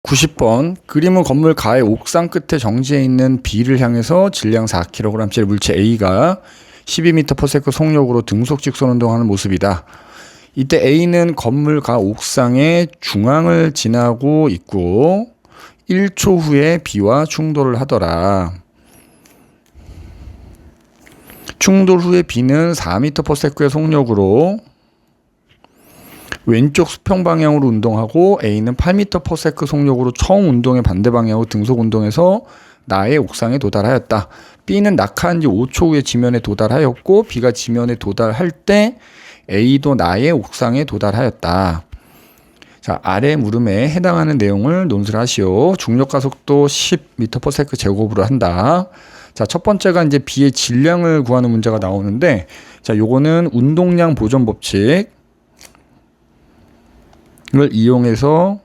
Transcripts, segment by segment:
90번 그림은 건물 가의 옥상 끝에 정지해 있는 B를 향해서 질량 4kg짜리 물체 A가 12m/s 속력으로 등속 직선 운동하는 모습이다. 이때 A는 건물 가 옥상의 중앙을 지나고 있고 1초 후에 B와 충돌을 하더라. 충돌 후에 B는 4m/s의 속력으로 왼쪽 수평 방향으로 운동하고 A는 8m/s 속력으로 처음 운동의 반대 방향으로 등속 운동해서 나의 옥상에 도달하였다. B는 낙하한 지 5초 후에 지면에 도달하였고 B가 지면에 도달할 때 A도 나의 옥상에 도달하였다. 자, 아래 물음에 해당하는 내용을 논술 하시오. 중력 가속도 10m/s 제곱으로 한다. 자, 첫 번째가 이제 B의 질량을 구하는 문제가 나오는데, 자, 요거는 운동량 보존 법칙 을 이용해서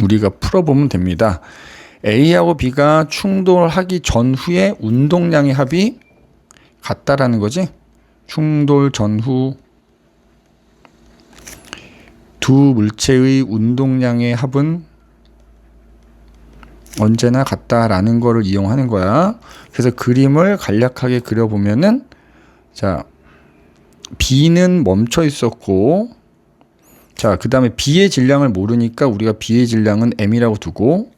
우리가 풀어보면 됩니다. A하고 B가 충돌하기 전후에 운동량의 합이 같다라는 거지. 충돌 전후 두 물체의 운동량의 합은 언제나 같다라는 거를 이용하는 거야. 그래서 그림을 간략하게 그려보면은, 자, B는 멈춰 있었고, 자, 그 다음에 B의 질량을 모르니까 우리가 B의 질량은 M이라고 두고,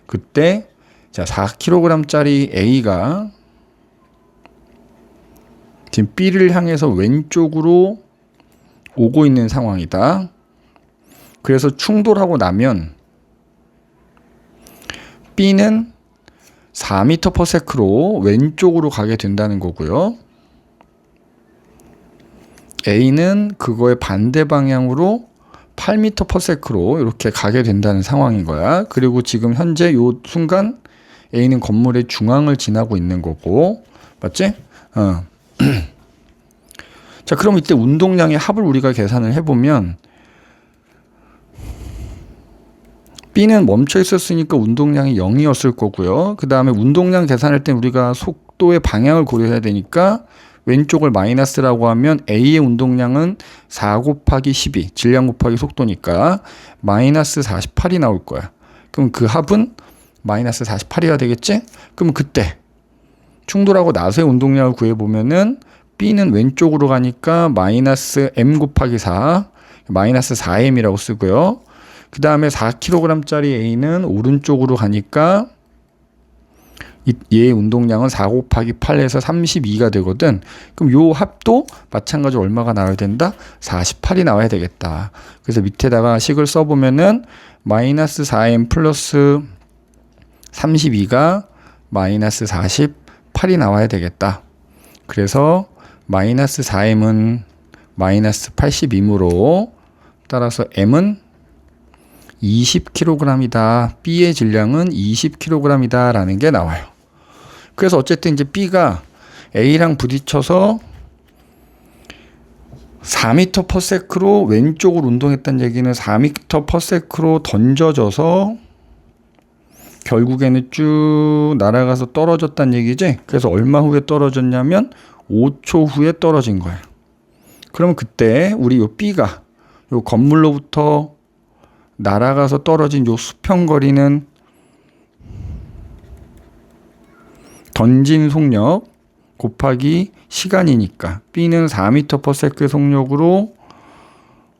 그때 자 4kg짜리 A가 지금 B를 향해서 왼쪽으로 오고 있는 상황이다. 그래서 충돌하고 나면 B는 4m/s로 왼쪽으로 가게 된다는 거고요. A는 그거의 반대 방향으로 8m/s로 이렇게 가게 된다는 상황인 거야. 그리고 지금 현재 요 순간 A는 건물의 중앙을 지나고 있는 거고, 맞지? 자, 그럼 이때 운동량의 합을 우리가 계산을 해보면 B는 멈춰 있었으니까 운동량이 0이었을 거고요. 그 다음에 운동량 계산할 때 우리가 속도의 방향을 고려해야 되니까 왼쪽을 마이너스라고 하면 A의 운동량은 4 곱하기 12, 질량 곱하기 속도니까 마이너스 48이 나올 거야. 그럼 그 합은 마이너스 48이어야 되겠지? 그럼 그때 충돌하고 나서의 운동량을 구해보면은 B는 왼쪽으로 가니까 마이너스 M 곱하기 4, 마이너스 4M이라고 쓰고요. 그 다음에 4kg짜리 A는 오른쪽으로 가니까 얘의 운동량은 4 곱하기 8에서 32가 되거든. 그럼 요 합도 마찬가지로 얼마가 나와야 된다? 48이 나와야 되겠다. 그래서 밑에다가 식을 써보면은 마이너스 4m 플러스 32가 마이너스 48이 나와야 되겠다. 그래서 마이너스 4m은 마이너스 82이므로 따라서 m은 20kg이다. B의 질량은 20kg이다 라는 게 나와요. 그래서 어쨌든 이제 B가 A랑 부딪혀서 4m/s로 왼쪽으로 운동했다는 얘기는 4m/s로 던져져서 결국에는 쭉 날아가서 떨어졌다는 얘기지. 그래서 얼마 후에 떨어졌냐면 5초 후에 떨어진 거야. 그러면 그때 우리 요 B가 요 건물로부터 날아가서 떨어진 요 수평거리는 던진 속력 곱하기 시간이니까 B는 4m/s의 속력으로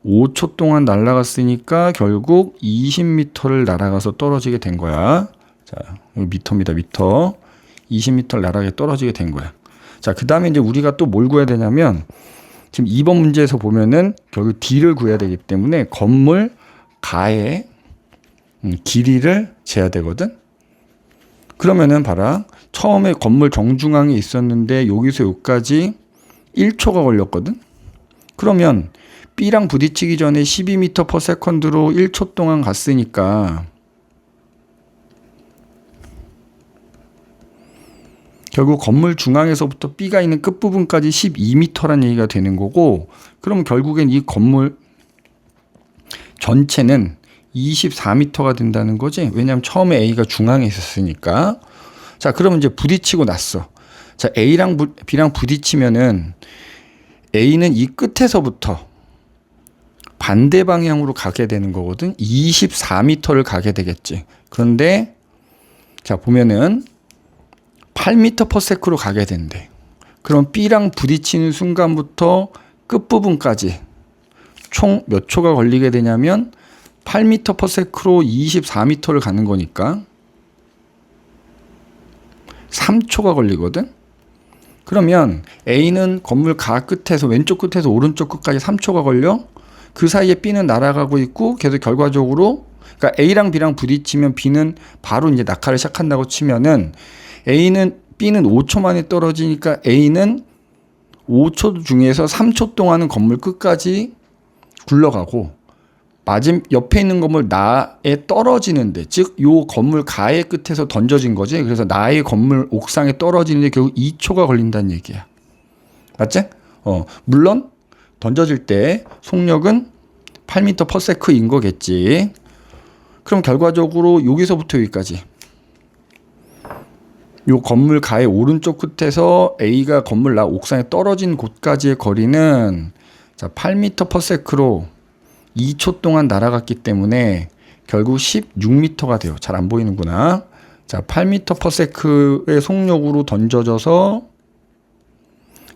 5초 동안 날아갔으니까 결국 20m를 날아가서 떨어지게 된 거야. 자, 여기 미터입니다. 미터. 20m를 날아가게 떨어지게 된 거야. 자, 그 다음에 이제 우리가 또 뭘 구해야 되냐면 지금 2번 문제에서 보면은 결국 D를 구해야 되기 때문에 건물 가의 길이를 재야 되거든. 그러면은 봐라. 처음에 건물 정중앙에 있었는데 여기서 여기까지 1초가 걸렸거든. 그러면 B랑 부딪히기 전에 12m/s로 1초 동안 갔으니까 결국 건물 중앙에서부터 B가 있는 끝부분까지 12m라는 얘기가 되는 거고, 그럼 결국엔 이 건물 전체는 24m가 된다는 거지. 왜냐하면 처음에 A가 중앙에 있었으니까. 자, 그러면 이제 부딪히고 났어. 자, A랑 B랑 부딪히면은 A는 이 끝에서부터 반대 방향으로 가게 되는 거거든. 24m를 가게 되겠지. 그런데 자 보면은 8m/s로 가게 된대. 그럼 B랑 부딪히는 순간부터 끝부분까지 총 몇 초가 걸리게 되냐면 8m/s로 24m를 가는 거니까 3초가 걸리거든. 그러면 A는 건물 가 끝에서 왼쪽 끝에서 오른쪽 끝까지 3초가 걸려. 그 사이에 B는 날아가고 있고 계속 결과적으로 그러니까 A랑 B랑 부딪히면 B는 바로 이제 낙하를 시작한다고 치면은 B는 5초 만에 떨어지니까 A는 5초 중에서 3초 동안은 건물 끝까지 굴러가고 옆에 있는 건물 나에 떨어지는데 즉 요 건물 가의 끝에서 던져진 거지. 그래서 나의 건물 옥상에 떨어지는데 결국 2초가 걸린다는 얘기야. 맞지? 물론 던져질 때 속력은 8m/s인 거겠지. 그럼 결과적으로 여기서부터 여기까지 요 건물 가의 오른쪽 끝에서 A가 건물 나 옥상에 떨어진 곳까지의 거리는 자 8m/s로 2초 동안 날아갔기 때문에 결국 16m가 돼요. 잘 안 보이는구나. 자 8m/s의 속력으로 던져져서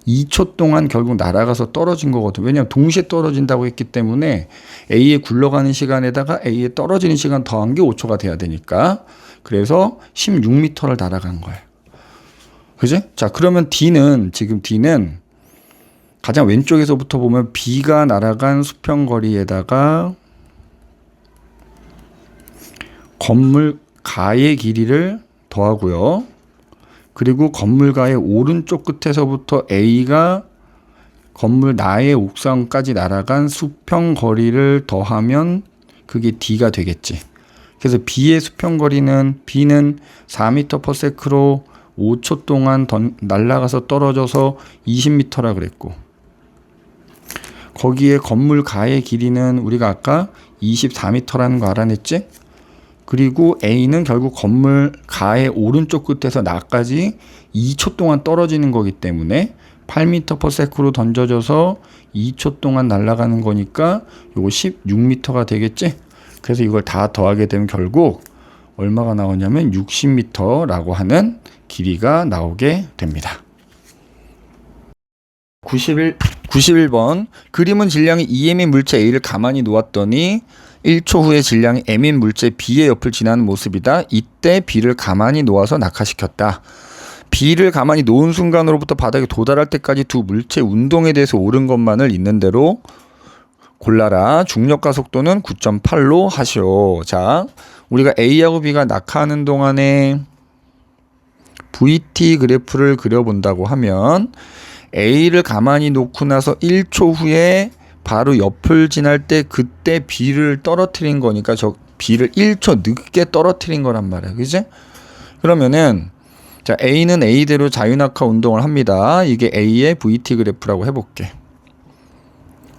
2초 동안 결국 날아가서 떨어진 거거든. 왜냐하면 동시에 떨어진다고 했기 때문에 A에 굴러가는 시간에다가 A에 떨어지는 시간 더한 게 5초가 돼야 되니까. 그래서 16m를 날아간 거예요. 그지? 자, 그러면 지금 D는 가장 왼쪽에서부터 보면 B가 날아간 수평거리에다가 건물 가의 길이를 더하고요. 그리고 건물가의 오른쪽 끝에서부터 A가 건물 나의 옥상까지 날아간 수평거리를 더하면 그게 D가 되겠지. 그래서 B의 수평거리는 B는 4m/s로 5초 동안 날아가서 떨어져서 20m라 그랬고 거기에 건물 가의 길이는 우리가 아까 24m라는 거 알아냈지? 그리고 A는 결국 건물 가의 오른쪽 끝에서 나까지 2초 동안 떨어지는 거기 때문에 8m/s로 던져져서 2초 동안 날아가는 거니까 요거 16m가 되겠지? 그래서 이걸 다 더하게 되면 결국 얼마가 나오냐면 60m라고 하는 길이가 나오게 됩니다. 91번 그림은 질량이 2m인 물체 A를 가만히 놓았더니 1초 후에 질량이 m인 물체 B의 옆을 지나는 모습이다. 이때 B를 가만히 놓아서 낙하시켰다. B를 가만히 놓은 순간으로부터 바닥에 도달할 때까지 두 물체 운동에 대해서 옳은 것만을 있는 대로 골라라. 중력과 속도는 9.8로 하시오. 자, 우리가 A하고 B가 낙하하는 동안에 VT 그래프를 그려본다고 하면 A를 가만히 놓고 나서 1초 후에 바로 옆을 지날 때 그때 B를 떨어뜨린 거니까 저 B를 1초 늦게 떨어뜨린 거란 말이야. 그지? 그러면은 자 A는 A대로 자유낙하 운동을 합니다. 이게 A의 VT 그래프라고 해볼게.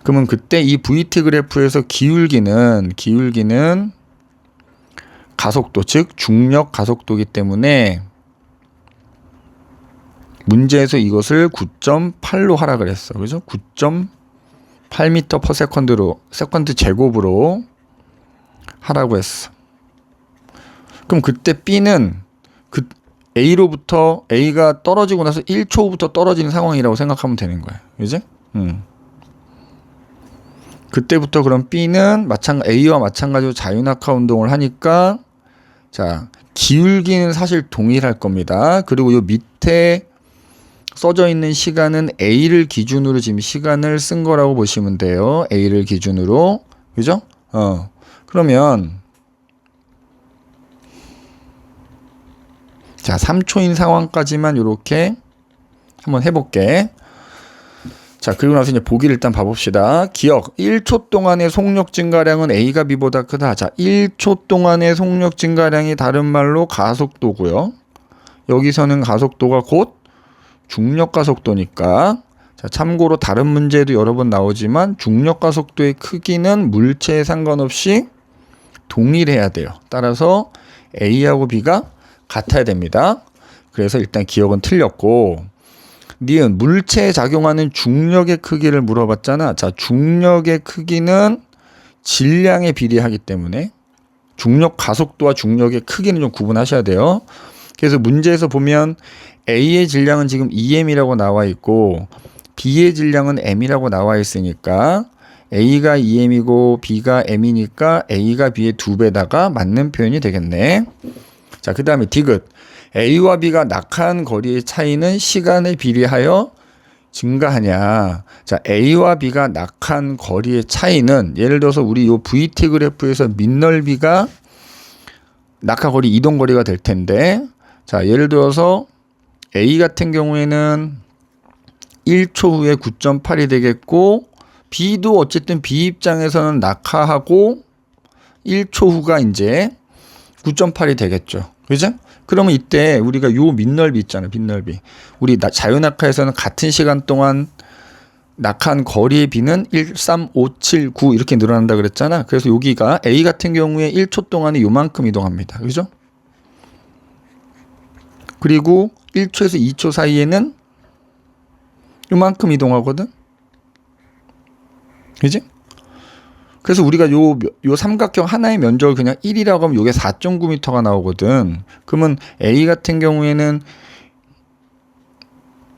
그러면 그때 이 VT 그래프에서 기울기는 가속도 즉 중력 가속도이기 때문에 문제에서 이것을 9.8로 하라 그랬어. 그죠? 9.8m/s로 세컨드 제곱으로 하라고 했어. 그럼 그때 B는 A로부터 A가 떨어지고 나서 1초 후부터 떨어지는 상황이라고 생각하면 되는 거야. 그지? 그때부터 그럼 B는 A와 마찬가지로 자유낙하 운동을 하니까 자, 기울기는 사실 동일할 겁니다. 그리고 요 밑에 써져 있는 시간은 A를 기준으로 지금 시간을 쓴 거라고 보시면 돼요. A를 기준으로. 그죠? 그러면 자, 3초인 상황까지만 이렇게 한번 해볼게. 자, 그리고 나서 이제 보기를 일단 봐봅시다. 기억. 1초 동안의 속력 증가량은 A가 B보다 크다. 자, 1초 동안의 속력 증가량이 다른 말로 가속도고요. 여기서는 가속도가 곧 중력 가속도니까. 자, 참고로 다른 문제도 여러 번 나오지만 중력 가속도의 크기는 물체에 상관없이 동일해야 돼요. 따라서 A하고 B가 같아야 됩니다. 그래서 일단 기억은 틀렸고, 니은 물체에 작용하는 중력의 크기를 물어봤잖아. 자, 중력의 크기는 질량에 비례하기 때문에 중력 가속도와 중력의 크기는 좀 구분하셔야 돼요. 그래서 문제에서 보면 A의 질량은 지금 EM이라고 나와 있고 B의 질량은 M이라고 나와 있으니까 A가 EM이고 B가 M이니까 A가 B의 2배다가 맞는 표현이 되겠네. 자, 그 다음에 디귿. A와 B가 낙하한 거리의 차이는 시간에 비례하여 증가하냐. 자, A와 B가 낙하한 거리의 차이는 예를 들어서 우리 요 VT 그래프에서 밑넓이가 낙하 거리 이동 거리가 될 텐데, 자, 예를 들어서 A 같은 경우에는 1초 후에 9.8이 되겠고, B도 어쨌든 B 입장에서는 낙하하고 1초 후가 이제 9.8이 되겠죠. 그죠? 그러면 이때 우리가 요 밑넓이 있잖아요. 밑넓이. 우리 자유낙하에서는 같은 시간 동안 낙하한 거리의 비는 13579 이렇게 늘어난다 그랬잖아. 그래서 여기가 A 같은 경우에 1초 동안에 요만큼 이동합니다. 그죠? 그리고 1초에서 2초 사이에는 요만큼 이동하거든. 그지? 그래서 우리가 요 삼각형 하나의 면적을 그냥 1이라고 하면 요게 4.9m가 나오거든. 그러면 A 같은 경우에는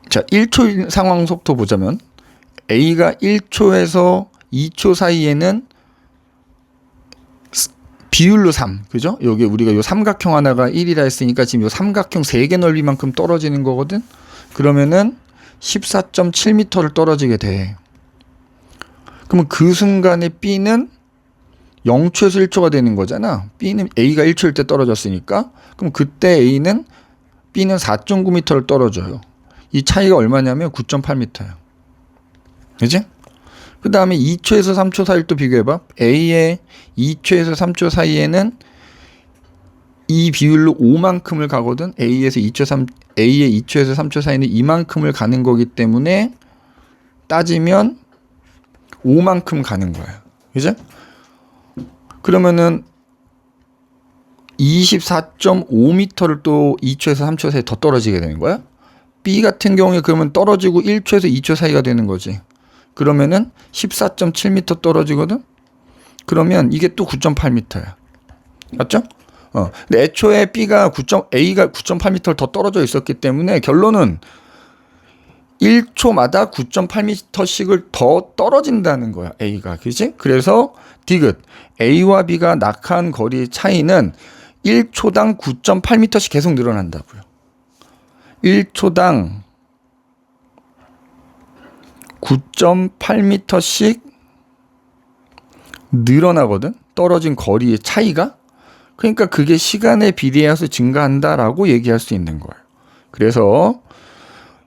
자, 1초 상황 속도 보자면 A가 1초에서 2초 사이에는 비율로 3. 그죠? 여기 우리가 요 삼각형 하나가 1이라 했으니까 지금 요 삼각형 3개 넓이만큼 떨어지는 거거든. 그러면은 14.7m를 떨어지게 돼. 그러면 그 순간에 B는 0초에서 1초가 되는 거잖아. B는 A가 1초일 때 떨어졌으니까. 그럼 그때 B는 4.9m를 떨어져요. 이 차이가 얼마냐면 9.8m야. 그지? 그 다음에 2초에서 3초 사이를 또 비교해봐. A의 2초에서 3초 사이에는 이 비율로 5만큼을 가거든. A의 2초에서 3초 사이는 이만큼을 가는 거기 때문에 따지면 5만큼 가는 거야. 그죠? 그러면은 24.5m를 또 2초에서 3초 사이 더 떨어지게 되는 거야. B 같은 경우에 그러면 떨어지고 1초에서 2초 사이가 되는 거지. 그러면은 14.7m 떨어지거든. 그러면 이게 또 9.8m야. 맞죠? 근데 애초에 A가 9.8m를 더 떨어져 있었기 때문에 결론은 1초마다 9.8m씩을 더 떨어진다는 거야, A가. 그지? 그래서 디귿. A와 B가 낙하한 거리의 차이는 1초당 9.8m씩 계속 늘어난다고요. 1초당 9.8m씩 늘어나거든? 떨어진 거리의 차이가? 그러니까 그게 시간에 비례해서 증가한다라고 얘기할 수 있는 거예요. 그래서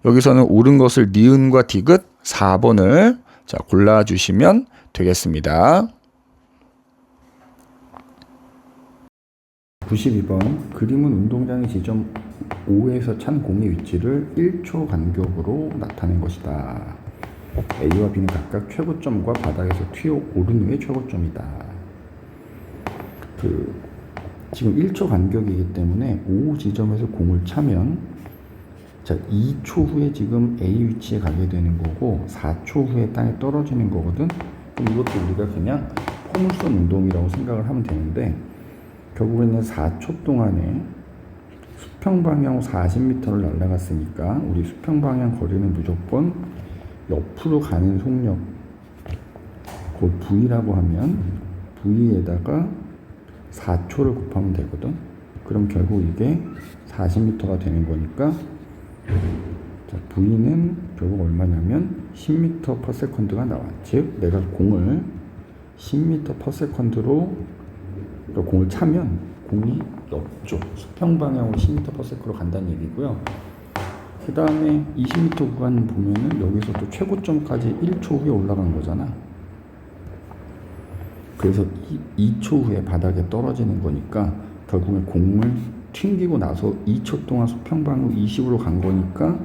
여기서는 옳은 것을 니은과 디귿 4번을 자, 골라주시면 되겠습니다. 92번 그림은 운동장의 지점 5에서 찬 공의 위치를 1초 간격으로 나타낸 것이다. A와 B는 각각 최고점과 바닥에서 튀어 오른 후의 최고점이다. 지금 1초 간격이기 때문에 O 지점에서 공을 차면 자 2초 후에 지금 A 위치에 가게 되는 거고 4초 후에 땅에 떨어지는 거거든. 그럼 이것도 우리가 그냥 포물선 운동이라고 생각을 하면 되는데 결국에는 4초 동안에 수평 방향 40m를 날아갔으니까 우리 수평 방향 거리는 무조건 옆으로 가는 속력 그 V라고 하면 V에다가 4초를 곱하면 되거든. 그럼 결국 이게 40m가 되는 거니까 자, V는 결국 얼마냐면 10m/s가 나와. 즉 내가 공을 10m/s로 공을 차면 공이 옆쪽 수평 방향으로 10m/s로 간다는 얘기고요. 그 다음에 20m 구간 보면은 여기서 또 최고점까지 1초 후에 올라간 거잖아. 그래서 2초 후에 바닥에 떨어지는 거니까 결국에 공을 튕기고 나서 2초 동안 수평 방향 20으로 간 거니까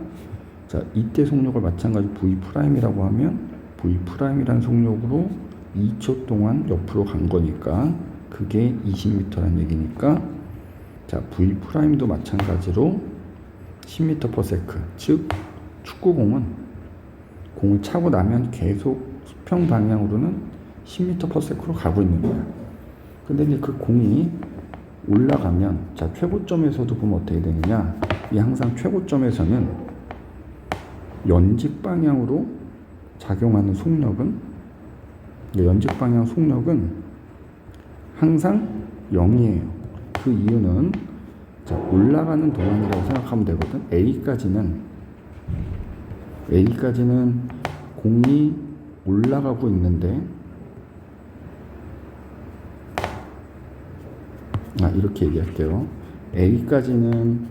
자 이때 속력을 마찬가지 V'이라고 하면 V'이라는 속력으로 2초 동안 옆으로 간 거니까 그게 20m라는 얘기니까 자 V'도 마찬가지로 10m/s 즉 축구공은 공을 차고 나면 계속 수평 방향으로는 10m/s로 가고 있는 거야. 근데 이제 그 공이 올라가면, 자, 최고점에서도 보면 어떻게 되느냐. 이 항상 최고점에서는 연직 방향으로 작용하는 속력은, 연직 방향 속력은 항상 0이에요. 그 이유는, 자, 올라가는 동안이라고 생각하면 되거든. A까지는 공이 올라가고 있는데, 이렇게 얘기할게요. A까지는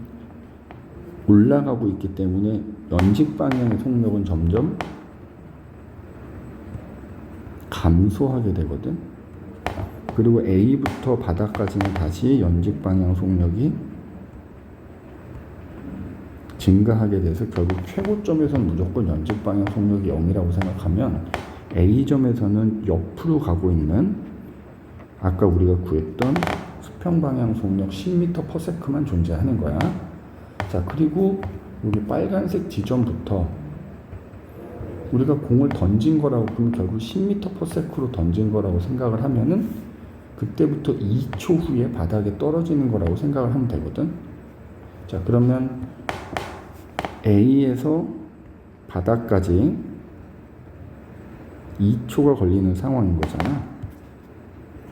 올라가고 있기 때문에 연직 방향의 속력은 점점 감소하게 되거든. 그리고 A부터 바닥까지는 다시 연직 방향 속력이 증가하게 돼서 결국 최고점에서는 무조건 연직 방향 속력이 0이라고 생각하면, A점에서는 옆으로 가고 있는 아까 우리가 구했던 수평 방향 속력 10m/s만 존재하는 거야. 자, 그리고 여기 빨간색 지점부터 우리가 공을 던진 거라고, 그럼 결국 10m/s로 던진 거라고 생각을 하면은 그때부터 2초 후에 바닥에 떨어지는 거라고 생각을 하면 되거든. 자, 그러면 A에서 바닥까지 2초가 걸리는 상황인 거잖아.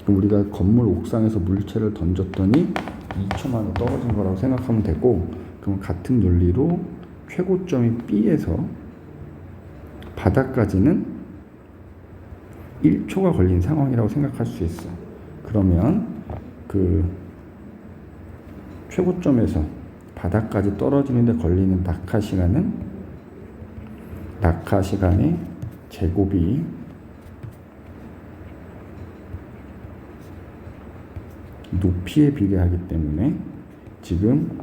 그럼 우리가 건물 옥상에서 물체를 던졌더니 2초 만에 떨어진 거라고 생각하면 되고, 그럼 같은 논리로 최고점이 B에서 바닥까지는 1초가 걸린 상황이라고 생각할 수 있어. 그러면 그 최고점에서 바닥까지 떨어지는데 걸리는 낙하 시간의 제곱이 높이에 비례하기 때문에 지금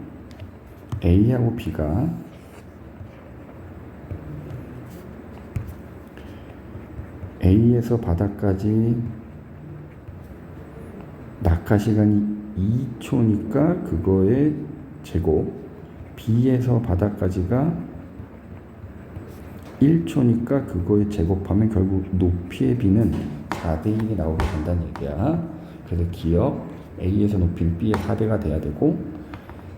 A하고 B가 A에서 바닥까지 낙하 시간이 2초니까 그거의 제곱, B에서 바닥까지가 1초니까 그거의 제곱하면 결국 높이의 B는 4대1이 나오게 된다는 얘기야. 그래서 기억, A에서 높이는 B의 4배가 돼야 되고,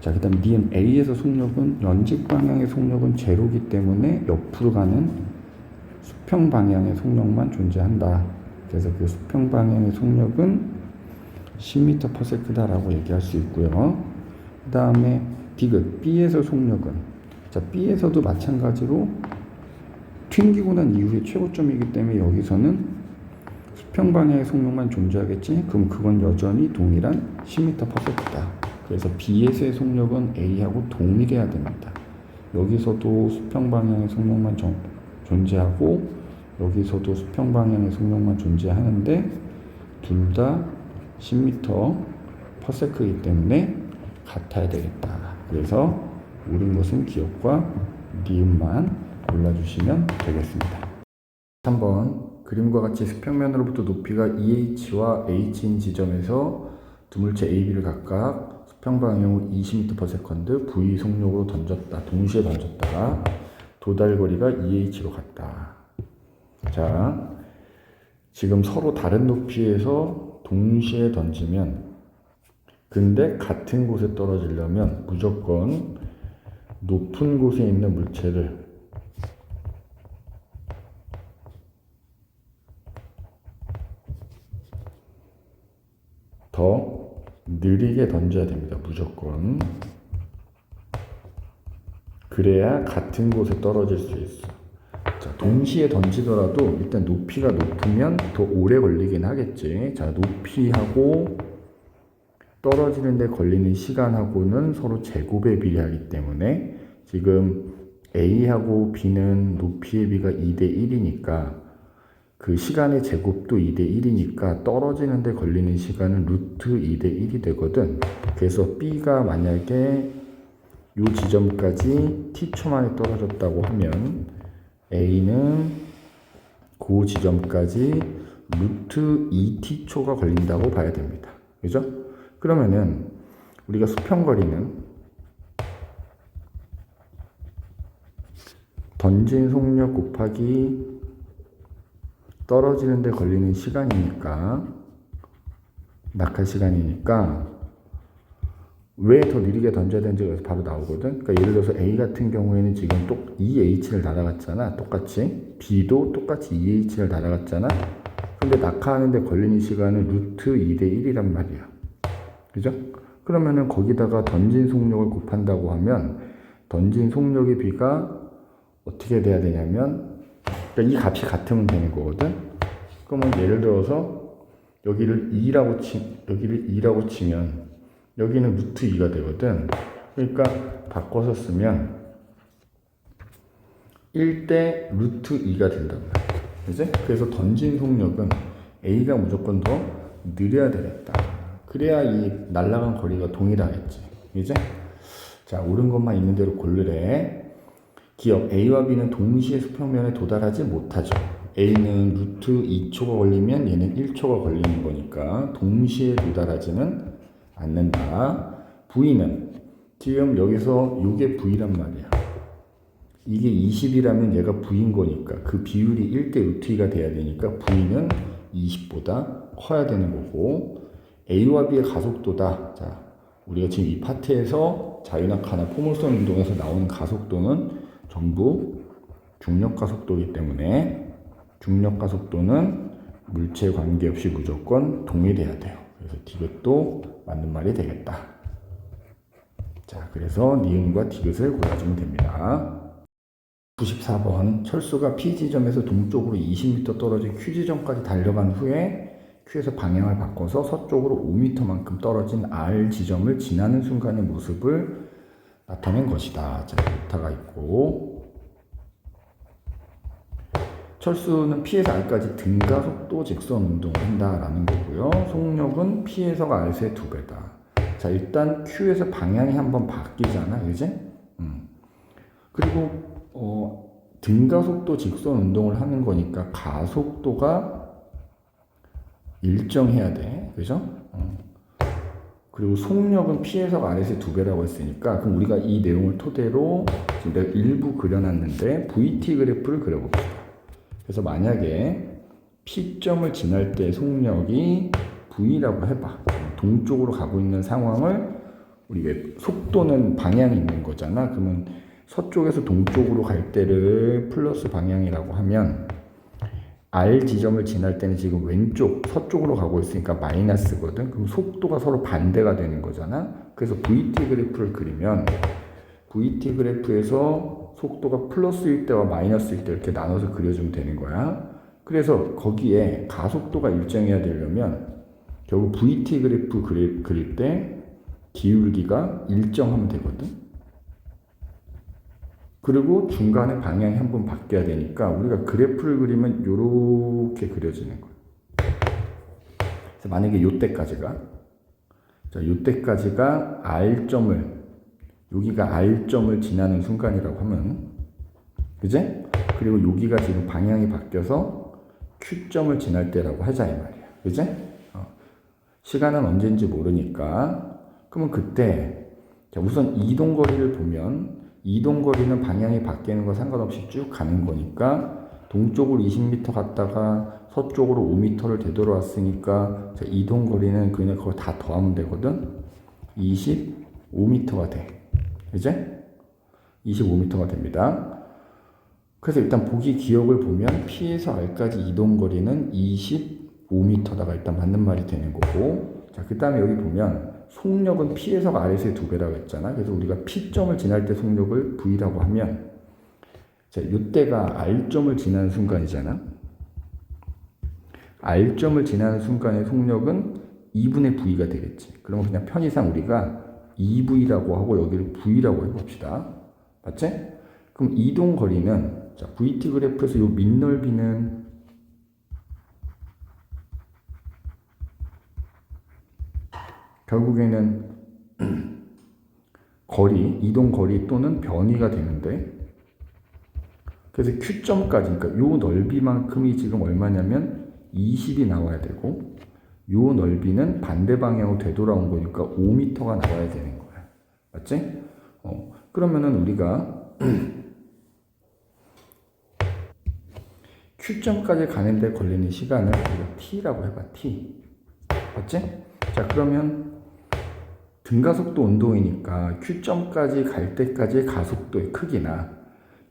자, 그 다음 니은 A에서 속력은 연직 방향의 속력은 제로기 때문에 옆으로 가는 수평 방향의 속력만 존재한다. 그래서 그 수평 방향의 속력은 10m/s다라고 얘기할 수 있고요. 그 다음에 디귿 B에서 속력은, 자, B에서도 마찬가지로 튕기고 난 이후에 최고점이기 때문에 여기서는 수평 방향의 속력만 존재하겠지. 그럼 그건 여전히 동일한 10m/s다. 그래서 B에서의 속력은 A하고 동일해야 됩니다. 여기서도 수평 방향의 속력만 존재하고 여기서도 수평 방향의 속력만 존재하는데 둘 다 10m/s이기 때문에 같아야 되겠다. 그래서 옳은 것은 기억과 니은만 골라주시면 되겠습니다. 3번 그림과 같이 수평면으로부터 높이가 EH와 H인 지점에서 두 물체 A, B를 각각 수평 방향으로 20m/s V 속력으로 던졌다. 동시에 던졌다가 도달거리가 EH로 갔다. 자, 지금 서로 다른 높이에서 동시에 던지면, 근데 같은 곳에 떨어지려면 무조건 높은 곳에 있는 물체를 더 느리게 던져야 됩니다. 무조건. 그래야 같은 곳에 떨어질 수 있어. 자, 동시에 던지더라도 일단 높이가 높으면 더 오래 걸리긴 하겠지. 자, 높이하고 떨어지는 데 걸리는 시간하고는 서로 제곱에 비례하기 때문에 지금 A하고 B는 높이의 비가 2대1이니까 그 시간의 제곱도 2대1이니까 떨어지는 데 걸리는 시간은 루트 2대1이 되거든. 그래서 B가 만약에 이 지점까지 t초 만에 떨어졌다고 하면 A는 그 지점까지 루트 2t초가 걸린다고 봐야 됩니다. 그죠? 그러면은 우리가 수평거리는 던진 속력 곱하기 떨어지는데 걸리는 시간이니까, 낙하 시간이니까 왜 더 느리게 던져야 되는지 여기서 바로 나오거든. 그러니까 예를 들어서 A 같은 경우에는 지금 또 2H를 날아갔잖아. 똑같이. B도 똑같이 2H를 날아갔잖아. 근데 낙하하는데 걸리는 시간은 루트 2대 1이란 말이야. 그죠? 그러면은 거기다가 던진 속력을 곱한다고 하면 던진 속력의 비가 어떻게 돼야 되냐면, 그러니까 이 값이 같으면 되는 거거든. 그러면 예를 들어서 여기를 2라고 치면 여기는 루트 2가 되거든. 그러니까 바꿔서 쓰면 1대 루트 2가 된단 말이야. 그지? 그래서 던진 속력은 A가 무조건 더 느려야 되겠다. 그래야 이 날아간 거리가 동일하겠지. 그지? 자, 옳은 것만 있는 대로 고르래. 기억 A와 B는 동시에 수평면에 도달하지 못하죠. A는 루트 2초가 걸리면 얘는 1초가 걸리는 거니까 동시에 도달하지는 않는다. V는 지금 여기서 이게 V란 말이야. 이게 20이라면 얘가 V인 거니까 그 비율이 1대 루트 2가 돼야 되니까 V는 20보다 커야 되는 거고, A와 B의 가속도다. 자, 우리가 지금 이 파트에서 자유낙하나 포물선 운동에서 나오는 가속도는 전부 중력 가속도이기 때문에 중력 가속도는 물체 관계없이 무조건 동일해야 돼요. 그래서 디귿도 맞는 말이 되겠다. 자, 그래서 니은과 디귿을 골라주면 됩니다. 94번, 철수가 P 지점에서 동쪽으로 20m 떨어진 Q 지점까지 달려간 후에 Q에서 방향을 바꿔서 서쪽으로 5m만큼 떨어진 R 지점을 지나는 순간의 모습을 나타낸 것이다. 자, 루타가 있고, 철수는 P에서 R까지 등가속도 직선 운동을 한다라는 거고요. 속력은 P에서 R의 2배다. 자, 일단 Q에서 방향이 한번 바뀌잖아, 그지? 그리고 등가속도 직선 운동을 하는 거니까 가속도가 일정해야 돼, 그죠? 그리고 속력은 P에서 R의 2배라고 했으니까, 그럼 우리가 이 내용을 토대로 지금 내가 일부 그려놨는데 VT 그래프를 그려봅시다. 그래서 만약에 P점을 지날 때 속력이 V라고 해봐. 동쪽으로 가고 있는 상황을, 우리 속도는 방향이 있는 거잖아. 그러면 서쪽에서 동쪽으로 갈 때를 플러스 방향이라고 하면 R 지점을 지날 때는 지금 왼쪽 서쪽으로 가고 있으니까 마이너스거든. 그럼 속도가 서로 반대가 되는 거잖아. 그래서 VT 그래프를 그리면 VT 그래프에서 속도가 플러스일 때와 마이너스일 때 이렇게 나눠서 그려주면 되는 거야. 그래서 거기에 가속도가 일정해야 되려면 결국 VT 그래프 그릴 때 기울기가 일정하면 되거든. 그리고 중간에 방향이 한번 바뀌어야 되니까 우리가 그래프를 그리면 이렇게 그려지는 거예요. 그래서 만약에 요때까지가, 자, 요때까지가 R점을, 여기가 R점을 지나는 순간이라고 하면, 그제? 그리고 여기가 지금 방향이 바뀌어서 Q점을 지날 때라고 하자, 이 말이야. 그제? 시간은 언제인지 모르니까. 그러면 그때, 자, 우선 이동거리를 보면, 이동거리는 방향이 바뀌는 거 상관없이 쭉 가는 거니까 동쪽으로 20m 갔다가 서쪽으로 5m를 되돌아왔으니까 자, 이동거리는 그냥 그거 다 더하면 되거든. 25m가 돼. 이제 25m가 됩니다. 그래서 일단 보기 기억을 보면 P에서 R까지 이동거리는 25m다가 일단 맞는 말이 되는 거고, 자, 그 다음에 여기 보면 속력은 P에서 R의 2배라고 했잖아. 그래서 우리가 P점을 지날 때 속력을 V라고 하면, 자, 이때가 R점을 지나는 순간이잖아. R점을 지나는 순간의 속력은 2분의 V가 되겠지. 그러면 그냥 편의상 우리가 2V라고 하고 여기를 V라고 해봅시다. 맞지? 그럼 이동 거리는, 자, VT 그래프에서 이 밑넓이는 결국에는 거리, 이동 거리 또는 변이가 되는데, 그래서 Q점까지, 그러니까 요 넓이만큼이 지금 얼마냐면 20이 나와야 되고, 요 넓이는 반대 방향으로 되돌아온 거니까 5m가 나와야 되는 거야. 맞지? 그러면은 우리가 Q점까지 가는데 걸리는 시간을 우리가 T라고 해봐. T. 맞지? 자, 그러면 등가속도 운동이니까 Q점까지 갈 때까지의 가속도의 크기나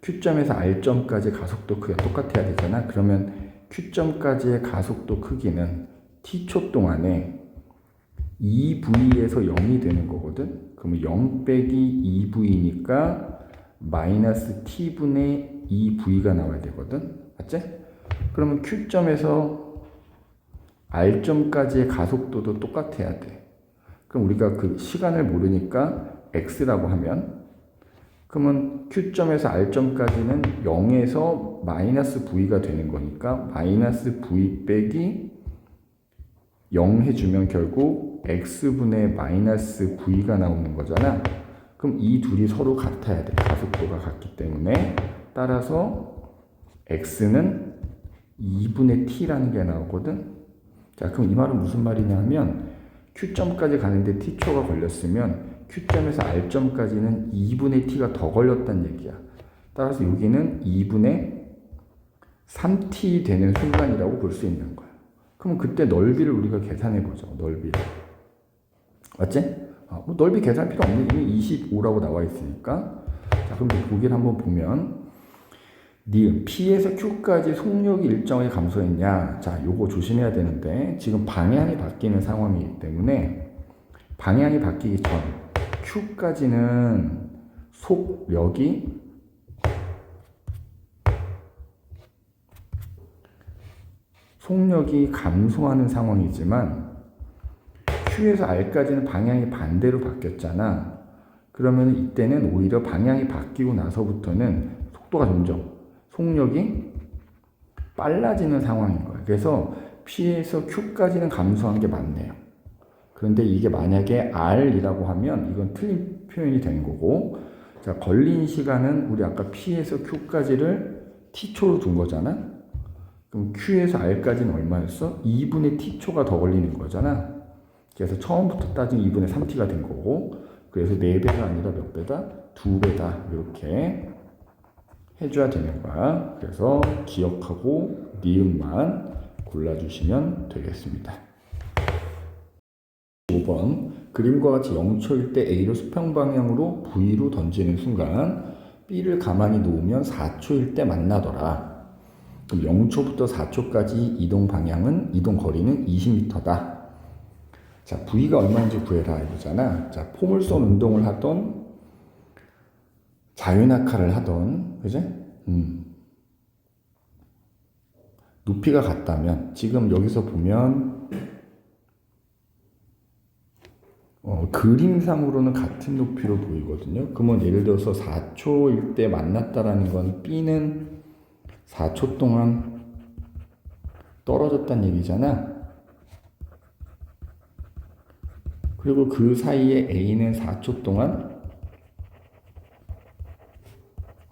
Q점에서 R점까지 가속도 크기가 똑같아야 되잖아. 그러면 Q점까지의 가속도 크기는 T초 동안에 2V에서 0이 되는 거거든. 그러면 0 빼기 2V니까 마이너스 T분의 2V가 나와야 되거든. 맞지? 그러면 Q점에서 R점까지의 가속도도 똑같아야 돼. 그럼 우리가 그 시간을 모르니까 X라고 하면, 그러면 Q점에서 R점까지는 0에서 마이너스 V가 되는 거니까 마이너스 V 빼기 0 해주면 결국 X분의 마이너스 V가 나오는 거잖아. 그럼 이 둘이 서로 같아야 돼. 가속도가 같기 때문에. 따라서 X는 2분의 T라는 게 나오거든. 자, 그럼 이 말은 무슨 말이냐 하면 Q점까지 가는데 T초가 걸렸으면 Q점에서 R점까지는 2분의 T가 더 걸렸다는 얘기야. 따라서 여기는 2분의 3T 되는 순간이라고 볼 수 있는 거야. 그럼 그때 넓이를 우리가 계산해보죠. 넓이를. 맞지? 뭐 넓이 계산 필요 없는 게 25라고 나와 있으니까. 자, 그럼 보기를 한번 보면 니은 P에서 Q까지 속력이 일정하게 감소했냐. 자, 요거 조심해야 되는데 지금 방향이 바뀌는 상황이기 때문에 방향이 바뀌기 전 Q까지는 속력이 감소하는 상황이지만 Q에서 R까지는 방향이 반대로 바뀌었잖아. 그러면 이때는 오히려 방향이 바뀌고 나서부터는 속도가 점점 속력이 빨라지는 상황인 거야. 그래서 P에서 Q까지는 감소한 게 맞네요. 그런데 이게 만약에 R이라고 하면 이건 틀린 표현이 되는 거고, 자, 걸린 시간은 우리 아까 P에서 Q까지를 T초로 둔 거잖아. 그럼 Q에서 R까지는 얼마였어? 2분의 T초가 더 걸리는 거잖아. 그래서 처음부터 따지면 2분의 3T가 된 거고, 그래서 4배가 아니라 몇 배다? 2배다. 이렇게 해줘야 되는 거야. 그래서 기억하고 니은만 골라주시면 되겠습니다. 5번 그림과 같이 0초일 때 A를 수평 방향으로 V로 던지는 순간 B를 가만히 놓으면 4초일 때 만나더라. 그럼 0초부터 4초까지 이동 거리는 20m다. 자, V가 얼마인지 구해라 이거잖아. 자, 포물선 운동을 하던 자유낙하를 하던, 그지? 높이가 같다면, 지금 여기서 보면, 그림상으로는 같은 높이로 보이거든요. 그러면 예를 들어서 4초일 때 만났다라는 건 B는 4초 동안 떨어졌다는 얘기잖아. 그리고 그 사이에 A는 4초 동안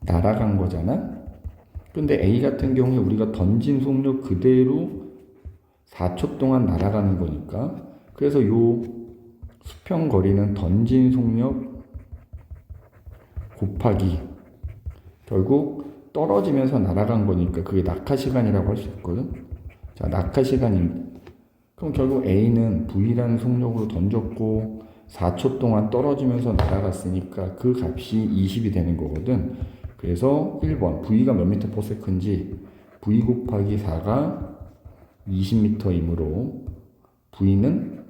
날아간 거잖아. 근데 A 같은 경우에 우리가 던진 속력 그대로 4초 동안 날아가는 거니까, 그래서 요 수평 거리는 던진 속력 곱하기 결국 떨어지면서 날아간 거니까 그게 낙하 시간이라고 할 수 있거든. 자, 낙하 시간이, 그럼 결국 A는 V라는 속력으로 던졌고 4초 동안 떨어지면서 날아갔으니까 그 값이 20이 되는 거거든. 그래서 1번 V가 몇 미터 퍼 세컨인지 V 곱하기 4가 20m이므로 V는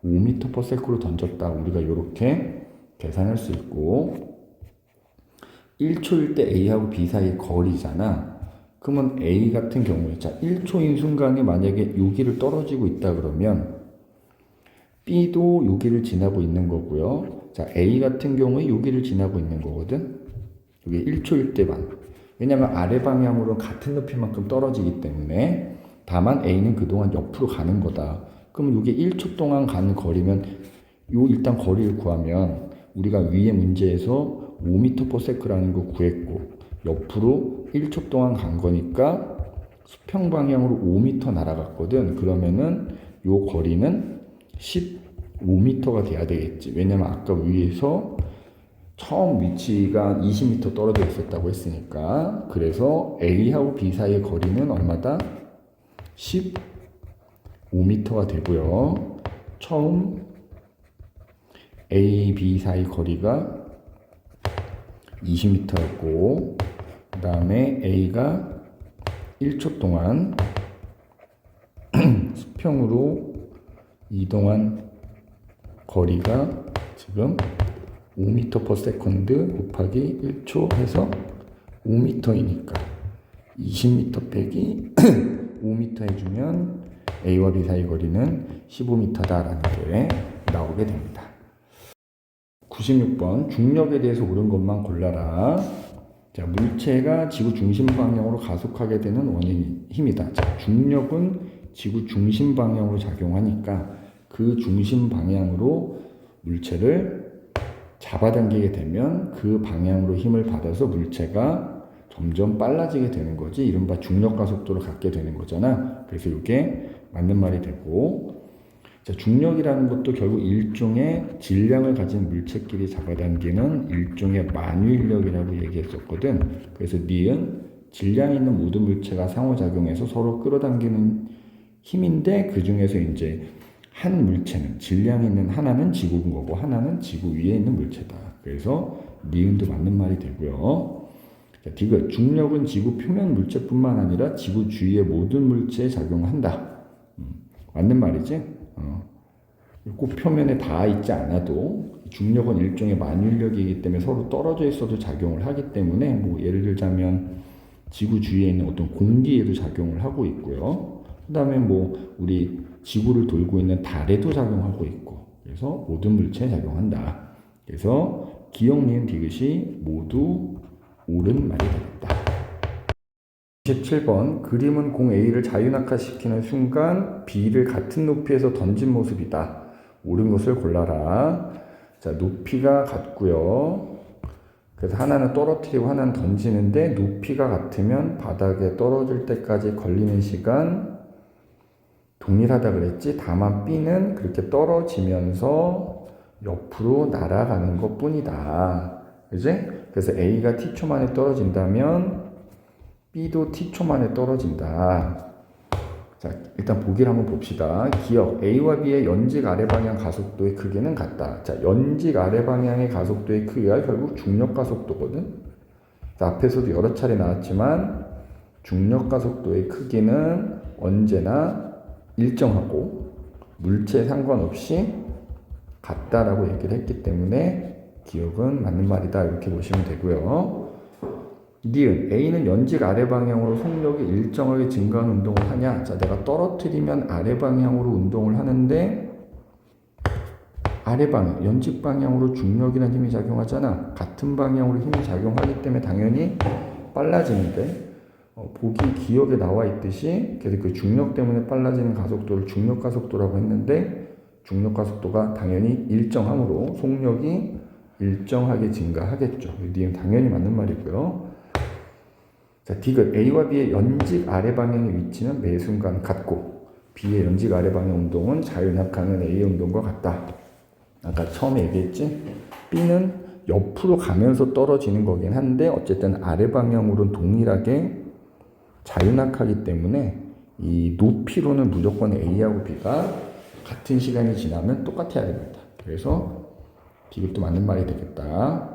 5m per sec로 던졌다. 우리가 이렇게 계산할 수 있고, 1초일 때 A하고 B 사이 거리잖아. 그러면 A 같은 경우에, 자, 1초인 순간에 만약에 여기를 떨어지고 있다 그러면 B도 여기를 지나고 있는 거고요. 자, A 같은 경우에 여기를 지나고 있는 거거든. 이게 1초일 때만. 왜냐면 아래 방향으로 같은 높이만큼 떨어지기 때문에. 다만 A는 그동안 옆으로 가는 거다. 그럼 이게 1초 동안 가는 거리면 요 일단 거리를 구하면 우리가 위에 문제에서 5m per sec라는 거 구했고 옆으로 1초 동안 간 거니까 수평 방향으로 5m 날아갔거든. 그러면은 요 거리는 15m가 돼야 되겠지. 왜냐면 아까 위에서 처음 위치가 20m 떨어져 있었다고 했으니까 그래서 A하고 B 사이의 거리는 얼마다? 15m가 되고요. 처음 A, B 사이 거리가 20m였고 그 다음에 A가 1초 동안 수평으로 이동한 거리가 지금 5m/s 곱하기 1초 해서 5m이니까 20m 빼기 5m 해주면 A와 B 사이 거리는 15m다라는 게 나오게 됩니다. 96번 중력에 대해서 옳은 것만 골라라. 자, 물체가 지구 중심 방향으로 가속하게 되는 원인이 힘이다. 자, 중력은 지구 중심 방향으로 작용하니까 그 중심 방향으로 물체를 잡아당기게 되면 그 방향으로 힘을 받아서 물체가 점점 빨라지게 되는 거지. 이른바 중력 가속도를 갖게 되는 거잖아. 그래서 이게 맞는 말이 되고, 자, 중력이라는 것도 결국 일종의 질량을 가진 물체끼리 잡아당기는 일종의 만유인력이라고 얘기했었거든. 그래서 니은 질량이 있는 모든 물체가 상호작용해서 서로 끌어당기는 힘인데 그 중에서 이제 한 물체는 질량이 있는 하나는 지구인 거고 하나는 지구 위에 있는 물체다. 그래서 니은도 맞는 말이 되고요. 자, 디귿 중력은 지구 표면 물체뿐만 아니라 지구 주위의 모든 물체에 작용한다. 맞는 말이지? 꼭 표면에 닿아 있지 않아도 중력은 일종의 만유인력이기 때문에 서로 떨어져 있어도 작용을 하기 때문에 뭐 예를 들자면 지구 주위에 있는 어떤 공기에도 작용을 하고 있고요. 그 다음에 뭐 우리 지구를 돌고 있는 달에도 작용하고 있고 그래서 모든 물체에 작용한다. 그래서 기역, 니은, 디귿이 모두 옳은 말이 되겠다. 27번 그림은 공 A를 자유낙하시키는 순간 B를 같은 높이에서 던진 모습이다. 옳은 것을 골라라. 자, 높이가 같고요. 그래서 하나는 떨어뜨리고 하나는 던지는데 높이가 같으면 바닥에 떨어질 때까지 걸리는 시간 동일하다 그랬지. 다만 B는 그렇게 떨어지면서 옆으로 날아가는 것 뿐이다. 그지? 그래서 A가 T초 만에 떨어진다면 B도 T초 만에 떨어진다. 자, 일단 보기를 한번 봅시다. 기억 A와 B의 연직 아래 방향 가속도의 크기는 같다. 자, 연직 아래 방향의 가속도의 크기가 결국 중력 가속도거든. 자, 앞에서도 여러 차례 나왔지만 중력 가속도의 크기는 언제나 일정하고 물체에 상관없이 같다라고 얘기를 했기 때문에 기억은 맞는 말이다 이렇게 보시면 되고요. 니은 A는 연직 아래 방향으로 속력이 일정하게 증가하는 운동을 하냐? 자, 내가 떨어뜨리면 아래 방향으로 운동을 하는데 아래 방향, 연직 방향으로 중력이라는 힘이 작용하잖아. 같은 방향으로 힘이 작용하기 때문에 당연히 빨라지는데 보기 기억에 나와 있듯이 그래서 그 중력 때문에 빨라지는 가속도를 중력 가속도라고 했는데 중력 가속도가 당연히 일정하므로 속력이 일정하게 증가하겠죠. 니은 당연히 맞는 말이고요. 자, 디귿 A와 B의 연직 아래 방향의 위치는 매 순간 같고 B의 연직 아래 방향 운동은 자유낙하는 A의 운동과 같다. 아까 처음에 얘기했지? B는 옆으로 가면서 떨어지는 거긴 한데 어쨌든 아래 방향으로는 동일하게 자유낙하기 때문에 이 높이로는 무조건 A하고 B가 같은 시간이 지나면 똑같아야 됩니다. 그래서 디귿도 맞는 말이 되겠다.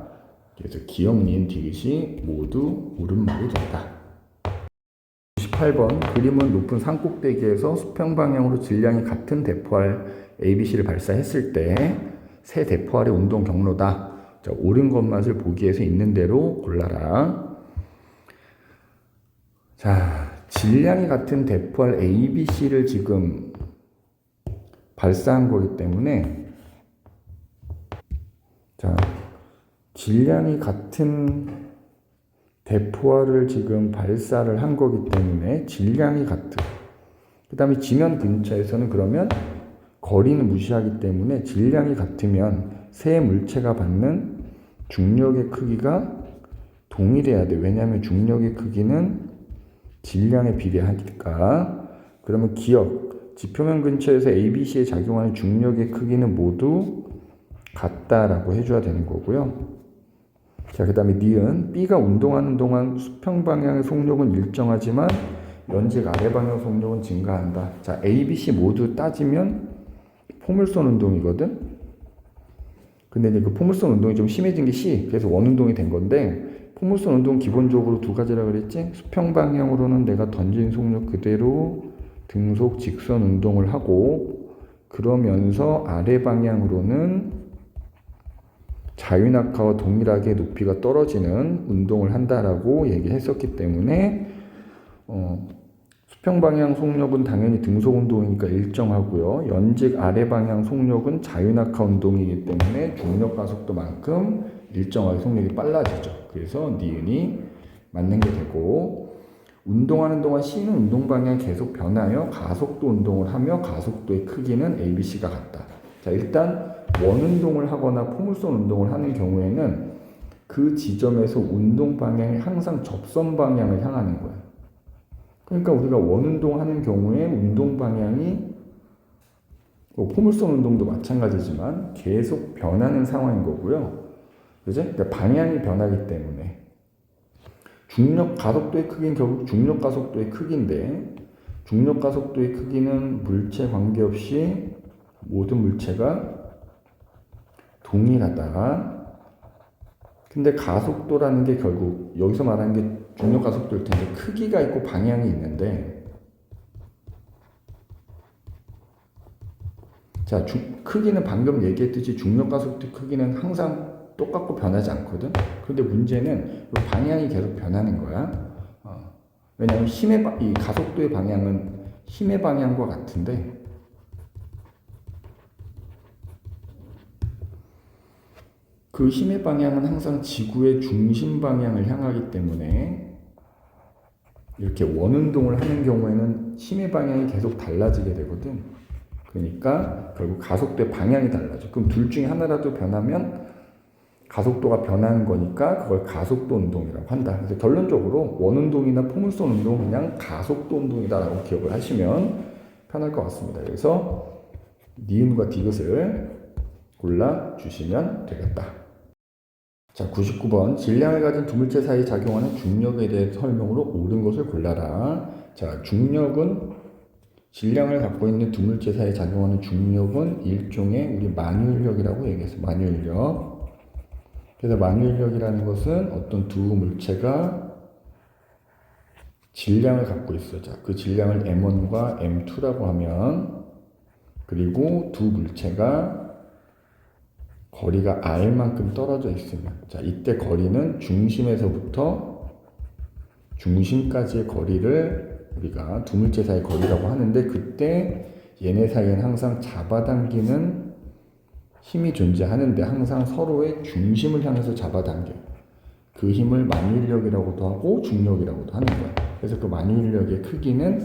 그래서 기역, 니은, 디귿이 모두 옳은 말이 된다. 18번 그림은 높은 산꼭대기에서 수평 방향으로 질량이 같은 대포알 ABC를 발사했을 때 세 대포알의 운동 경로다. 자, 옳은 것만을 보기에서 있는 대로 골라라. 자, 질량이 같은 대포알 ABC를 지금 발사한 거기 때문에 자, 질량이 같은 대포알을 지금 발사를 한 거기 때문에 질량이 같은 그 다음에 지면 근처에서는 그러면 거리는 무시하기 때문에 질량이 같으면 세 물체가 받는 중력의 크기가 동일해야 돼. 왜냐하면 중력의 크기는 질량에 비례하니까. 그러면 기억 지표면 근처에서 ABC에 작용하는 중력의 크기는 모두 같다라고 해줘야 되는 거고요. 자, 그 다음에 니은 B가 운동하는 동안 수평 방향의 속력은 일정하지만 연직 아래 방향 속력은 증가한다. 자, A, B, C 모두 따지면 포물선 운동이거든. 근데 이제 그 포물선 운동이 좀 심해진 게 C, 그래서 원 운동이 된 건데, 포물선 운동 기본적으로 두 가지라 그랬지. 수평 방향으로는 내가 던진 속력 그대로 등속 직선 운동을 하고, 그러면서 아래 방향으로는 자유낙하와 동일하게 높이가 떨어지는 운동을 한다라고 얘기했었기 때문에 수평 방향 속력은 당연히 등속 운동이니까 일정하고요. 연직 아래 방향 속력은 자유낙하 운동이기 때문에 중력 가속도만큼 일정하게 속력이 빨라지죠. 그래서 니은이 맞는 게 되고, 운동하는 동안 C는 운동 방향이 계속 변하여 가속도 운동을 하며 가속도의 크기는 ABC가 같다. 자, 일단 원 운동을 하거나 포물선 운동을 하는 경우에는 그 지점에서 운동 방향이 항상 접선 방향을 향하는 거야. 그러니까 우리가 원 운동하는 경우에 운동 방향이 포물선 운동도 마찬가지지만 계속 변하는 상황인 거고요. 그죠? 그러니까 방향이 변하기 때문에 중력 가속도의 크기는 결국 중력 가속도의 크기인데, 중력 가속도의 크기는 물체 관계없이 모든 물체가 동일하다. 근데 가속도라는 게 결국 여기서 말하는 게 중력 가속도일 텐데 크기가 있고 방향이 있는데, 자, 크기는 방금 얘기했듯이 중력 가속도 크기는 항상 똑같고 변하지 않거든. 그런데 문제는 방향이 계속 변하는 거야. 왜냐하면 이 가속도의 방향은 힘의 방향과 같은데, 그 힘의 방향은 항상 지구의 중심 방향을 향하기 때문에 이렇게 원운동을 하는 경우에는 힘의 방향이 계속 달라지게 되거든. 그러니까 결국 가속도의 방향이 달라져. 그럼 둘 중에 하나라도 변하면 가속도가 변하는 거니까 그걸 가속도 운동이라고 한다. 그래서 결론적으로 원운동이나 포물선 운동은 그냥 가속도 운동이다라고 기억을 하시면 편할 것 같습니다. 그래서 니은과 디귿을 골라주시면 되겠다. 자, 99번. 질량을 가진 두 물체 사이 작용하는 중력에 대해 설명으로 옳은 것을 골라라. 자, 중력은 질량을 갖고 있는 두 물체 사이 작용하는 중력은 일종의 우리 만유인력이라고 얘기했어요. 만유인력. 그래서 만유인력이라는 것은 어떤 두 물체가 질량을 갖고 있어요. 자, 그 질량을 M1과 M2라고 하면, 그리고 두 물체가 거리가 R만큼 떨어져 있으면, 자, 이때 거리는 중심에서부터 중심까지의 거리를 우리가 두 물체 사이 거리라고 하는데, 그때 얘네 사이에는 항상 잡아당기는 힘이 존재하는데 항상 서로의 중심을 향해서 잡아당겨요. 그 힘을 만유인력이라고도 하고 중력이라고도 하는 거예요. 그래서 그 만유인력의 크기는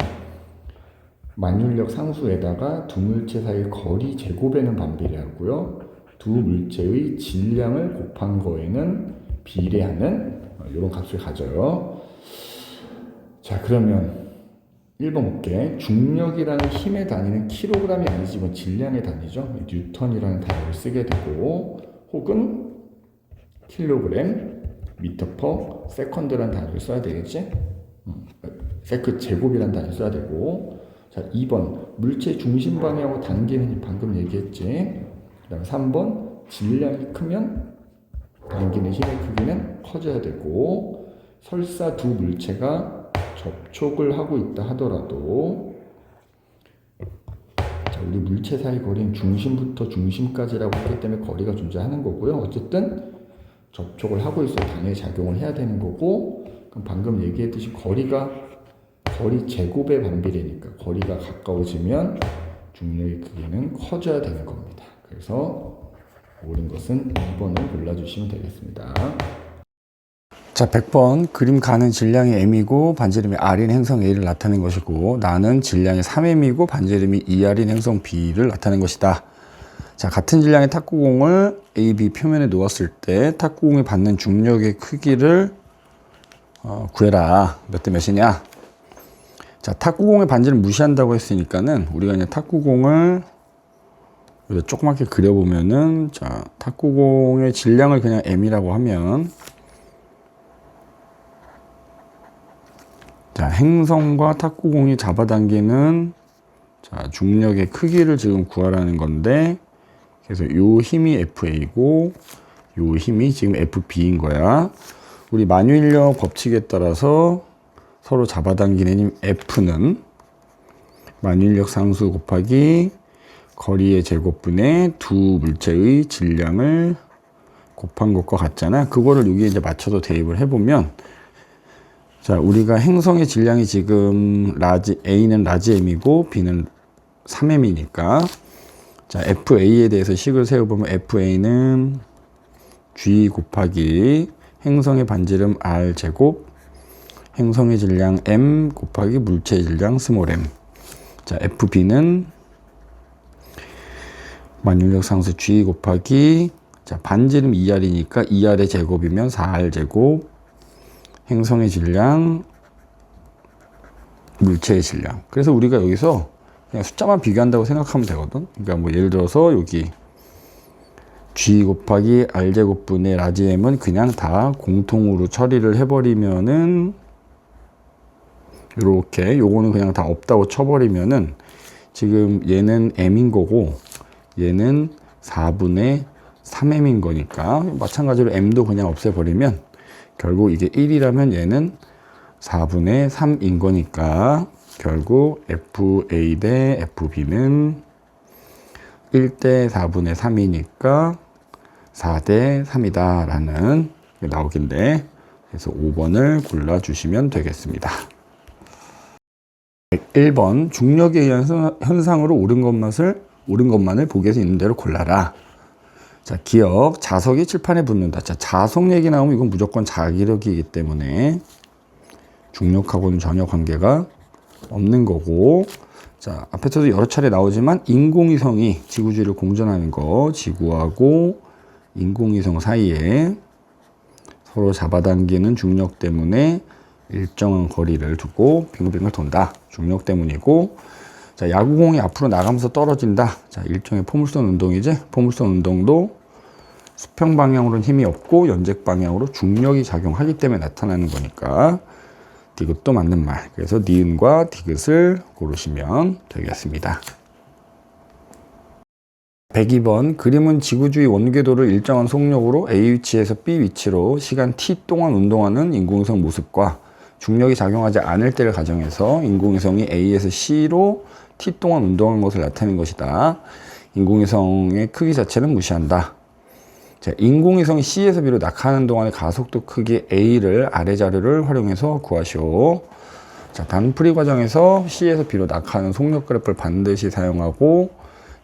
만유인력 상수에다가 두 물체 사이 거리 제곱에는 반비례하고요. 두 물체의 질량을 곱한 거에는 비례하는 이런 값을 가져요. 자, 그러면 1번 볼게. 중력이라는 힘의 단위는 킬로그램이 아니지만 질량의 단위죠. 뉴턴이라는 단어를 쓰게 되고, 혹은 킬로그램, 미터 퍼 세컨드라는 단어를 써야 되겠지? 세컨드 제곱이라는 단어를 써야 되고. 자, 2번 물체 중심 방향으로 당기는 힘, 방금 얘기했지. 그 다음에 3번 질량이 크면 당기는 힘의 크기는 커져야 되고, 설사 두 물체가 접촉을 하고 있다 하더라도, 자, 우리 물체 사이 거리는 중심부터 중심까지라고 했기 때문에 거리가 존재하는 거고요. 어쨌든 접촉을 하고 있어야 당연히 작용을 해야 되는 거고, 그럼 방금 얘기했듯이 거리 제곱의 반비례니까 거리가 가까워지면 중력의 크기는 커져야 되는 겁니다. 그래서 옳은 것은 2번을 골라주시면 되겠습니다. 자, 100번. 그림 가는 질량이 M이고 반지름이 R인 행성 A를 나타낸 것이고, 나는 질량이 3M이고 반지름이 2R인 행성 B를 나타낸 것이다. 자, 같은 질량의 탁구공을 A, B 표면에 놓았을 때 탁구공이 받는 중력의 크기를 구해라. 몇 대 몇이냐? 자, 탁구공의 반지를 무시한다고 했으니까는 우리가 그냥 탁구공을 조그맣게 그려보면은, 자, 탁구공의 질량을 그냥 M이라고 하면 자, 행성과 탁구공이 잡아당기는 자, 중력의 크기를 지금 구하라는 건데, 그래서 요 힘이 FA고 요 힘이 지금 FB인 거야. 우리 만유인력 법칙에 따라서 서로 잡아당기는 힘 F는 만유인력 상수 곱하기 거리의 제곱분의 두 물체의 질량을 곱한 것과 같잖아. 그거를 여기에 이제 맞춰서 대입을 해보면, 자, 우리가 행성의 질량이 지금 A는 라지 M이고 B는 3M이니까, 자, FA에 대해서 식을 세워보면 FA는 G 곱하기 행성의 반지름 R 제곱, 행성의 질량 M 곱하기 물체의 질량 스몰 m. 자, FB는 만유인력 상수 G 곱하기, 자, 반지름 2R이니까 2R의 제곱이면 4R 제곱, 행성의 질량, 물체의 질량. 그래서 우리가 여기서 그냥 숫자만 비교한다고 생각하면 되거든. 그러니까 뭐 예를 들어서 여기 G 곱하기 R 제곱분의 라지 M은 그냥 다 공통으로 처리를 해버리면은, 요렇게 요거는 그냥 다 없다고 쳐버리면은, 지금 얘는 M인 거고 얘는 4분의 3M인 거니까 마찬가지로 M도 그냥 없애버리면 결국 이게 1이라면 얘는 4분의 3인 거니까 결국 FA 대 FB는 1대 4분의 3이니까 4대 3이다 라는 게 나오긴데, 그래서 5번을 골라주시면 되겠습니다. 1번 중력에 의한 현상으로 옳은 것만을 보기에서 있는 대로 골라라. 자, 기억, 자석이 칠판에 붙는다. 자, 자석 얘기 나오면 이건 무조건 자기력이기 때문에 중력하고는 전혀 관계가 없는 거고, 자, 앞에서도 여러 차례 나오지만 인공위성이 지구주위를 공전하는 거, 지구하고 인공위성 사이에 서로 잡아당기는 중력 때문에 일정한 거리를 두고 빙글빙글 돈다. 중력 때문이고, 자, 야구공이 앞으로 나가면서 떨어진다. 자, 일종의 포물선 운동이지. 포물선 운동도 수평 방향으로는 힘이 없고 연직 방향으로 중력이 작용하기 때문에 나타나는 거니까 디귿도 맞는 말. 그래서 니은과 디귿을 고르시면 되겠습니다. 102번 그림은 지구주위 원궤도를 일정한 속력으로 A 위치에서 B 위치로 시간 t 동안 운동하는 인공위성 모습과 중력이 작용하지 않을 때를 가정해서 인공위성이 A에서 C로 t 동안 운동한 것을 나타내는 것이다. 인공위성의 크기 자체는 무시한다. 자, 인공위성이 C에서 B로 낙하하는 동안의 가속도 크기 A를 아래 자료를 활용해서 구하시오. 자, 단풀이 과정에서 C에서 B로 낙하하는 속력 그래프를 반드시 사용하고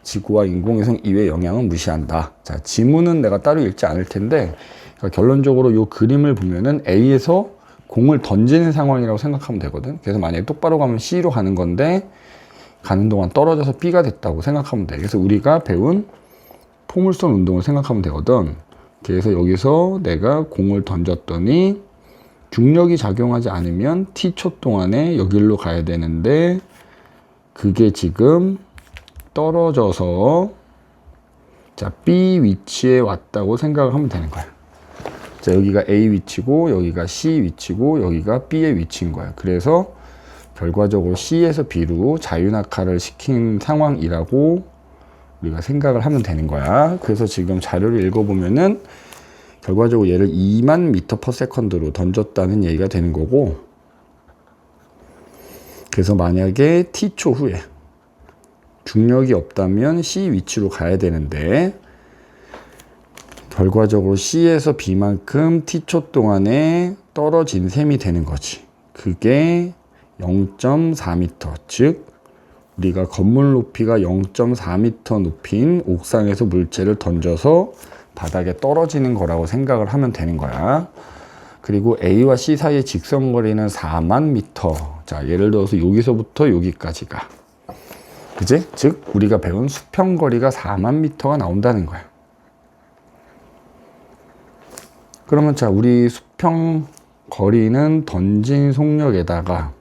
지구와 인공위성 이외의 영향은 무시한다. 자, 지문은 내가 따로 읽지 않을 텐데, 그러니까 결론적으로 이 그림을 보면은 A에서 공을 던지는 상황이라고 생각하면 되거든. 그래서 만약에 똑바로 가면 C로 가는 건데 가는 동안 떨어져서 B가 됐다고 생각하면 돼. 그래서 우리가 배운 포물선 운동을 생각하면 되거든. 그래서 여기서 내가 공을 던졌더니 중력이 작용하지 않으면 T초 동안에 여기로 가야 되는데 그게 지금 떨어져서 자, B 위치에 왔다고 생각을 하면 되는 거야. 자, 여기가 A 위치고 여기가 C 위치고 여기가 B의 위치인 거야. 그래서 결과적으로 C에서 B로 자유낙하를 시킨 상황이라고 우리가 생각을 하면 되는 거야. 그래서 지금 자료를 읽어보면은 결과적으로 얘를 2만 미터 퍼 세컨드로 던졌다는 얘기가 되는 거고, 그래서 만약에 T초 후에 중력이 없다면 C 위치로 가야 되는데 결과적으로 C에서 B만큼 T초 동안에 떨어진 셈이 되는 거지. 그게 0.4m, 즉 우리가 건물 높이가 0.4m 높이인 옥상에서 물체를 던져서 바닥에 떨어지는 거라고 생각을 하면 되는 거야. 그리고 A와 C 사이의 직선거리는 4만 미터. 자, 예를 들어서 여기서부터 여기까지가, 그지? 즉 우리가 배운 수평거리가 4만 미터가 나온다는 거야. 그러면 자, 우리 수평거리는 던진 속력에다가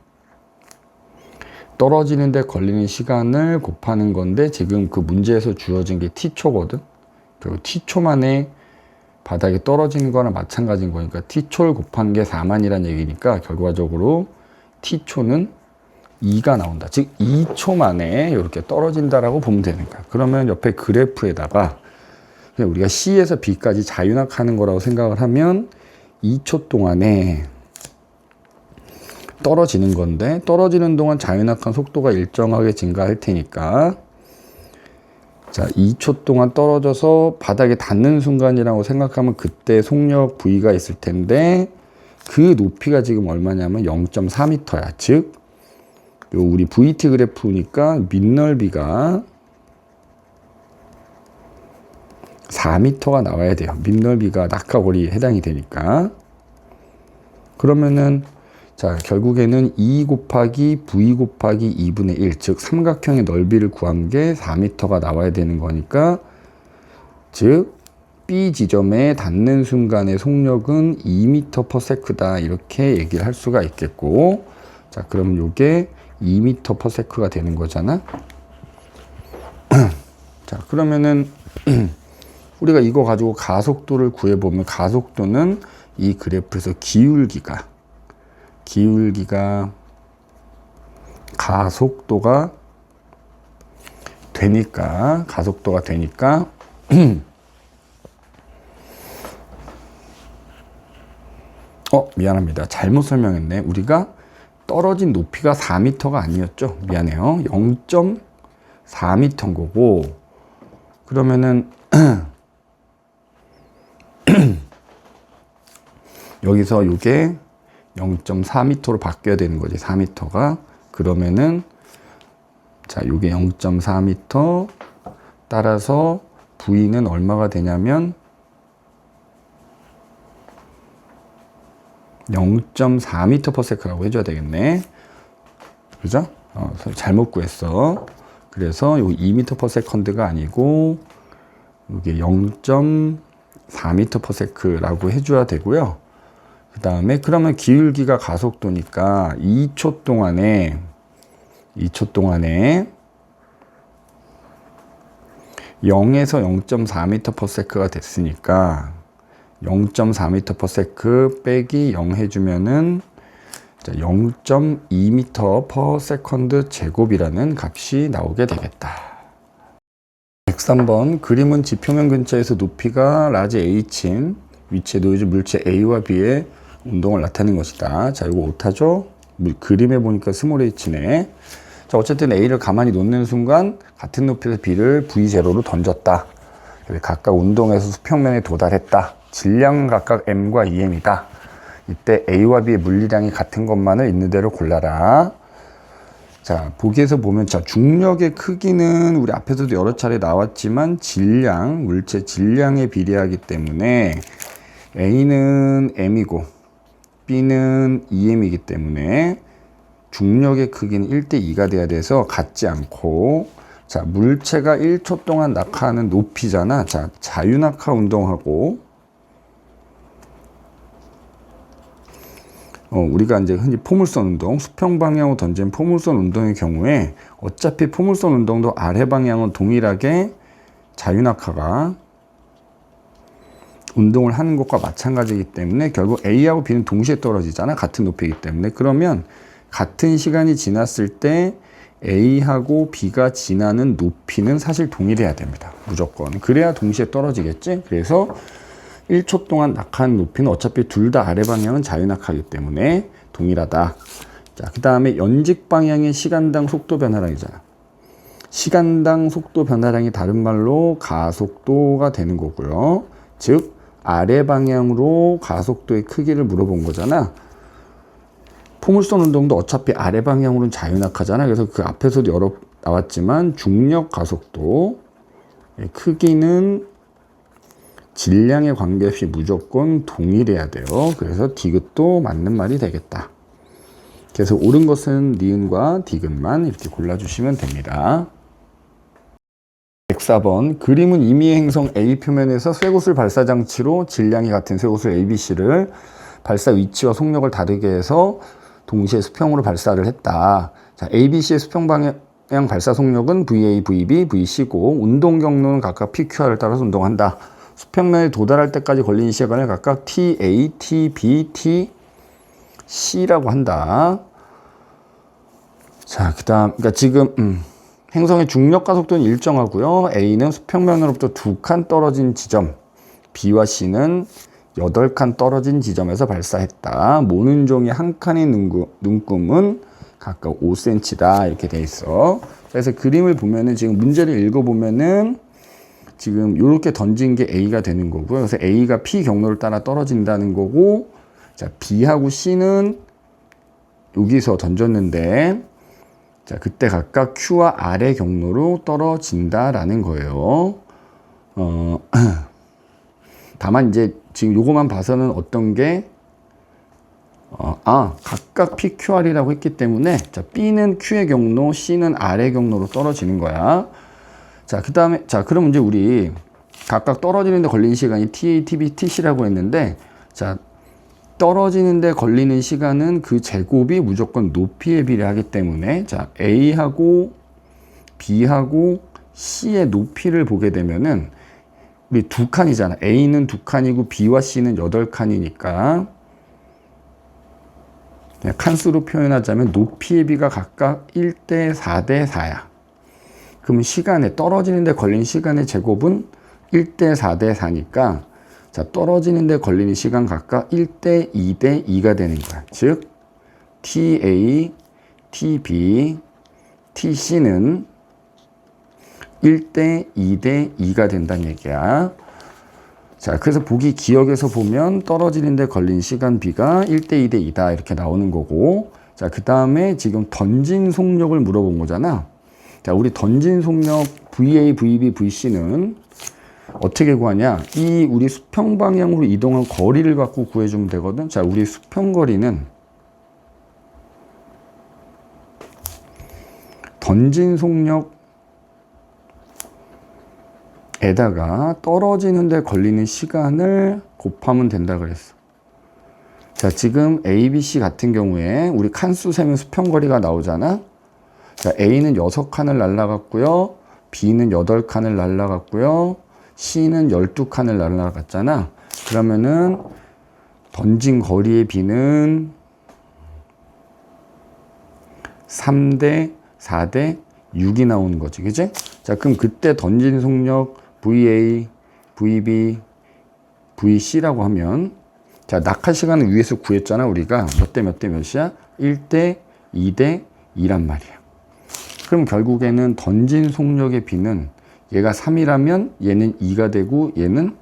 떨어지는데 걸리는 시간을 곱하는 건데, 지금 그 문제에서 주어진 게 T초거든. 그리고 T초만에 바닥에 떨어지는 거나 마찬가지인 거니까 T초를 곱한 게 4만이라는 얘기니까 결과적으로 t초는 2가 나온다. 즉 2초 만에 이렇게 떨어진다라고 보면 되는 거야. 그러면 옆에 그래프에다가 그냥 우리가 C에서 B까지 자유낙하는 거라고 생각을 하면 2초 동안에 떨어지는 건데, 떨어지는 동안 자유낙한 속도가 일정하게 증가할 테니까, 자 2초 동안 떨어져서 바닥에 닿는 순간이라고 생각하면 그때 속력 V가 있을 텐데, 그 높이가 지금 얼마냐면 0.4m야. 즉 요 우리 VT 그래프니까 밑넓이가 4m가 나와야 돼요. 밑넓이가 낙하거리에 해당이 되니까. 그러면은 자 결국에는 2 곱하기 V 곱하기 2분의 1, 즉 삼각형의 넓이를 구한 게 4m가 나와야 되는 거니까, 즉 B 지점에 닿는 순간의 속력은 2m/s다 이렇게 얘기를 할 수가 있겠고, 자 그럼 요게 2m/s가 되는 거잖아. 자 그러면은 우리가 이거 가지고 가속도를 구해보면, 가속도는 이 그래프에서 기울기가 가속도가 되니까 미안합니다. 잘못 설명했네. 우리가 떨어진 높이가 4m가 아니었죠. 미안해요. 0.4m인 거고, 그러면은 여기서 이게 0.4m로 바뀌어야 되는 거지. 4m가. 그러면은 자 이게 0.4m, 따라서 V는 얼마가 되냐면 0.4m/s라고 해줘야 되겠네. 그죠? 잘못 구했어. 그래서 여기 2m/s가 아니고 이게 0.4m/s라고 해줘야 되고요. 그 다음에 그러면 기울기가 가속도니까 2초 동안에 0에서 0.4m/s가 됐으니까 0.4m/s 빼기 0 해주면은 0.2m/s 제곱이라는 값이 나오게 되겠다. 103번 그림은 지표면 근처에서 높이가 라지 h인 위치에 놓여진 물체 A와 B의 운동을 나타내는 것이다. 자, 이거 오타죠? 그림에 보니까 스몰 h네. 자, 어쨌든 A를 가만히 놓는 순간 같은 높이에서 B를 V0로 던졌다. 각각 운동에서 수평면에 도달했다. 질량은 각각 M과 2M이다. 이때 A와 B의 물리량이 같은 것만을 있는 대로 골라라. 자, 보기에서 보면, 자, 중력의 크기는 우리 앞에서도 여러 차례 나왔지만 물체 질량에 비례하기 때문에 A는 M이고 B는 2M이기 때문에 중력의 크기는 1대2가 돼야 돼서 같지 않고, 자, 물체가 1초 동안 낙하하는 높이잖아. 자, 자유낙하 운동하고, 우리가 이제 흔히 포물선 운동, 수평 방향으로 던진 포물선 운동의 경우에 어차피 포물선 운동도 아래 방향은 동일하게 자유낙하가 운동을 하는 것과 마찬가지이기 때문에 결국 A하고 B는 동시에 떨어지잖아. 같은 높이이기 때문에. 그러면 같은 시간이 지났을 때 A하고 B가 지나는 높이는 사실 동일해야 됩니다. 무조건. 그래야 동시에 떨어지겠지? 그래서 1초 동안 낙하한 높이는 어차피 둘 다 아래 방향은 자유낙하이기 때문에 동일하다. 자, 그 다음에 연직 방향의 시간당 속도 변화량이잖아. 시간당 속도 변화량이 다른 말로 가속도가 되는 거고요. 즉 아래 방향으로 가속도의 크기를 물어본 거잖아. 포물선 운동도 어차피 아래 방향으로는 자유낙하잖아. 그래서 그 앞에서도 여러 나왔지만 중력 가속도 크기는 질량에 관계없이 무조건 동일해야 돼요. 그래서 디귿도 맞는 말이 되겠다. 그래서 옳은 것은 니은과 디귿만 이렇게 골라주시면 됩니다. 104번 그림은 임의의 행성 A 표면에서 쇠구슬 발사 장치로 질량이 같은 쇠구슬 ABC를 발사 위치와 속력을 다르게 해서 동시에 수평으로 발사를 했다. 자, ABC의 수평 방향 발사 속력은 VA, VB, VC고 운동 경로는 각각 PQR을 따라서 운동한다. 수평면에 도달할 때까지 걸리는 시간을 각각 TA, TB, TC라고 한다. 자, 그러니까 지금 행성의 중력 가속도는 일정하고요. A는 수평면으로부터 2칸 떨어진 지점, B와 C는 8칸 떨어진 지점에서 발사했다. 모는 종이 한 칸의 눈금은 각각 5cm다. 이렇게 돼 있어. 그래서 그림을 보면은 지금 문제를 읽어보면은 지금 이렇게 던진 게 A가 되는 거고요. 그래서 A가 P 경로를 따라 떨어진다는 거고, 자, B하고 C는 여기서 던졌는데, 자, 그때 각각 Q와 R의 경로로 떨어진다라는 거예요. 다만 이제 지금 요거만 봐서는 어떤 게, 각각 P, Q, R이라고 했기 때문에, 자, B는 Q의 경로, C는 R의 경로로 떨어지는 거야. 자, 그 다음에, 자, 그럼 이제 우리 각각 떨어지는데 걸리는 시간이 TA, TB, TC라고 했는데, 자, 떨어지는데 걸리는 시간은 그 제곱이 무조건 높이에 비례하기 때문에, 자, A하고 B하고 C의 높이를 보게 되면은, 우리 2칸이잖아. A는 2칸이고 B와 C는 8칸이니까, 칸수로 표현하자면 높이의 비가 각각 1대 4대 4야. 그러면 시간에, 떨어지는데 걸린 시간의 제곱은 1대 4대 4니까, 자, 떨어지는데 걸리는 시간 각각 1대 2대 2가 되는 거야. 즉, TA, TB, TC는 1대 2대 2가 된다는 얘기야. 자, 그래서 보기 기억에서 보면 떨어지는데 걸린 시간 B가 1대 2대 2다. 이렇게 나오는 거고. 자, 그 다음에 지금 던진 속력을 물어본 거잖아. 자, 우리 던진 속력 VA, VB, VC는 어떻게 구하냐? 이 우리 수평 방향으로 이동한 거리를 갖고 구해주면 되거든. 자, 우리 수평 거리는 던진 속력에다가 떨어지는데 걸리는 시간을 곱하면 된다 그랬어. 자, 지금 A, B, C 같은 경우에 우리 칸수 세면 수평 거리가 나오잖아. 자, A는 6칸을 날라갔고요. B는 8칸을 날라갔고요. C는 12칸을 날아갔잖아. 그러면은 던진 거리의 B는 3대 4대 6이 나오는 거지. 그지? 자, 그럼 그때 던진 속력 VA, VB, VC라고 하면, 자, 낙하 시간은 위에서 구했잖아. 우리가 몇 대 몇 대 몇이야? 1대 2대 2란 말이야. 그럼 결국에는 던진 속력의 B는 얘가 3이라면 얘는 2가 되고 얘는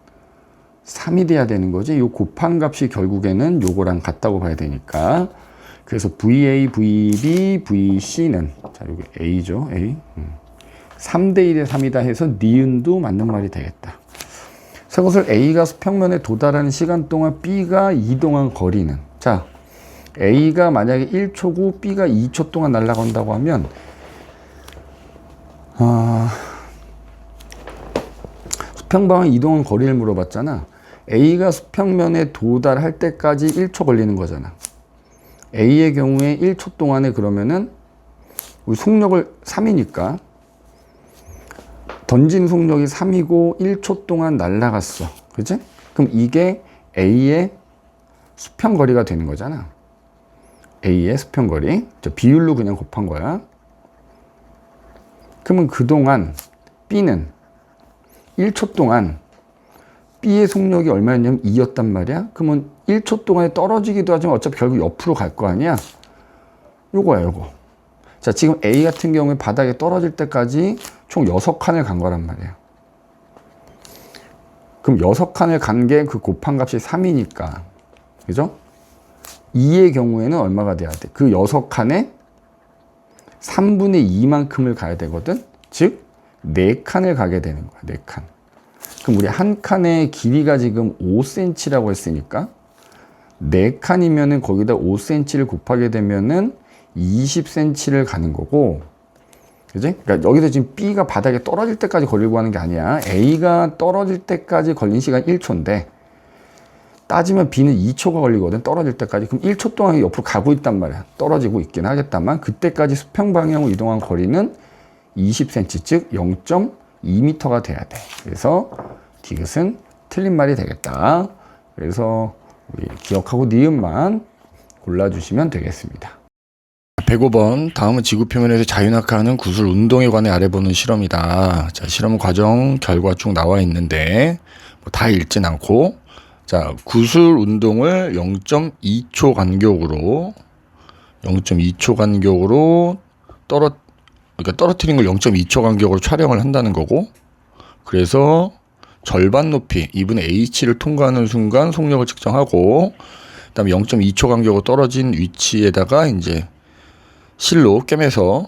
3이 돼야 되는 거지. 요 곱한 값이 결국에는 요거랑 같다고 봐야 되니까. 그래서 VA, VB, VC는, 자, 여기 A죠. A. 3대 1에 3이다 해서 니은도 맞는 말이 되겠다. 그래서 그것을 A가 수평면에 도달하는 시간 동안 B가 이동한 거리는, 자, A가 만약에 1초고 B가 2초 동안 날아간다고 하면, 수평방향 이동한 거리를 물어봤잖아. A가 수평면에 도달할 때까지 1초 걸리는 거잖아. A의 경우에 1초 동안에 그러면은 우리 속력을 3이니까 던진 속력이 3이고 1초 동안 날아갔어. 그치? 그럼 이게 A의 수평거리가 되는 거잖아. A의 수평거리. 저 비율로 그냥 곱한 거야. 그러면 그동안 B는 1초 동안 B의 속력이 얼마였냐면 2였단 말이야. 그러면 1초 동안에 떨어지기도 하지만 어차피 결국 옆으로 갈 거 아니야. 요거야, 요거. 자, 지금 A 같은 경우에 바닥에 떨어질 때까지 총 6칸을 간 거란 말이야. 그럼 6칸을 간 게 그 곱한 값이 3이니까. 그죠? 2의 경우에는 얼마가 돼야 돼? 그 6칸에 3분의 2만큼을 가야 되거든? 즉, 4칸을 가게 되는 거야, 4칸. 그럼 우리 한 칸의 길이가 지금 5cm라고 했으니까, 4칸이면은 거기다 5cm를 곱하게 되면은 20cm를 가는 거고, 그지? 그러니까 여기서 지금 B가 바닥에 떨어질 때까지 걸리고 하는 게 아니야. A가 떨어질 때까지 걸린 시간 1초인데, 따지면 B는 2초가 걸리거든, 떨어질 때까지. 그럼 1초 동안 옆으로 가고 있단 말이야. 떨어지고 있긴 하겠다만, 그때까지 수평 방향으로 이동한 거리는 20cm, 즉 0.2m가 돼야 돼. 그래서 디귿은 틀린 말이 되겠다. 그래서 우리 기억하고 니은만 골라주시면 되겠습니다. 105번 다음은 지구표면에서 자유낙하하는 구슬 운동에 관해 아래보는 실험이다. 자, 실험 과정 결과 쭉 나와 있는데 다 읽진 않고, 자, 구슬 운동을 0.2초 간격으로 떨어뜨린 걸 0.2초 간격으로 촬영을 한다는 거고, 그래서 절반 높이 2분의 h를 통과하는 순간 속력을 측정하고, 그다음에 0.2초 간격으로 떨어진 위치에다가 이제 실로 꿰매서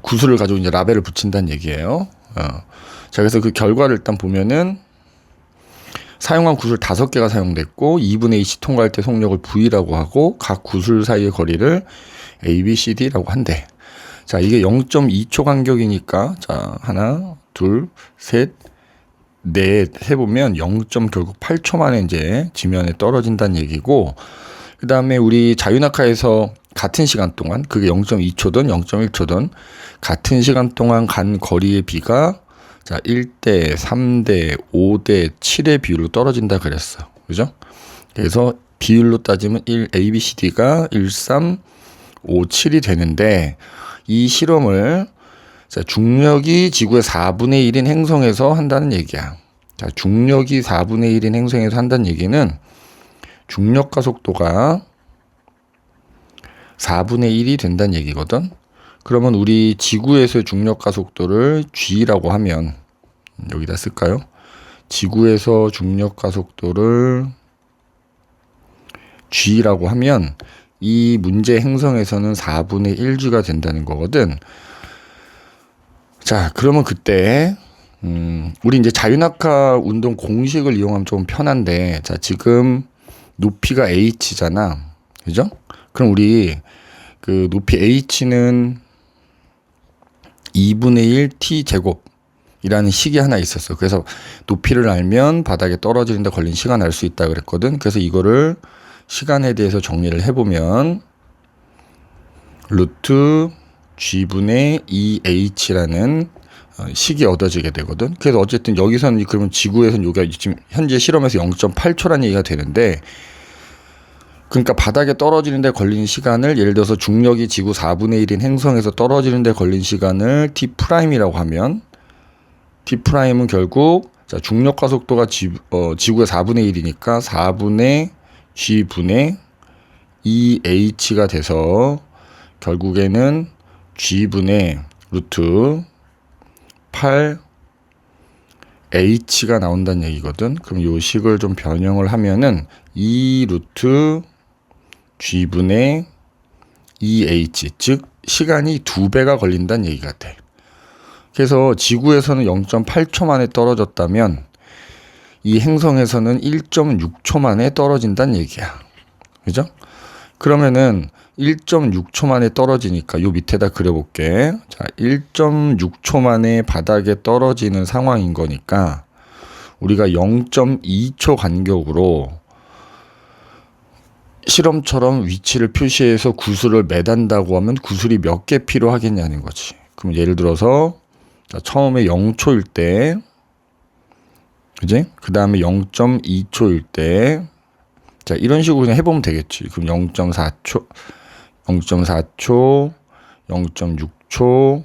구슬을 가지고 이제 라벨을 붙인다는 얘기예요. 자, 그래서 그 결과를 일단 보면은 사용한 구슬 5개가 사용됐고 2분의 h 통과할 때 속력을 v라고 하고 각 구슬 사이의 거리를 a, b, c, d라고 한대. 자, 이게 0.2초 간격이니까 자, 하나, 둘, 셋, 넷 해보면 0.8초 만에 이제 지면에 떨어진다는 얘기고, 그 다음에 우리 자유낙하에서 같은 시간 동안, 그게 0.2초든 0.1초든 같은 시간 동안 간 거리의 비가 자 1대, 3대, 5대, 7의 비율로 떨어진다 그랬어. 그죠? 그래서 비율로 따지면 1, A, B, C, D가 1, 3, 5, 7이 되는데, 이 실험을 자, 중력이 지구의 4분의 1인 행성에서 한다는 얘기야. 자, 중력이 4분의 1인 행성에서 한다는 얘기는 중력과 속도가 4분의 1이 된다는 얘기거든. 그러면 우리 지구에서의 중력과 속도를 g라고 하면, 여기다 쓸까요? 지구에서 중력과 속도를 g라고 하면 이 문제 행성에서는 4분의 1g가 된다는 거거든. 자, 그러면 그때 우리 이제 자유낙하 운동 공식을 이용하면 좀 편한데, 자, 지금 높이가 h잖아. 그죠? 그럼 우리 그 높이 h는 2분의 1 t 제곱이라는 식이 하나 있었어. 그래서 높이를 알면 바닥에 떨어지는데 걸린 시간 알 수 있다 그랬거든. 그래서 이거를 시간에 대해서 정리를 해보면 루트 g분의 2h라는 식이 얻어지게 되거든. 그래서 어쨌든 여기서는 그러면 지구에서는 여기가 지금 현재 실험에서 0.8초라는 얘기가 되는데, 그러니까 바닥에 떨어지는데 걸린 시간을, 예를 들어서 중력이 지구 4분의 1인 행성에서 떨어지는데 걸린 시간을 T'이라고 하면, T'은 결국 자, 중력과 속도가 지구의 4분의 1이니까 4분의 G분의 2H가 돼서 결국에는 G분의 루트 8H가 나온다는 얘기거든. 그럼 요 식을 좀 변형을 하면은 2 루트 G분의 2H, 즉 시간이 2배가 걸린다는 얘기가 돼. 그래서 지구에서는 0.8초 만에 떨어졌다면 이 행성에서는 1.6초 만에 떨어진다는 얘기야. 그죠? 그러면은 1.6초 만에 떨어지니까 요 밑에다 그려볼게. 자, 1.6초 만에 바닥에 떨어지는 상황인 거니까 우리가 0.2초 간격으로 실험처럼 위치를 표시해서 구슬을 매단다고 하면 구슬이 몇 개 필요하겠냐는 거지. 그럼 예를 들어서 자, 처음에 0초일 때, 그지? 그 다음에 0.2초일 때, 자, 이런 식으로 그냥 해보면 되겠지. 그럼 0.4초, 0.4초, 0.6초,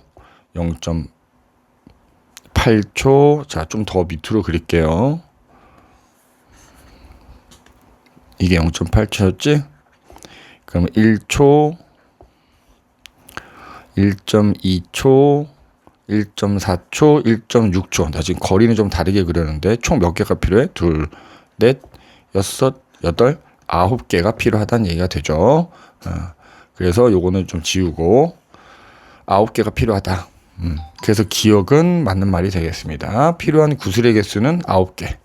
0.8초. 자, 좀 더 밑으로 그릴게요. 이게 0.8초였지? 그러면 1초, 1.2초, 1.4초, 1.6초. 나 지금 거리는 좀 다르게 그렸는데 총 몇 개가 필요해? 둘, 넷, 여섯, 여덟, 9개가 필요하다는 얘기가 되죠. 그래서 요거는 좀 지우고 9개가 필요하다. 그래서 기억은 맞는 말이 되겠습니다. 필요한 구슬의 개수는 9개.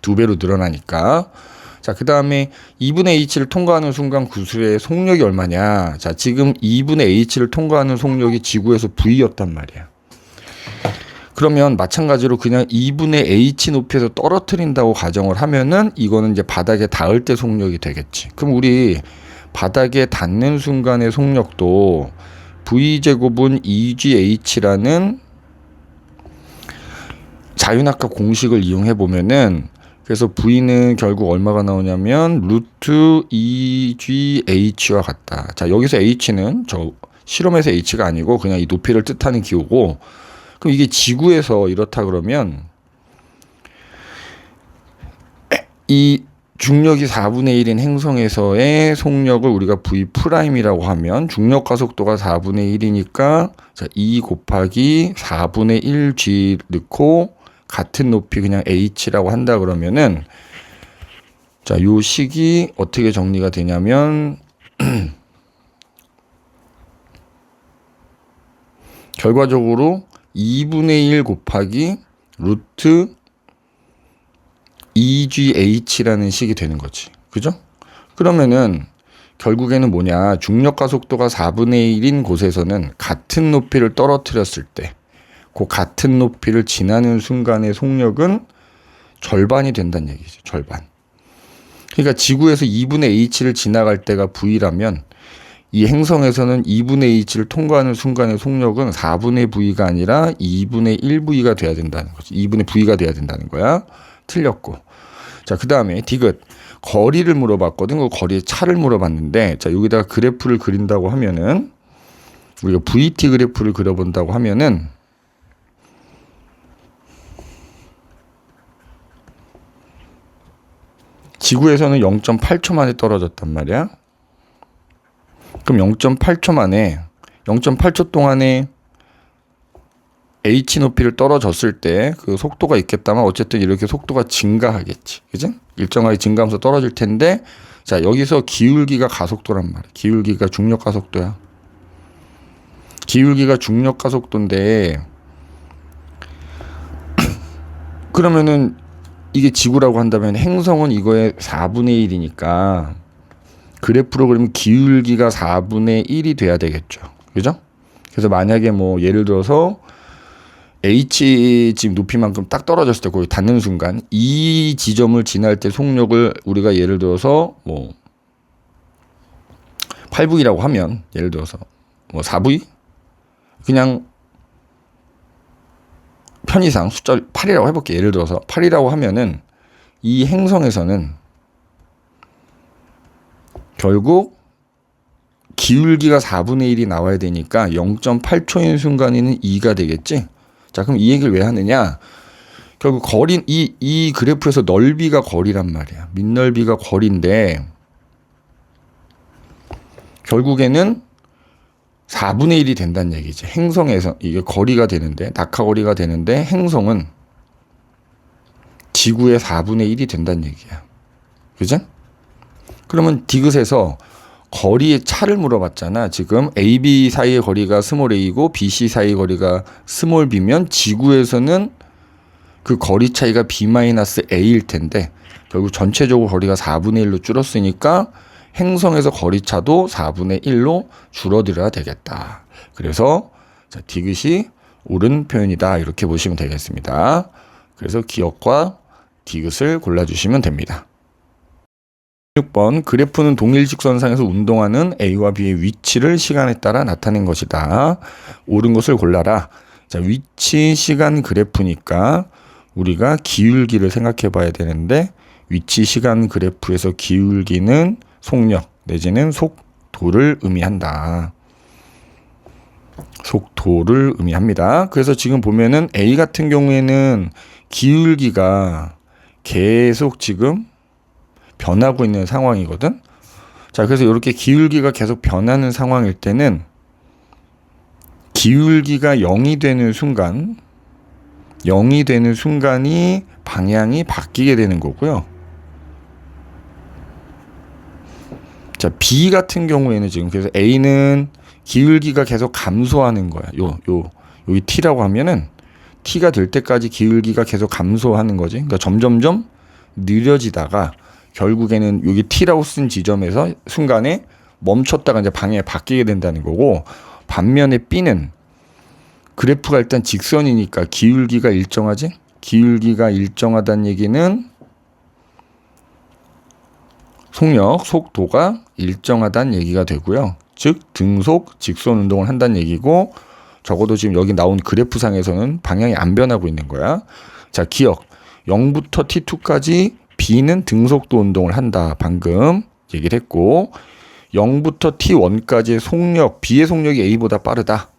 2배로 늘어나니까. 자, 그 다음에 2분의 h를 통과하는 순간 구슬의 속력이 얼마냐. 자, 지금 2분의 h를 통과하는 속력이 지구에서 v였단 말이야. 그러면 마찬가지로 그냥 2분의 h 높이에서 떨어뜨린다고 가정을 하면은 이거는 이제 바닥에 닿을 때 속력이 되겠지. 그럼 우리 바닥에 닿는 순간의 속력도 v제곱은 2gh라는 자유낙하 공식을 이용해 보면은 그래서 V는 결국 얼마가 나오냐면 루트 2GH와 같다. 자, 여기서 H는 저 실험에서 H가 아니고 그냥 이 높이를 뜻하는 기호고, 그럼 이게 지구에서 이렇다 그러면 이 중력이 4분의 1인 행성에서의 속력을 우리가 V'이라고 하면 중력 가속도가 4분의 1이니까 자, 2 곱하기 4분의 1G 넣고 같은 높이 그냥 H라고 한다 그러면은 자, 요 식이 어떻게 정리가 되냐면 결과적으로 2분의 1 곱하기 루트 2GH라는 식이 되는 거지. 그죠? 그러면은 결국에는 뭐냐, 중력 가속도가 4분의 1인 곳에서는 같은 높이를 떨어뜨렸을 때 그 같은 높이를 지나는 순간의 속력은 절반이 된다는 얘기죠. 절반. 그러니까 지구에서 2분의 H를 지나갈 때가 V라면 이 행성에서는 2분의 H를 통과하는 순간의 속력은 4분의 V가 아니라 2분의 1V가 돼야 된다는 거지. 2분의 V가 돼야 된다는 거야. 틀렸고. 자, 그 다음에 디귿. 거리를 물어봤거든. 그 거리의 차를 물어봤는데, 자, 여기다가 그래프를 그린다고 하면은, 우리가 VT 그래프를 그려본다고 하면은, 지구에서는 0.8초 만에 떨어졌단 말이야. 그럼 0.8초 만에, 0.8초 동안에 H 높이를 떨어졌을 때 그 속도가 있겠다만 어쨌든 이렇게 속도가 증가하겠지. 그지? 일정하게 증가하면서 떨어질 텐데, 자, 여기서 기울기가 가속도란 말이야. 기울기가 중력 가속도야. 기울기가 중력 가속도인데, 그러면은 이게 지구라고 한다면 행성은 이거의 4분의 1이니까 그래프로 그리면 기울기가 4분의 1이 돼야 되겠죠. 그죠? 그래서 만약에 뭐 예를 들어서 H 지금 높이만큼 딱 떨어졌을 때 거기 닿는 순간 이 지점을 지날 때 속력을 우리가 예를 들어서 뭐 8V라고 하면 예를 들어서 뭐 4V? 그냥 편의상 숫자 8이라고 해볼게. 예를 들어서 8이라고 하면은 이 행성에서는 결국 기울기가 4분의 1이 나와야 되니까 0.8초인 순간에는 2가 되겠지. 자, 그럼 이 얘기를 왜 하느냐? 결국 거리, 이 그래프에서 넓이가 거리란 말이야. 밑넓이가 거리인데, 결국에는 4분의 1이 된다는 얘기지. 행성에서 이게 거리가 되는데, 낙하거리가 되는데, 행성은 지구의 4분의 1이 된다는 얘기야. 그죠? 그러면 디귿에서 거리의 차를 물어봤잖아. 지금 AB 사이의 거리가 스몰 a이고 BC 사이의 거리가 스몰 b면 지구에서는 그 거리 차이가 b-a일 텐데 결국 전체적으로 거리가 4분의 1로 줄었으니까 행성에서 거리 차도 4분의 1로 줄어들어야 되겠다. 그래서 자, 디귿이 옳은 표현이다. 이렇게 보시면 되겠습니다. 그래서 기억과 디귿을 골라주시면 됩니다. 6번 그래프는 동일 직선상에서 운동하는 A와 B의 위치를 시간에 따라 나타낸 것이다. 옳은 것을 골라라. 자, 위치 시간 그래프니까 우리가 기울기를 생각해 봐야 되는데 위치 시간 그래프에서 기울기는 속력 내지는 속도를 의미한다. 속도를 의미합니다. 그래서 지금 보면은 A 같은 경우에는 기울기가 계속 지금 변하고 있는 상황이거든. 자, 그래서 이렇게 기울기가 계속 변하는 상황일 때는 기울기가 0이 되는 순간이 방향이 바뀌게 되는 거고요. 자, B 같은 경우에는 지금 그래서 A는 기울기가 계속 감소하는 거야. 여기 T라고 하면은 T가 될 때까지 기울기가 계속 감소하는 거지. 그러니까 점점점 느려지다가 결국에는 여기 T라고 쓴 지점에서 순간에 멈췄다가 이제 방향이 바뀌게 된다는 거고, 반면에 B는 그래프가 일단 직선이니까 기울기가 일정하지? 기울기가 일정하다는 얘기는 속력, 속도가 일정하다는 얘기가 되고요. 즉 등속, 직선 운동을 한다는 얘기고, 적어도 지금 여기 나온 그래프상에서는 방향이 안 변하고 있는 거야. 자, 기억. 0부터 T2까지 B는 등속도 운동을 한다. 방금 얘기를 했고 0부터 T1까지의 속력, B의 속력이 A보다 빠르다.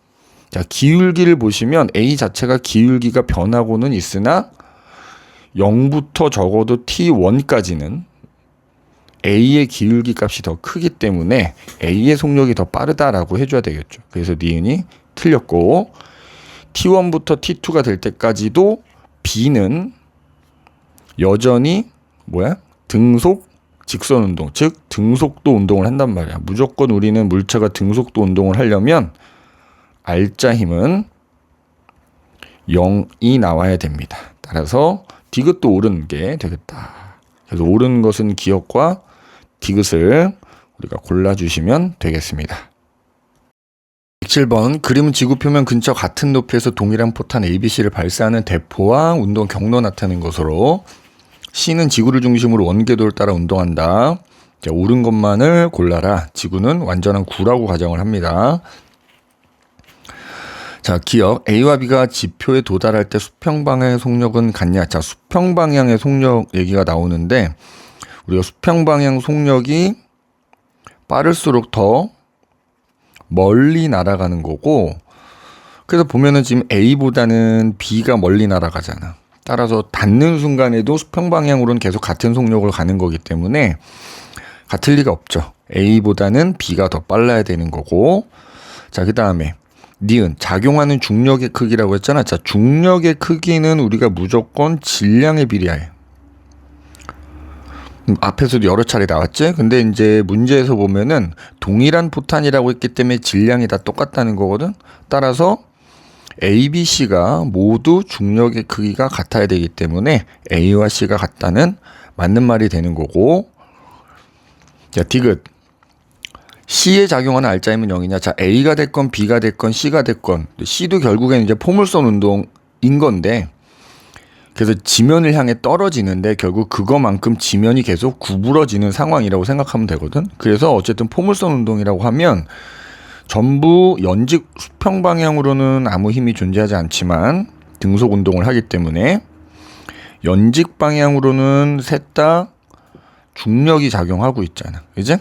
자, 기울기를 보시면 A 자체가 기울기가 변하고는 있으나 0부터 적어도 T1까지는 A의 기울기 값이 더 크기 때문에 A의 속력이 더 빠르다라고 해줘야 되겠죠. 그래서 니은이 틀렸고 T1부터 T2가 될 때까지도 B는 여전히 등속 직선 운동, 즉 등속도 운동을 한단 말이야. 무조건 우리는 물체가 등속도 운동을 하려면 R자 힘은 0이 나와야 됩니다. 따라서 디귿도 옳은 게 되겠다. 그래서 옳은 것은 기억과 디귿을 우리가 골라주시면 되겠습니다. 107번 그림은 지구표면 근처 같은 높이에서 동일한 포탄 ABC를 발사하는 대포와 운동 경로 나타낸 것으로 C는 지구를 중심으로 원궤도를 따라 운동한다. 자, 옳은 것만을 골라라. 지구는 완전한 구라고 가정을 합니다. 자, 기억. A와 B가 지표에 도달할 때 수평 방향의 속력은 같냐? 자, 수평 방향의 속력 얘기가 나오는데 우리가 수평 방향 속력이 빠를수록 더 멀리 날아가는 거고 그래서 보면은 지금 A보다는 B가 멀리 날아가잖아. 따라서 닿는 순간에도 수평 방향으로는 계속 같은 속력을 가는 거기 때문에 같을 리가 없죠. A보다는 B가 더 빨라야 되는 거고 자, 그 다음에 니은 작용하는 중력의 크기라고 했잖아. 자, 중력의 크기는 우리가 무조건 질량에 비례해. 앞에서도 여러 차례 나왔지? 근데 이제 문제에서 보면은 동일한 포탄이라고 했기 때문에 질량이 다 똑같다는 거거든. 따라서 A, B, C가 모두 중력의 크기가 같아야 되기 때문에 A와 C가 같다는 맞는 말이 되는 거고 자, 디귿 C에 작용하는 R자임은 0이냐? 자, A가 됐건 B가 됐건 C가 됐건 C도 결국에는 이제 포물선 운동인 건데 그래서 지면을 향해 떨어지는데 결국 그거만큼 지면이 계속 구부러지는 상황이라고 생각하면 되거든. 그래서 어쨌든 포물선 운동이라고 하면 전부 연직 수평 방향으로는 아무 힘이 존재하지 않지만 등속 운동을 하기 때문에 연직 방향으로는 셋 다 중력이 작용하고 있잖아. 그지?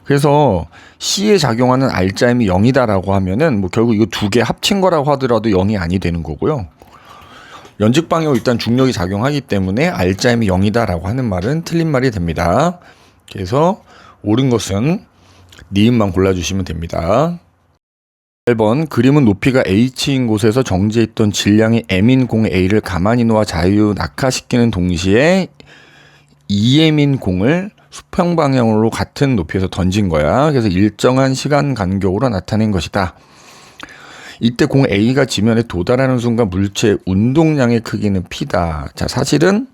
그래서 C에 작용하는 R자임이 0이다라고 하면은 뭐 결국 이거 두 개 합친 거라고 하더라도 0이 아니 되는 거고요. 연직 방향으로 일단 중력이 작용하기 때문에 R자임이 0이다라고 하는 말은 틀린 말이 됩니다. 그래서 옳은 것은 니은만 골라주시면 됩니다. 8번 그림은 높이가 H인 곳에서 정지해 있던 질량이 M인 공 A를 가만히 놓아 자유 낙하시키는 동시에 2M인 공을 수평 방향으로 같은 높이에서 던진 거야. 그래서 일정한 시간 간격으로 나타낸 것이다. 이때 공 A가 지면에 도달하는 순간 물체의 운동량의 크기는 P다. 자, 사실은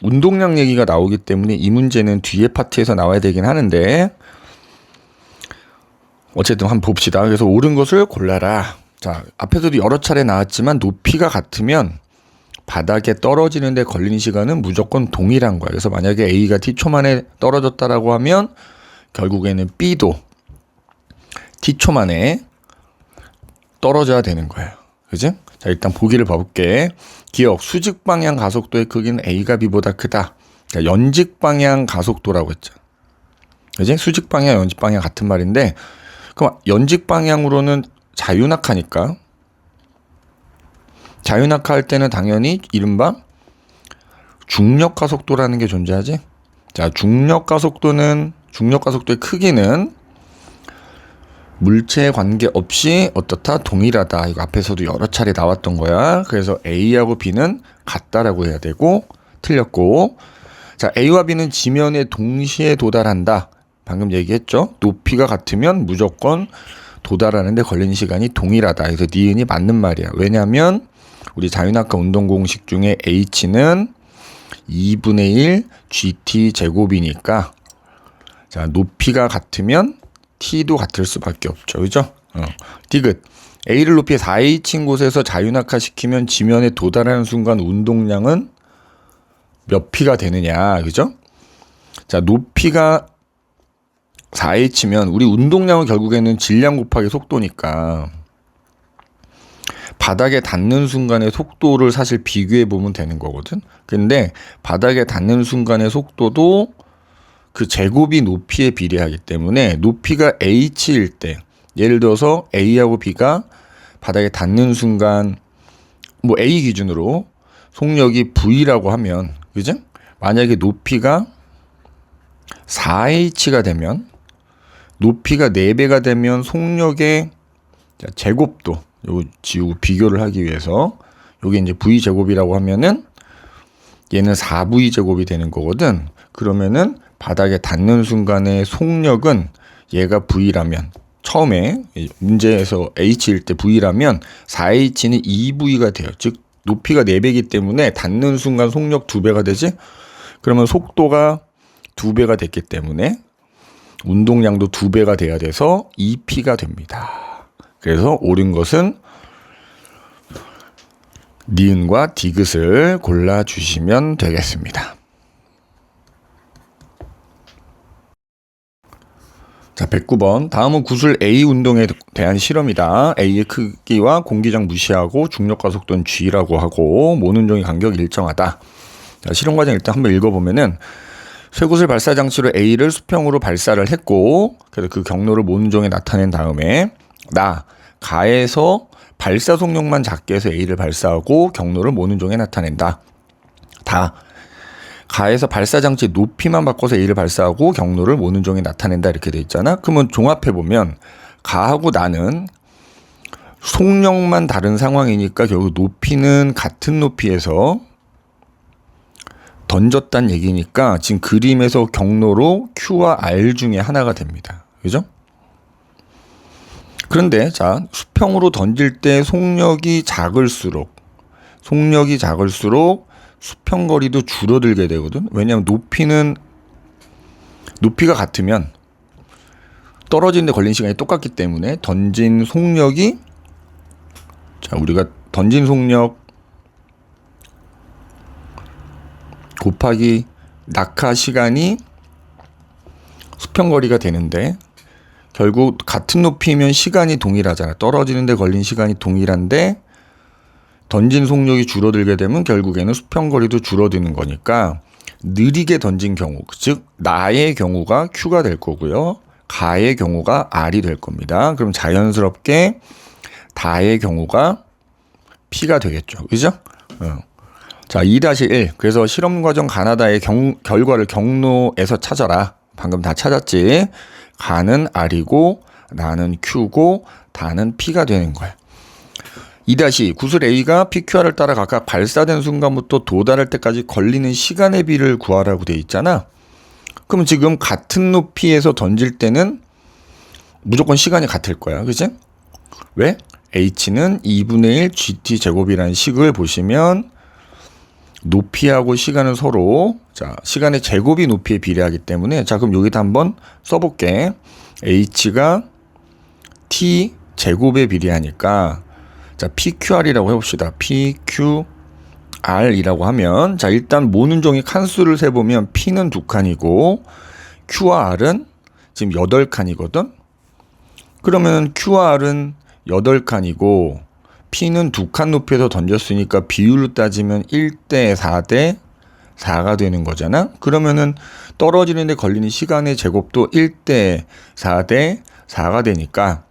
운동량 얘기가 나오기 때문에 이 문제는 뒤에 파트에서 나와야 되긴 하는데 어쨌든 한번 봅시다. 그래서 옳은 것을 골라라. 자, 앞에서도 여러 차례 나왔지만 높이가 같으면 바닥에 떨어지는데 걸리는 시간은 무조건 동일한 거야. 그래서 만약에 A가 T초 만에 떨어졌다라고 하면 결국에는 B도 T초 만에 떨어져야 되는 거예요. 그지? 자, 일단 보기를 봐볼게. 기억, 수직 방향 가속도의 크기는 A가 B보다 크다. 자, 연직 방향 가속도라고 했죠. 그지? 수직 방향, 연직 방향 같은 말인데 그럼 연직 방향으로는 자유낙하니까 자유낙하할 때는 당연히 이른바 중력가속도라는 게 존재하지. 자, 중력가속도의 크기는 물체에 관계없이 어떻다? 동일하다. 이거 앞에서도 여러 차례 나왔던 거야. 그래서 A하고 B는 같다라고 해야 되고 틀렸고 자, A와 B는 지면에 동시에 도달한다. 방금 얘기했죠. 높이가 같으면 무조건 도달하는데 걸리는 시간이 동일하다. 그래서 니은이 맞는 말이야. 왜냐하면 우리 자유낙하 운동 공식 중에 H는 2분의 1 GT 제곱이니까 자, 높이가 같으면 T도 같을 수밖에 없죠. 그죠? 디귿 A를 높이 4H인 곳에서 자유낙하 시키면 지면에 도달하는 순간 운동량은 몇 P가 되느냐. 그죠? 자, 높이가 4H면 우리 운동량은 결국에는 질량 곱하기 속도니까 바닥에 닿는 순간의 속도를 사실 비교해 보면 되는 거거든. 근데 바닥에 닿는 순간의 속도도 그 제곱이 높이에 비례하기 때문에 높이가 h일 때, 예를 들어서 a하고 b가 바닥에 닿는 순간 뭐 a 기준으로 속력이 v라고 하면, 그죠? 만약에 높이가 4h가 되면, 높이가 4배가 되면 속력의 제곱도, 요 지우고 비교를 하기 위해서 요게 이제 v 제곱이라고 하면은 얘는 4v 제곱이 되는 거거든. 그러면은 바닥에 닿는 순간의 속력은 얘가 v라면, 처음에 문제에서 h일 때 v라면 4h는 2v가 돼요. 즉 높이가 4배이기 때문에 닿는 순간 속력 2배가 되지. 그러면 속도가 2배가 됐기 때문에 운동량도 2배가 돼야 돼서 2p가 됩니다. 그래서 옳은 것은 니은과 디귿을 골라주시면 되겠습니다. 자, 109번. 다음은 구슬 A 운동에 대한 실험이다. A의 크기와 공기장 무시하고 중력과 속도는 G라고 하고 모는 종이 간격이 일정하다. 자, 실험 과정 일단 한번 읽어보면은 쇠구슬 발사 장치로 A를 수평으로 발사를 했고, 그래서 그 경로를 모는 종에 나타낸 다음에 가에서 발사 속력만 작게 해서 A를 발사하고 경로를 모는 종에 나타낸다. 가에서 발사 장치 높이만 바꿔서 A를 발사하고 경로를 모는 종에 나타낸다. 이렇게 돼 있잖아. 그러면 종합해 보면 가하고 나는 속력만 다른 상황이니까 결국 높이는 같은 높이에서 던졌단 얘기니까 지금 그림에서 경로로 Q와 R 중에 하나가 됩니다. 그죠? 그런데 자, 수평으로 던질 때 속력이 작을수록 수평 거리도 줄어들게 되거든. 왜냐하면 높이가 같으면 떨어지는 데 걸린 시간이 똑같기 때문에 던진 속력이, 자, 우리가 던진 속력 곱하기 낙하 시간이 수평 거리가 되는데, 결국 같은 높이면 시간이 동일하잖아. 떨어지는 데 걸린 시간이 동일한데 던진 속력이 줄어들게 되면 결국에는 수평 거리도 줄어드는 거니까 느리게 던진 경우, 즉 나의 경우가 Q가 될 거고요. 가의 경우가 R이 될 겁니다. 그럼 자연스럽게 다의 경우가 P가 되겠죠. 그죠? 자, 2-1. 그래서 실험 과정 가나다의 결과를 경로에서 찾아라. 방금 다 찾았지? 가는 R이고 나는 Q고 다는 P가 되는 거야. 2-2. 구슬 A가 PQR을 따라 각각 발사된 순간부터 도달할 때까지 걸리는 시간의 비를 구하라고 돼 있잖아. 그럼 지금 같은 높이에서 던질 때는 무조건 시간이 같을 거야. 그치? 왜? H는 2분의 1 GT 제곱이라는 식을 보시면 높이하고 시간은 서로, 자, 시간의 제곱이 높이에 비례하기 때문에, 자, 그럼 여기다 한번 써볼게. H가 T 제곱에 비례하니까, 자, PQR이라고 해봅시다. PQR이라고 하면, 자, 일단 모는 종이 칸수를 세보면 P는 2칸이고 Q와 R은 지금 8칸이거든. 그러면 Q와 R은 8칸이고 P는 2칸 높이에서 던졌으니까 비율로 따지면 1대 4대 4가 되는 거잖아. 그러면은 떨어지는 데 걸리는 시간의 제곱도 1대 4대 4가 되니까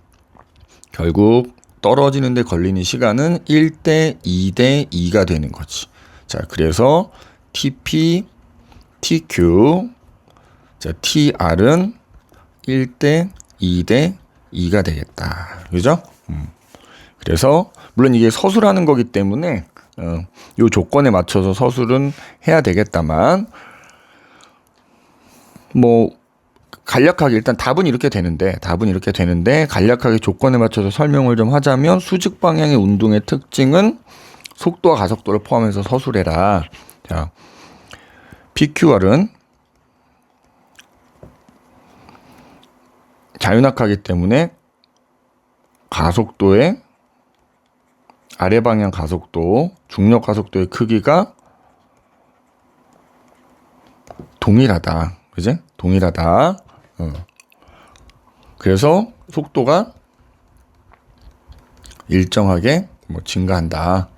결국 떨어지는 데 걸리는 시간은 1대 2대 2가 되는 거지. 자, 그래서 TP, TQ, 자, TR은 1대 2대 2가 되겠다. 그죠? 그래서 물론 이게 서술하는 거기 때문에 요 조건에 맞춰서 서술은 해야 되겠다만, 뭐 간략하게 일단 답은 이렇게 되는데 간략하게 조건에 맞춰서 설명을 좀 하자면, 수직 방향의 운동의 특징은 속도와 가속도를 포함해서 서술해라. 자, PQR은 자유낙하기 때문에 가속도의 아래 방향 가속도, 중력 가속도의 크기가 동일하다. 그지? 동일하다. 그래서 속도가 일정하게 뭐 증가한다.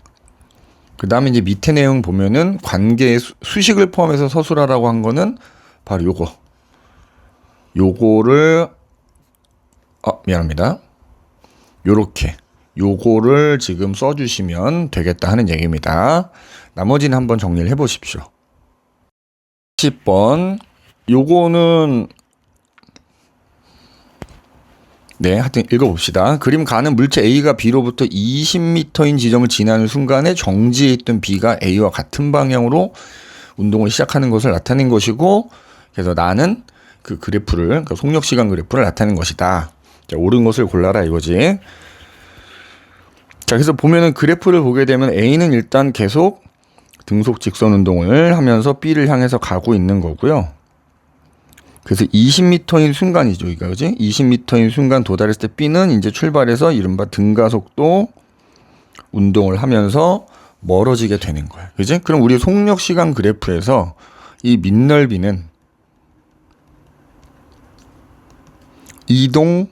그 다음에 이제 밑에 내용 보면은 관계의 수식을 포함해서 서술하라고 한 거는 바로 요거를 미안합니다. 요거를 지금 써주시면 되겠다 하는 얘기입니다. 나머지는 한번 정리를 해보십시오. 10번 요거는 하여튼 읽어봅시다. 그림 가는 물체 A가 B로부터 20m인 지점을 지나는 순간에 정지해 있던 B가 A와 같은 방향으로 운동을 시작하는 것을 나타낸 것이고, 그래서 나는 그 그래프를, 그 속력시간 그래프를 나타낸 것이다. 자, 옳은 것을 골라라 이거지. 자, 그래서 보면은 그래프를 보게 되면 A는 일단 계속 등속 직선 운동을 하면서 B를 향해서 가고 있는 거고요. 그래서 20m인 순간이죠, 여기가, 그지? 20m인 순간 도달했을 때 B는 이제 출발해서 이른바 등가속도 운동을 하면서 멀어지게 되는 거야, 그지? 그럼 우리 속력 시간 그래프에서 이 밑넓이는 이동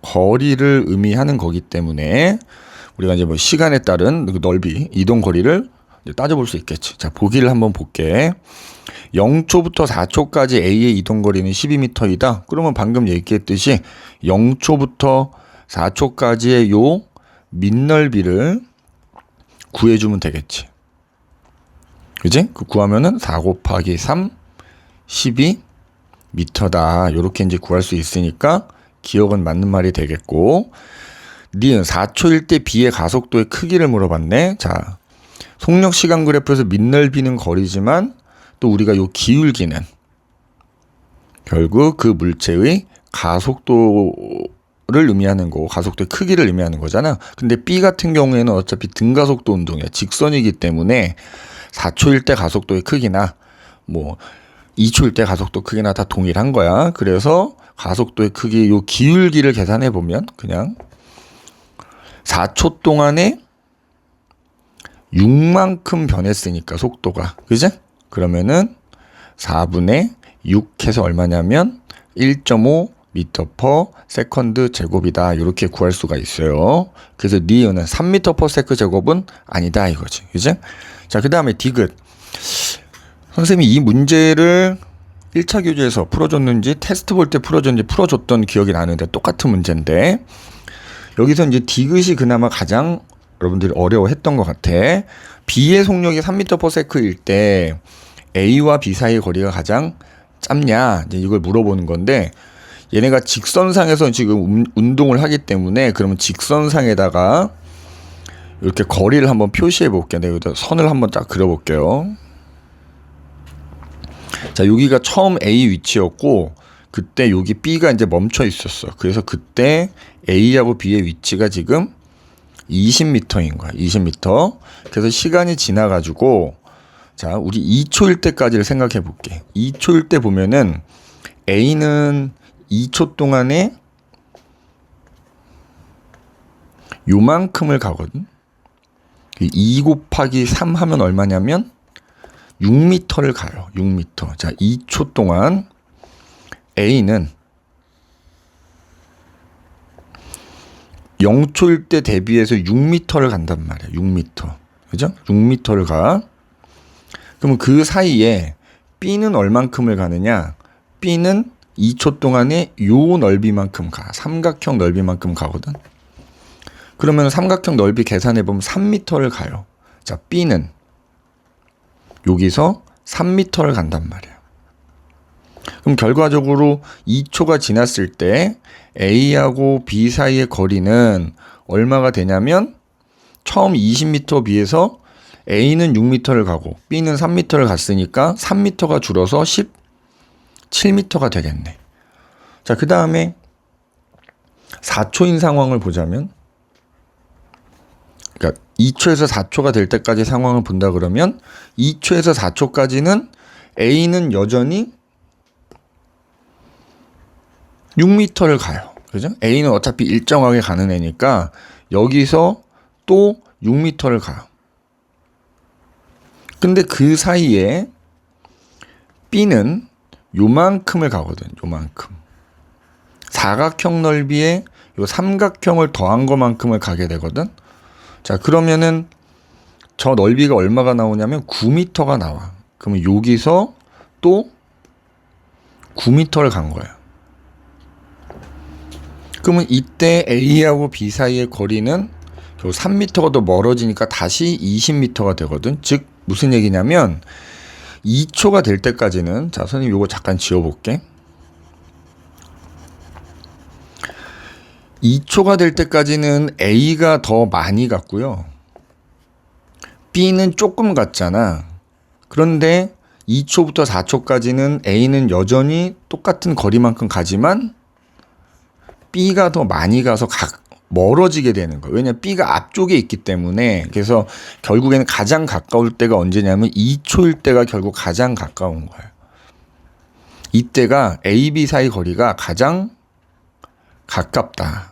거리를 의미하는 거기 때문에 우리가 이제 뭐 시간에 따른 그 넓이, 이동 거리를 따져볼 수 있겠지. 자, 보기를 한번 볼게. 0초부터 4초까지 A의 이동거리는 12m이다. 그러면 방금 얘기했듯이 0초부터 4초까지의 요 밑넓이를 구해주면 되겠지. 그지? 그 구하면은 4 곱하기 3, 12m다. 요렇게 이제 구할 수 있으니까 기억은 맞는 말이 되겠고, 니은 4초일 때 B의 가속도의 크기를 물어봤네. 자, 속력 시간 그래프에서 밑넓이는 거리지만 또 우리가 요 기울기는 결국 그 물체의 가속도를 의미하는 거고, 가속도의 크기를 의미하는 거잖아. 근데 B 같은 경우에는 어차피 등가속도 운동이야. 직선이기 때문에 4초일 때 가속도의 크기나 뭐 2초일 때 가속도 크기나 다 동일한 거야. 그래서 가속도의 크기 요 기울기를 계산해 보면 그냥 4초 동안에 6만큼 변했으니까 속도가, 그지? 그러면은 4분의 6 해서 얼마냐면 1.5 미터 퍼 세컨드 제곱이다. 이렇게 구할 수가 있어요. 그래서 니은은 3미터 퍼 세컨드 제곱은 아니다 이거지. 그지? 자, 그 다음에 디귿. 선생님이 이 문제를 1차 교재에서 풀어줬는지 테스트 볼 때 풀어줬던 기억이 나는데 똑같은 문제인데, 여기서 이제 디귿이 그나마 가장 여러분들이 어려워했던 것 같아. B의 속력이 3m/s일 때 A와 B 사이의 거리가 가장 짧냐, 이제 이걸 물어보는 건데, 얘네가 직선상에서 지금 운동을 하기 때문에 그러면 직선상에다가 이렇게 거리를 한번 표시해 볼게요. 내가 여기다 선을 한번 딱 그려 볼게요. 자, 여기가 처음 A 위치였고, 그때 여기 B가 이제 멈춰 있었어. 그래서 그때 A하고 B의 위치가 지금 20m인 거야. 20m. 그래서 시간이 지나가지고, 자, 우리 2초일 때까지를 생각해 볼게. 2초일 때 보면은 A는 2초 동안에 요만큼을 가거든. 2 곱하기 3 하면 얼마냐면 6m를 가요. 6m. 자, 2초 동안 A는 0초일 때 대비해서 6m를 간단 말이야. 6m. 그죠? 6m를 가. 그러면 그 사이에 B는 얼만큼을 가느냐? B는 2초 동안에 요 넓이만큼 가. 삼각형 넓이만큼 가거든. 그러면 삼각형 넓이 계산해보면 3m를 가요. 자, B는 여기서 3m를 간단 말이야. 그럼 결과적으로 2초가 지났을 때 A하고 B 사이의 거리는 얼마가 되냐면, 처음 20m 비해서 A는 6m를 가고 B는 3m를 갔으니까 3m가 줄어서 17m가 되겠네. 자, 그 다음에 4초인 상황을 보자면, 그러니까 2초에서 4초가 될 때까지 상황을 본다 그러면 2초에서 4초까지는 A는 여전히 6m를 가요. 그죠? A는 어차피 일정하게 가는 애니까 여기서 또 6m를 가요. 근데 그 사이에 B는 요만큼을 가거든. 요만큼. 사각형 넓이에 요 삼각형을 더한 것만큼을 가게 되거든. 자, 그러면은 저 넓이가 얼마가 나오냐면 9m가 나와. 그러면 여기서 또 9m를 간 거야. 그러면 이때 A하고 B 사이의 거리는 3m가 더 멀어지니까 다시 20m가 되거든. 즉 무슨 얘기냐면 2초가 될 때까지는, 자 선생님 요거 잠깐 지워볼게. 2초가 될 때까지는 A가 더 많이 갔고요. B는 조금 갔잖아. 그런데 2초부터 4초까지는 A는 여전히 똑같은 거리만큼 가지만 B가 더 많이 가서 멀어지게 되는 거예요. 왜냐면 B가 앞쪽에 있기 때문에. 그래서 결국에는 가장 가까울 때가 언제냐면 2초일 때가 결국 가장 가까운 거예요. 이때가 A, B 사이 거리가 가장 가깝다.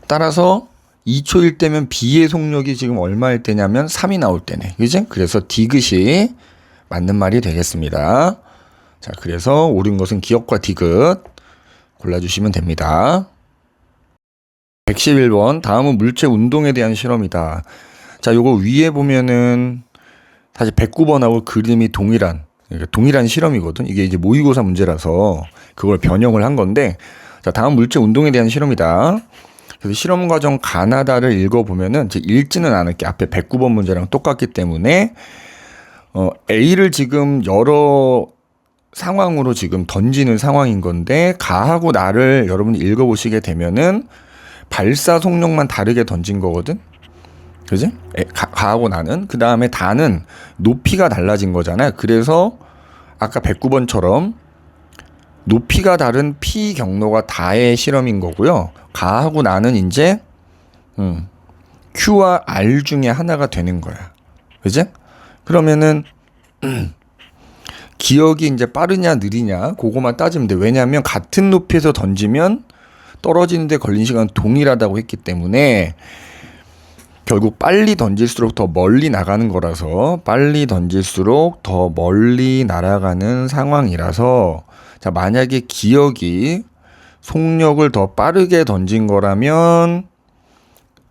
따라서 2초일 때면 B의 속력이 지금 얼마일 때냐면 3이 나올 때네. 그지? 그래서 디귿이 맞는 말이 되겠습니다. 자, 그래서 옳은 것은 기역과 디귿 골라주시면 됩니다. 111번. 다음은 물체 운동에 대한 실험이다. 자, 요거 위에 보면은 사실 109번하고 그림이 동일한, 그러니까 동일한 실험이거든. 이게 이제 모의고사 문제라서 그걸 변형을 한 건데, 자, 다음 물체 운동에 대한 실험이다. 그래서 실험 과정 가나다를 읽어보면은, 제 읽지는 않을게. 앞에 109번 문제랑 똑같기 때문에, A를 지금 여러 상황으로 지금 던지는 상황인 건데, 가하고 나를 여러분이 읽어보시게 되면은 발사 속력만 다르게 던진 거거든. 그지? 가하고 나는. 그 다음에 다는 높이가 달라진 거잖아요. 그래서 아까 109번처럼 높이가 다른 P 경로가 다의 실험인 거고요. 가하고 나는 이제 Q와 R 중에 하나가 되는 거야. 그지? 그러면은 기억이 이제 빠르냐 느리냐 그거만 따지면 돼. 왜냐하면 같은 높이에서 던지면 떨어지는데 걸린 시간은 동일하다고 했기 때문에 결국 빨리 던질수록 더 멀리 나가는 거라서, 빨리 던질수록 더 멀리 날아가는 상황이라서, 자, 만약에 기억이 속력을 더 빠르게 던진 거라면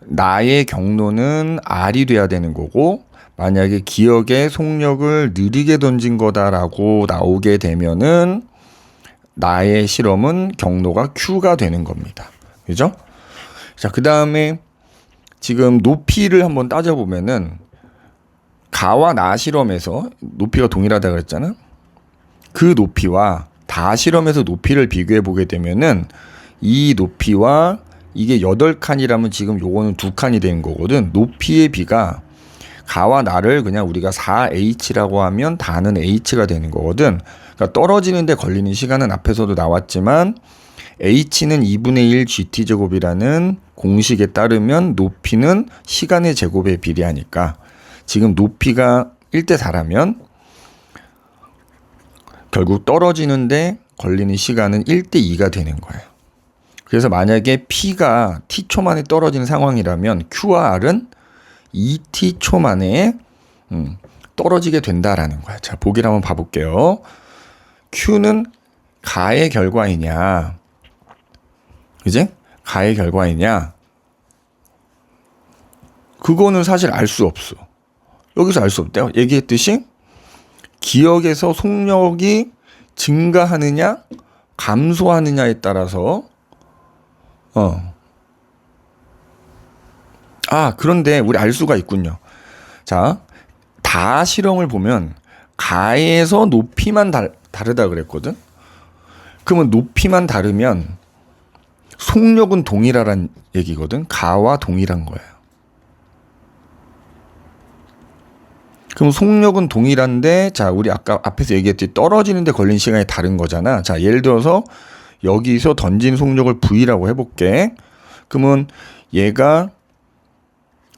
나의 경로는 R이 돼야 되는 거고, 만약에 기억의 속력을 느리게 던진 거다라고 나오게 되면은 나의 실험은 경로가 Q가 되는 겁니다. 그죠? 자, 그 다음에 지금 높이를 한번 따져보면은 가와 나 실험에서 높이가 동일하다 그랬잖아. 그 높이와 다 실험에서 높이를 비교해 보게 되면은 이 높이와 이게 8칸이라면 지금 요거는 2칸이 된 거거든. 높이의 비가 가와 나를 그냥 우리가 4h라고 하면 다는 h가 되는 거거든. 그러니까 떨어지는데 걸리는 시간은 앞에서도 나왔지만 h는 2분의 1 gt제곱이라는 공식에 따르면 높이는 시간의 제곱에 비례하니까 지금 높이가 1대 4라면 결국 떨어지는데 걸리는 시간은 1대 2가 되는 거예요. 그래서 만약에 P가 T초 만에 떨어지는 상황이라면 Q와 R은 2T초 만에 떨어지게 된다라는 거야. 자, 보기를 한번 봐볼게요. Q는 가의 결과이냐, 그지? 가의 결과이냐? 그거는 사실 알 수 없어. 여기서 알 수 없대요. 얘기했듯이 기억에서 속력이 증가하느냐, 감소하느냐에 따라서 그런데 우리 알 수가 있군요. 자, 다 실험을 보면 가에서 높이만 다르다 그랬거든. 그러면 높이만 다르면 속력은 동일하란 얘기거든. 가와 동일한 거야. 그럼 속력은 동일한데, 자, 우리 아까 앞에서 얘기했듯이 떨어지는데 걸린 시간이 다른 거잖아. 자, 예를 들어서 여기서 던진 속력을 V라고 해볼게. 그러면 얘가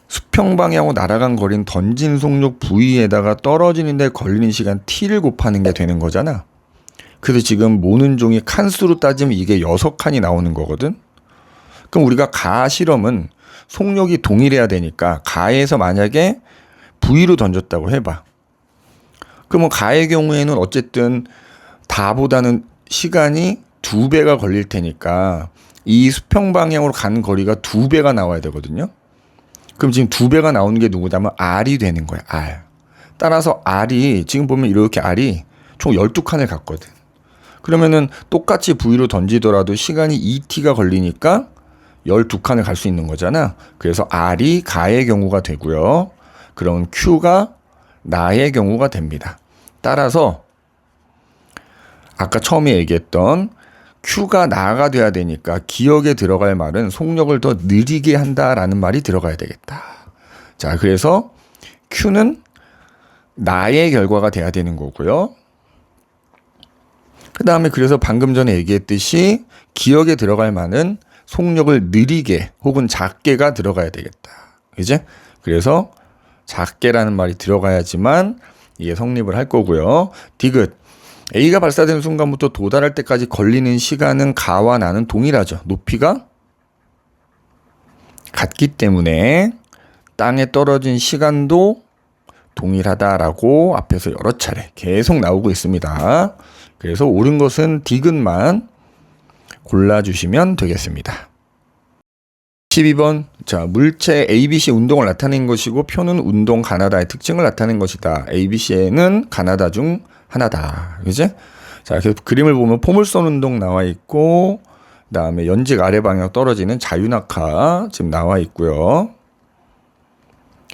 수평 방향으로 날아간 거리는 던진 속력 V에다가 떨어지는데 걸리는 시간 T를 곱하는 게 되는 거잖아. 그래서 지금 모는 종이 칸수로 따지면 이게 6칸이 나오는 거거든. 그럼 우리가 가 실험은 속력이 동일해야 되니까 가에서 만약에 V로 던졌다고 해봐. 그러면 가의 경우에는 어쨌든 다보다는 시간이 2배가 걸릴 테니까 이 수평 방향으로 간 거리가 2배가 나와야 되거든요. 그럼 지금 2배가 나오는 게 누구냐면 R이 되는 거야. R. 따라서 R이 지금 보면 이렇게 R이 총 12칸을 갔거든. 그러면은 똑같이 V로 던지더라도 시간이 2t가 걸리니까 12칸을 갈 수 있는 거잖아. 그래서 R이 가의 경우가 되고요. 그럼 Q가 나의 경우가 됩니다. 따라서 아까 처음에 얘기했던 Q가 나가 돼야 되니까 기억에 들어갈 말은 속력을 더 느리게 한다라는 말이 들어가야 되겠다. 자, 그래서 Q는 나의 결과가 돼야 되는 거고요. 그 다음에 그래서 방금 전에 얘기했듯이 기억에 들어갈 말은 속력을 느리게 혹은 작게가 들어가야 되겠다. 그지? 그래서 작게라는 말이 들어가야지만 이게 성립을 할 거고요. 디귿. A가 발사되는 순간부터 도달할 때까지 걸리는 시간은 가와 나는 동일하죠. 높이가 같기 때문에 땅에 떨어진 시간도 동일하다라고 앞에서 여러 차례 계속 나오고 있습니다. 그래서 옳은 것은 디귿만 골라주시면 되겠습니다. 12번. 자, 물체 ABC 운동을 나타낸 것이고 표는 운동 가나다의 특징을 나타낸 것이다. ABC는 가나다 중 하나다. 그지? 자, 그래서 그림을 보면 포물선 운동 나와 있고 그다음에 연직 아래 방향 떨어지는 자유낙하 지금 나와 있고요.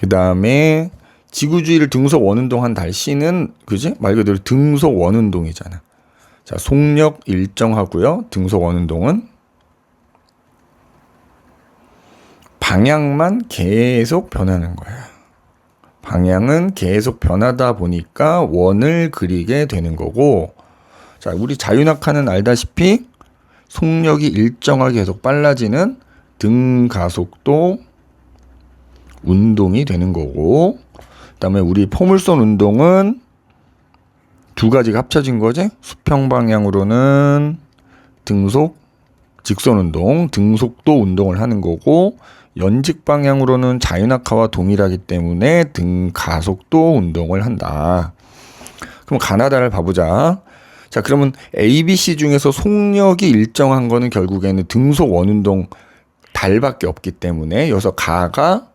그다음에 지구주위를 등속 원운동한 달 C는 그지? 말 그대로 등속 원운동이잖아. 자, 속력 일정하고요. 등속 원운동은 방향만 계속 변하는 거야. 방향은 계속 변하다 보니까 원을 그리게 되는 거고, 자, 우리 자유낙하는 알다시피 속력이 일정하게 계속 빨라지는 등가속도 운동이 되는 거고, 그다음에 우리 포물선 운동은 두 가지가 합쳐진 거지. 수평 방향으로는 등속 직선 운동, 등속도 운동을 하는 거고, 연직 방향으로는 자유낙하와 동일하기 때문에 등가속도 운동을 한다. 그럼 가나다를 봐보자. 자, 그러면 ABC 중에서 속력이 일정한 거는 결국에는 등속 원운동 달밖에 없기 때문에 여기서 가가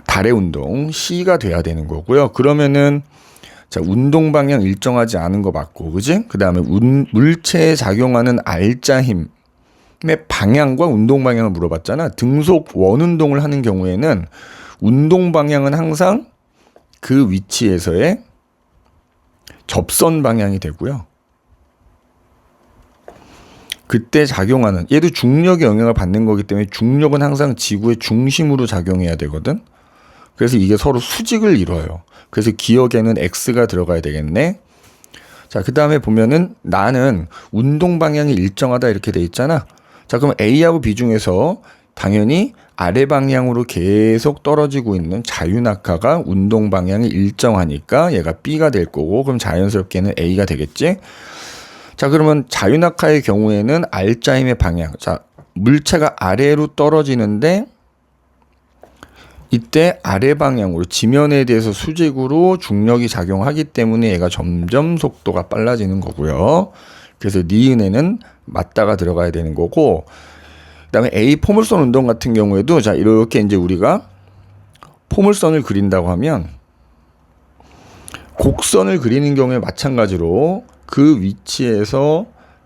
달의 운동 C가 돼야 되는 거고요. 그러면은 자, 운동 방향 일정하지 않은 거 맞고, 그지? 그 다음에 물체에 작용하는 R자 힘의 방향과 운동 방향을 물어봤잖아. 등속 원운동을 하는 경우에는 운동 방향은 항상 그 위치에서의 접선 방향이 되고요. 그때 작용하는, 얘도 중력의 영향을 받는 거기 때문에 중력은 항상 지구의 중심으로 작용해야 되거든. 그래서 이게 서로 수직을 이뤄요. 그래서 기억에는 X가 들어가야 되겠네. 자, 그 다음에 보면은 나는 운동 방향이 일정하다 이렇게 돼 있잖아. 자, 그럼 A하고 B 중에서 당연히 아래 방향으로 계속 떨어지고 있는 자유낙하가 운동 방향이 일정하니까 얘가 B가 될 거고, 그럼 자연스럽게는 A가 되겠지. 자, 그러면 자유낙하의 경우에는 R자 힘의 방향. 자, 물체가 아래로 떨어지는데 이때 아래 방향으로 지면에 대해서 수직으로 중력이 작용하기 때문에 얘가 점점 속도가 빨라지는 거고요. 그래서 니은에는 맞다가 들어가야 되는 거고, 그다음에 A 포물선 운동 같은 경우에도 자, 이렇게 이제 우리가 포물선을 그린다고 하면 곡선을 그리는 경우에 마찬가지로 그 위치에서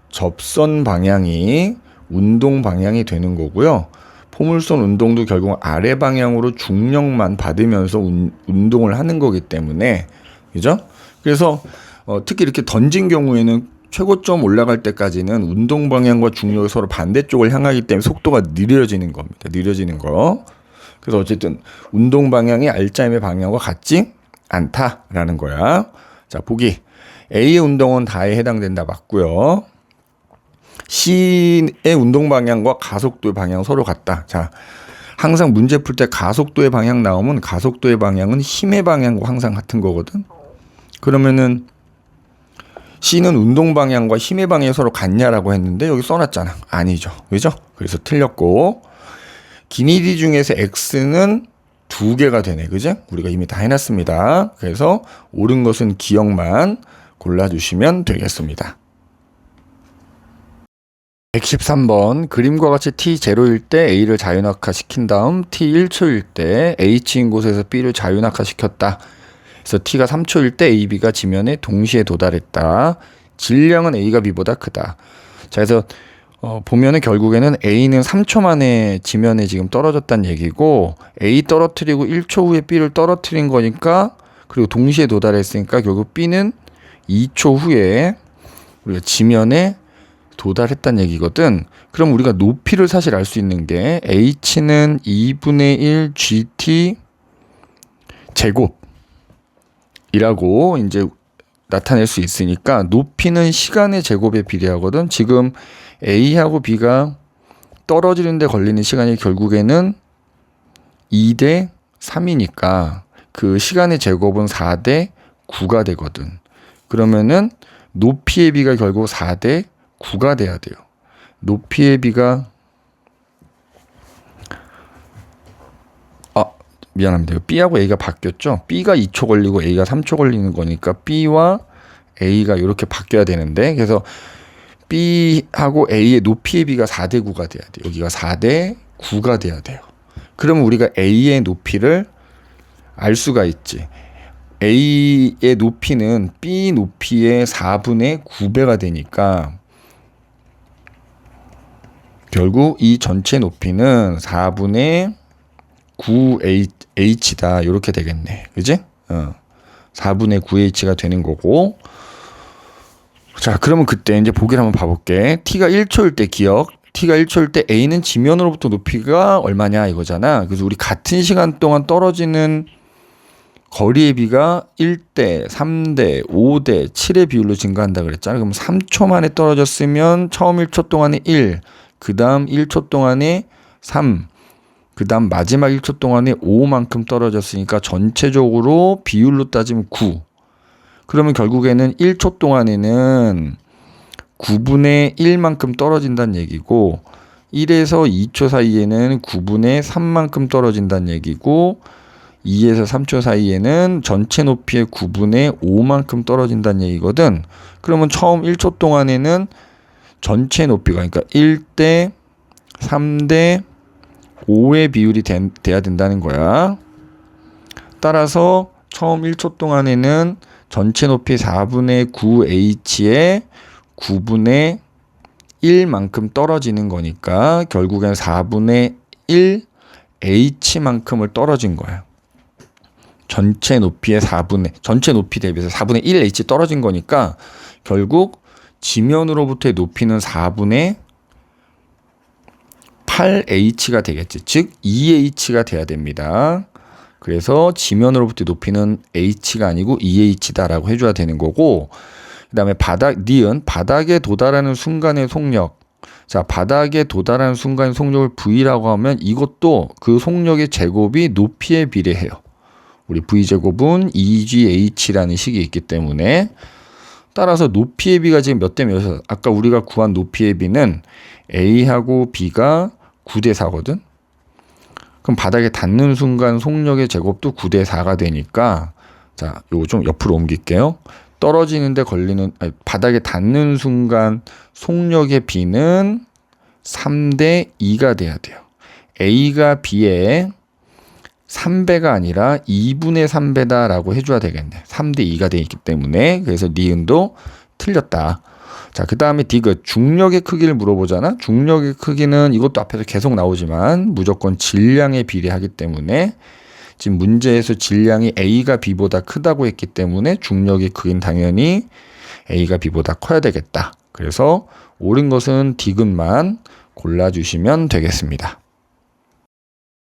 접선 방향이 운동 방향이 되는 거고요. 포물선 운동도 결국 아래 방향으로 중력만 받으면서 운동을 하는 거기 때문에, 그죠? 그래서 특히 이렇게 던진 경우에는 최고점 올라갈 때까지는 운동 방향과 중력이 서로 반대쪽을 향하기 때문에 속도가 느려지는 겁니다. 느려지는 거. 그래서 어쨌든 운동 방향이 R자임의 방향과 같지 않다라는 거야. 자, 보기. A의 운동은 다에 해당된다 맞고요. C의 운동 방향과 가속도의 방향 서로 같다. 자, 항상 문제 풀 때 가속도의 방향 나오면 가속도의 방향은 힘의 방향과 항상 같은 거거든. 그러면은 C는 운동 방향과 힘의 방향이 서로 같냐라고 했는데 여기 써놨잖아. 아니죠. 그죠? 그래서 틀렸고, 기니디 중에서 X는 2개가 되네. 그죠? 우리가 이미 다 해놨습니다. 그래서 옳은 것은 기억만 골라주시면 되겠습니다. 113번 그림과 같이 t0일 때 a를 자유낙하시킨 다음 t1초일 때 h인 곳에서 b를 자유낙하시켰다. 그래서 t가 3초일 때 a, b가 지면에 동시에 도달했다. 질량은 a가 b보다 크다. 자, 그래서 보면은 결국에는 a는 3초 만에 지면에 지금 떨어졌다는 얘기고 a 떨어뜨리고 1초 후에 b를 떨어뜨린 거니까, 그리고 동시에 도달했으니까 결국 b는 2초 후에 우리가 지면에 도달했다는 얘기거든. 그럼 우리가 높이를 사실 알 수 있는 게 h는 2분의 1 gt 제곱이라고 이제 나타낼 수 있으니까 높이는 시간의 제곱에 비례하거든. 지금 a하고 b가 떨어지는데 걸리는 시간이 결국에는 2대 3이니까 그 시간의 제곱은 4대 9가 되거든. 그러면은 높이의 b가 결국 4대 9가 돼야 돼요. 높이의 b가 미안합니다. b하고 a가 바뀌었죠. b가 2초 걸리고 a가 3초 걸리는 거니까 b와 a가 이렇게 바뀌어야 되는데, 그래서 b하고 a의 높이의 b가 4대 9가 돼야 돼요. 여기가 4대 9가 돼야 돼요. 그러면 우리가 a의 높이를 알 수가 있지. a의 높이는 b 높이의 4분의 9배가 되니까 결국 이 전체 높이는 4분의 9h다. 이렇게 되겠네. 그지? 4분의 9h가 되는 거고. 자, 그러면 그때 이제 보기를 한번 봐볼게. t가 1초일 때 t가 1초일 때 a는 지면으로부터 높이가 얼마냐 이거잖아. 그래서 우리 같은 시간 동안 떨어지는 거리의 비가 1대, 3대, 5대, 7의 비율로 증가한다 그랬잖아. 그럼 3초 만에 떨어졌으면 처음 1초 동안에 1, 그 다음 1초 동안에 3, 그 다음 마지막 1초 동안에 5만큼 떨어졌으니까 전체적으로 비율로 따지면 9. 그러면 결국에는 1초 동안에는 9분의 1만큼 떨어진다는 얘기고, 1에서 2초 사이에는 9분의 3만큼 떨어진다는 얘기고, 2에서 3초 사이에는 전체 높이의 9분의 5만큼 떨어진다는 얘기거든. 그러면 처음 1초 동안에는 전체 높이가, 그러니까 1대 3대 5의 비율이 돼야 된다는 거야. 따라서 처음 1초 동안에는 전체 높이 4분의 9h에 9분의 1만큼 떨어지는 거니까 결국엔 4분의 1h만큼을 떨어진 거야. 전체 높이의 전체 높이 대비해서 4분의 1h 떨어진 거니까 결국 지면으로부터의 높이는 4분의 8h가 되겠지. 즉 2h가 돼야 됩니다. 그래서 지면으로부터의 높이는 h가 아니고 2h다라고 해줘야 되는 거고, 그 다음에 바닥에 도달하는 순간의 속력. 자, 바닥에 도달하는 순간의 속력을 v라고 하면 이것도 그 속력의 제곱이 높이에 비례해요. 우리 v제곱은 2gh라는 식이 있기 때문에, 따라서 높이의 b가 지금 몇 대 몇이어서 아까 우리가 구한 높이의 b는 a하고 b가 9대 4거든. 그럼 바닥에 닿는 순간 속력의 제곱도 9대 4가 되니까, 자, 요거 좀 옆으로 옮길게요. 바닥에 닿는 순간 속력의 b는 3대 2가 돼야 돼요. a가 b의 3배가 아니라 2분의 3배다라고 해줘야 되겠네. 3대 2가 되어 있기 때문에. 그래서 니은도 틀렸다. 자, 그 다음에 디귿, 중력의 크기를 물어보잖아. 중력의 크기는 이것도 앞에서 계속 나오지만 무조건 질량에 비례하기 때문에, 지금 문제에서 질량이 A가 B보다 크다고 했기 때문에 중력의 크기는 당연히 A가 B보다 커야 되겠다. 그래서 옳은 것은 디귿만 골라주시면 되겠습니다.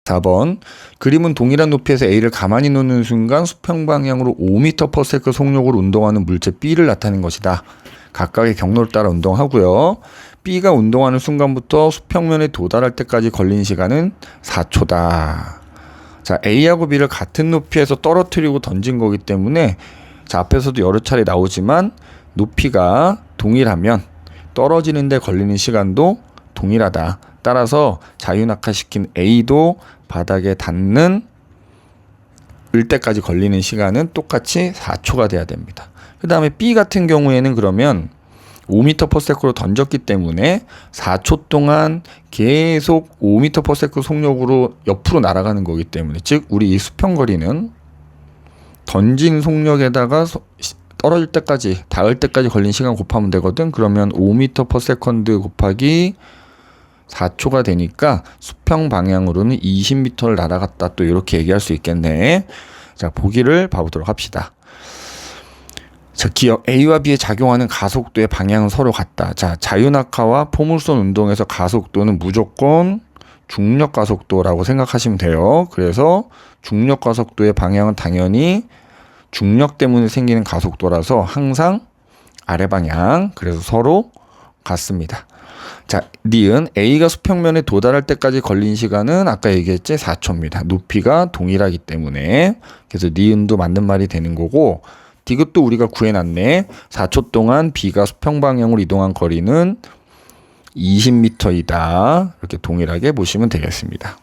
4번, 그림은 동일한 높이에서 A를 가만히 놓는 순간 수평 방향으로 5m/s 속력으로 운동하는 물체 B를 나타낸 것이다. 각각의 경로를 따라 운동하고요. B가 운동하는 순간부터 수평면에 도달할 때까지 걸린 시간은 4초다. 자, A하고 B를 같은 높이에서 떨어뜨리고 던진 거기 때문에, 자, 앞에서도 여러 차례 나오지만 높이가 동일하면 떨어지는 데 걸리는 시간도 동일하다. 따라서 자유낙하시킨 A도 바닥에 닿는 때까지 걸리는 시간은 똑같이 4초가 돼야 됩니다. 그 다음에 B 같은 경우에는 그러면 5m/s로 던졌기 때문에 4초 동안 계속 5m/s 속력으로 옆으로 날아가는 거기 때문에, 즉 우리 이 수평거리는 던진 속력에다가 떨어질 때까지, 닿을 때까지 걸린 시간 곱하면 되거든. 그러면 5m/s 곱하기 4초가 되니까 수평 방향으로는 20m를 날아갔다, 또 이렇게 얘기할 수 있겠네. 자, 보기를 봐보도록 합시다. 자, 기억 A와 B에 작용하는 가속도의 방향은 서로 같다. 자, 자유낙하와 포물선 운동에서 가속도는 무조건 중력 가속도라고 생각하시면 돼요. 그래서 중력 가속도의 방향은 당연히 중력 때문에 생기는 가속도라서 항상 아래 방향, 그래서 서로 같습니다. 자, 니은 A가 수평면에 도달할 때까지 걸린 시간은 아까 얘기했지 4초입니다. 높이가 동일하기 때문에. 그래서 니은도 맞는 말이 되는 거고, 디귿도 우리가 구해놨네. 4초 동안 B가 수평 방향으로 이동한 거리는 20m이다. 이렇게 동일하게 보시면 되겠습니다.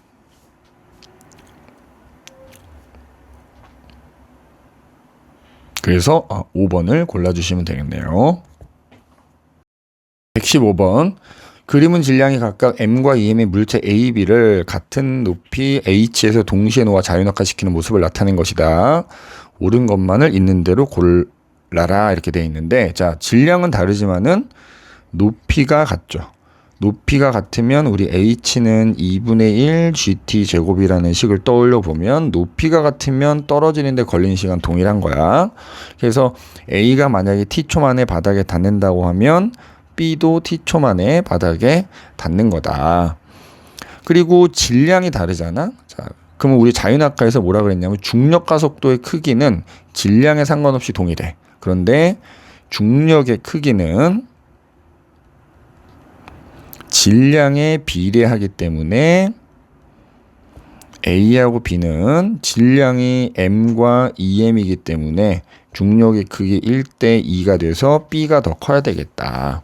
그래서 5번을 골라주시면 되겠네요. 115번. 그림은 질량이 각각 M과 EM의 물체 A, B를 같은 높이 H에서 동시에 놓아 자유낙하시키는 모습을 나타낸 것이다. 옳은 것만을 있는 대로 골라라, 이렇게 되어 있는데, 자, 질량은 다르지만은 높이가 같죠. 높이가 같으면 우리 H는 2분의 1 GT 제곱이라는 식을 떠올려 보면 높이가 같으면 떨어지는데 걸리는 시간 동일한 거야. 그래서 A가 만약에 T초 만에 바닥에 닿는다고 하면 B도 T초 만에 바닥에 닿는 거다. 그리고 질량이 다르잖아. 자, 그러면 우리 자유낙하에서 뭐라 그랬냐면 중력 가속도의 크기는 질량에 상관없이 동일해. 그런데 중력의 크기는 질량에 비례하기 때문에 A하고 B는 질량이 M과 EM이기 때문에 중력의 크기 1대 2가 돼서 B가 더 커야 되겠다.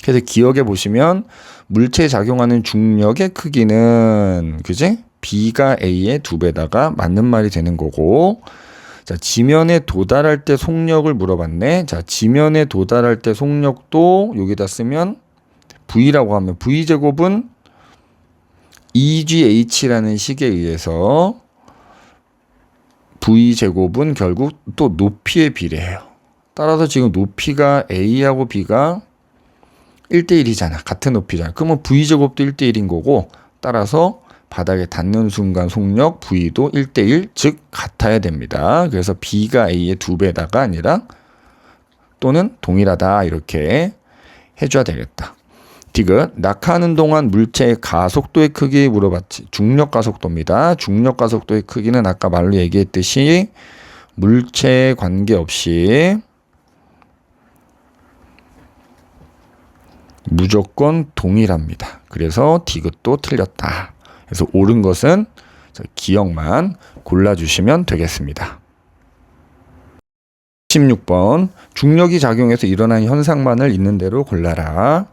그래서 기억해 보시면 물체에 작용하는 중력의 크기는, 그지? B가 A의 2배다가 맞는 말이 되는 거고, 자, 지면에 도달할 때 속력을 물어봤네. 자, 지면에 도달할 때 속력도 여기다 쓰면 V라고 하면 V제곱은 EGH라는 식에 의해서 V제곱은 결국 또 높이에 비례해요. 따라서 지금 높이가 A하고 B가 1대1이잖아. 같은 높이잖아. 그러면 V제곱도 1대1인 거고, 따라서 바닥에 닿는 순간 속력 V도 1대1, 즉 같아야 됩니다. 그래서 B가 A의 2배다가 아니라 또는 동일하다, 이렇게 해줘야 되겠다. 디귿, 낙하하는 동안 물체의 가속도의 크기 물어봤지. 중력 가속도입니다. 중력 가속도의 크기는 아까 말로 얘기했듯이 물체에 관계없이 무조건 동일합니다. 그래서 디귿도 틀렸다. 그래서 옳은 것은 기억만 골라주시면 되겠습니다. 16번. 중력이 작용해서 일어난 현상만을 있는 대로 골라라.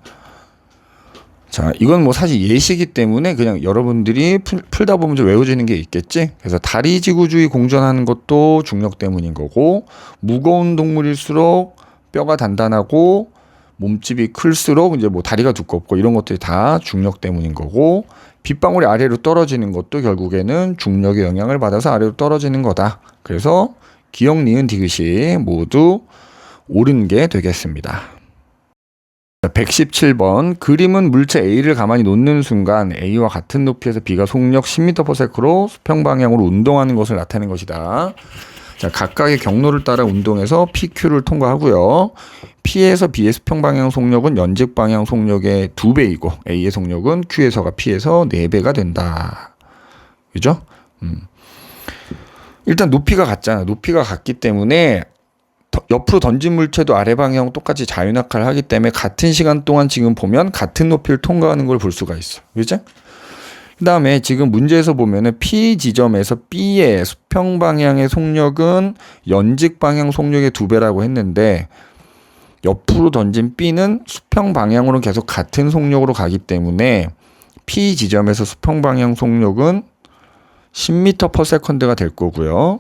자, 이건 뭐 사실 예시이기 때문에 그냥 여러분들이 풀다 보면 좀 외워지는 게 있겠지. 그래서 다리 지구주의 공전하는 것도 중력 때문인 거고, 무거운 동물일수록 뼈가 단단하고 몸집이 클수록 이제 뭐 다리가 두껍고 이런 것들이 다 중력 때문인 거고, 빗방울이 아래로 떨어지는 것도 결국에는 중력의 영향을 받아서 아래로 떨어지는 거다. 그래서 기억, 니은, 디귿이 모두 옳은 게 되겠습니다. 117번. 그림은 물체 A를 가만히 놓는 순간 A와 같은 높이에서 B가 속력 10m/s로 수평 방향으로 운동하는 것을 나타내는 것이다. 자, 각각의 경로를 따라 운동해서 PQ를 통과하고요. P에서 B의 수평 방향 속력은 연직 방향 속력의 2배이고 A의 속력은 Q에서가 P에서 4배가 된다. 그죠? 일단 높이가 같잖아. 높이가 같기 때문에 옆으로 던진 물체도 아래 방향 똑같이 자유낙하를 하기 때문에 같은 시간 동안 지금 보면 같은 높이를 통과하는 걸 볼 수가 있어. 그죠? 그 다음에 지금 문제에서 보면은 P 지점에서 B의 수평 방향의 속력은 연직 방향 속력의 2배라고 했는데, 옆으로 던진 B는 수평 방향으로 계속 같은 속력으로 가기 때문에 P 지점에서 수평 방향 속력은 10m/s가 될 거고요.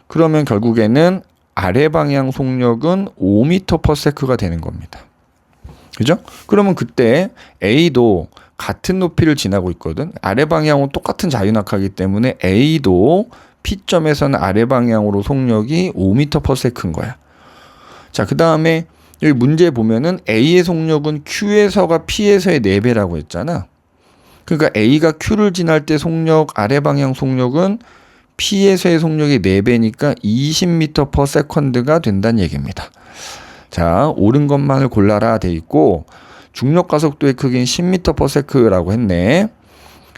그러면 결국에는 아래 방향 속력은 5m/s가 되는 겁니다. 그죠? 그러면 그때 A도 같은 높이를 지나고 있거든. 아래 방향으로 똑같은 자유낙하기 때문에 A도 P점에서는 아래 방향으로 속력이 5m/s인 거야. 자, 그 다음에 여기 문제 보면은 A의 속력은 Q에서가 P에서의 4배라고 했잖아. 그러니까 A가 Q를 지날 때 속력, 아래 방향 속력은 P에서의 속력이 4배니까 20m/s가 된다는 얘기입니다. 자, 옳은 것만을 골라라 돼 있고 중력 가속도의 크기는 10m/s라고 했네.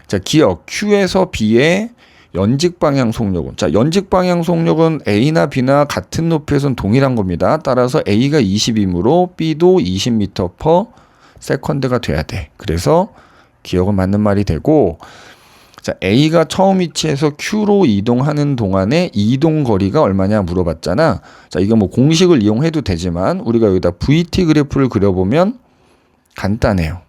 자, 기억 Q에서 B의 연직 방향 속력은, 자, 연직 방향 속력은 A나 B나 같은 높이에서는 동일한 겁니다. 따라서 A가 20이므로 B도 20m/s가 돼야 돼. 그래서 기억은 맞는 말이 되고, 자, A가 처음 위치에서 Q로 이동하는 동안에 이동 거리가 얼마냐 물어봤잖아. 자, 이거 뭐 공식을 이용해도 되지만 우리가 여기다 VT 그래프를 그려보면 간단해요.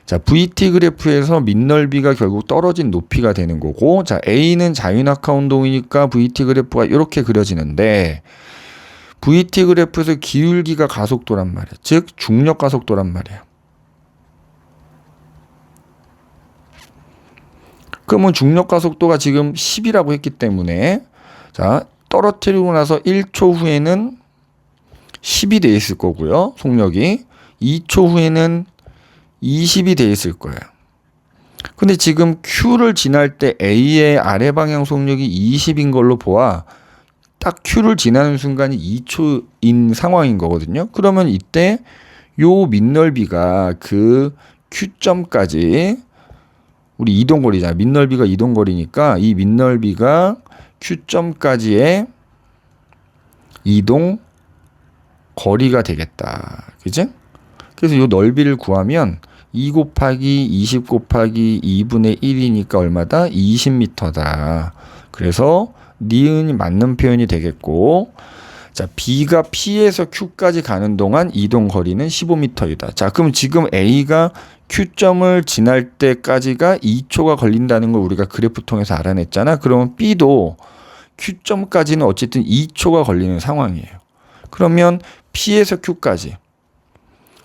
자, VT 그래프에서 밑넓이가 결국 떨어진 높이가 되는 거고, 자, A는 자유낙하 운동이니까 VT 그래프가 이렇게 그려지는데, VT 그래프에서 기울기가 가속도란 말이야. 즉 중력 가속도란 말이야. 그러면 중력 가속도가 지금 10이라고 했기 때문에, 자, 떨어뜨리고 나서 1초 후에는 10이 돼 있을 거고요. 속력이 2초 후에는 20이 돼 있을 거예요. 근데 지금 Q를 지날 때 A의 아래 방향 속력이 20인 걸로 보아 딱 Q를 지나는 순간이 2초인 상황인 거거든요. 그러면 이때 요 밑넓이가 그 Q점까지, 우리 이동거리잖아. 밑넓이가 이동거리니까 이 밑넓이가 Q점까지의 이동 거리가 되겠다. 그지? 그래서 이 넓이를 구하면 2 곱하기 20 곱하기 2분의 1이니까 얼마다? 20m다. 그래서 니은이 맞는 표현이 되겠고, 자, B가 P에서 Q까지 가는 동안 이동 거리는 15m이다. 자, 그럼 지금 A가 Q점을 지날 때까지가 2초가 걸린다는 걸 우리가 그래프 통해서 알아냈잖아. 그러면 B도 Q점까지는 어쨌든 2초가 걸리는 상황이에요. 그러면 P에서 Q까지.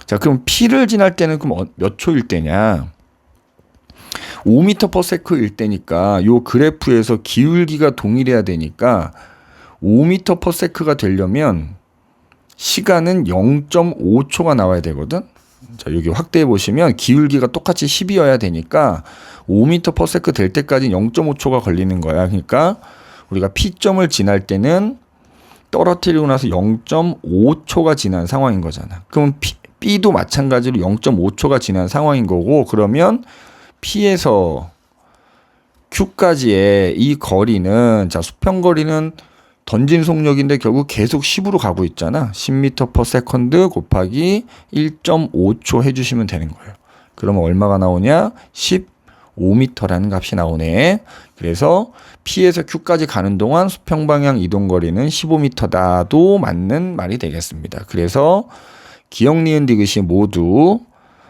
자, 그럼 P를 지날 때는 그럼 몇 초일 때냐? 5m/s일 때니까 요 그래프에서 기울기가 동일해야 되니까 5m/s가 되려면 시간은 0.5초가 나와야 되거든. 자, 여기 확대해 보시면 기울기가 똑같이 10이어야 되니까 5m/s 될 때까지 0.5초가 걸리는 거야. 그러니까 우리가 P점을 지날 때는 떨어뜨리고 나서 0.5초가 지난 상황인 거잖아. 그럼 B도 마찬가지로 0.5초가 지난 상황인 거고, 그러면 P에서 Q까지의 이 거리는, 자, 수평거리는 던진 속력인데 결국 계속 10으로 가고 있잖아. 10m/s 곱하기 1.5초 해주시면 되는 거예요. 그러면 얼마가 나오냐? 15m라는 값이 나오네. 그래서 P에서 Q까지 가는 동안 수평방향 이동거리는 15m다도 맞는 말이 되겠습니다. 그래서 기억, 니은, 디귿이 모두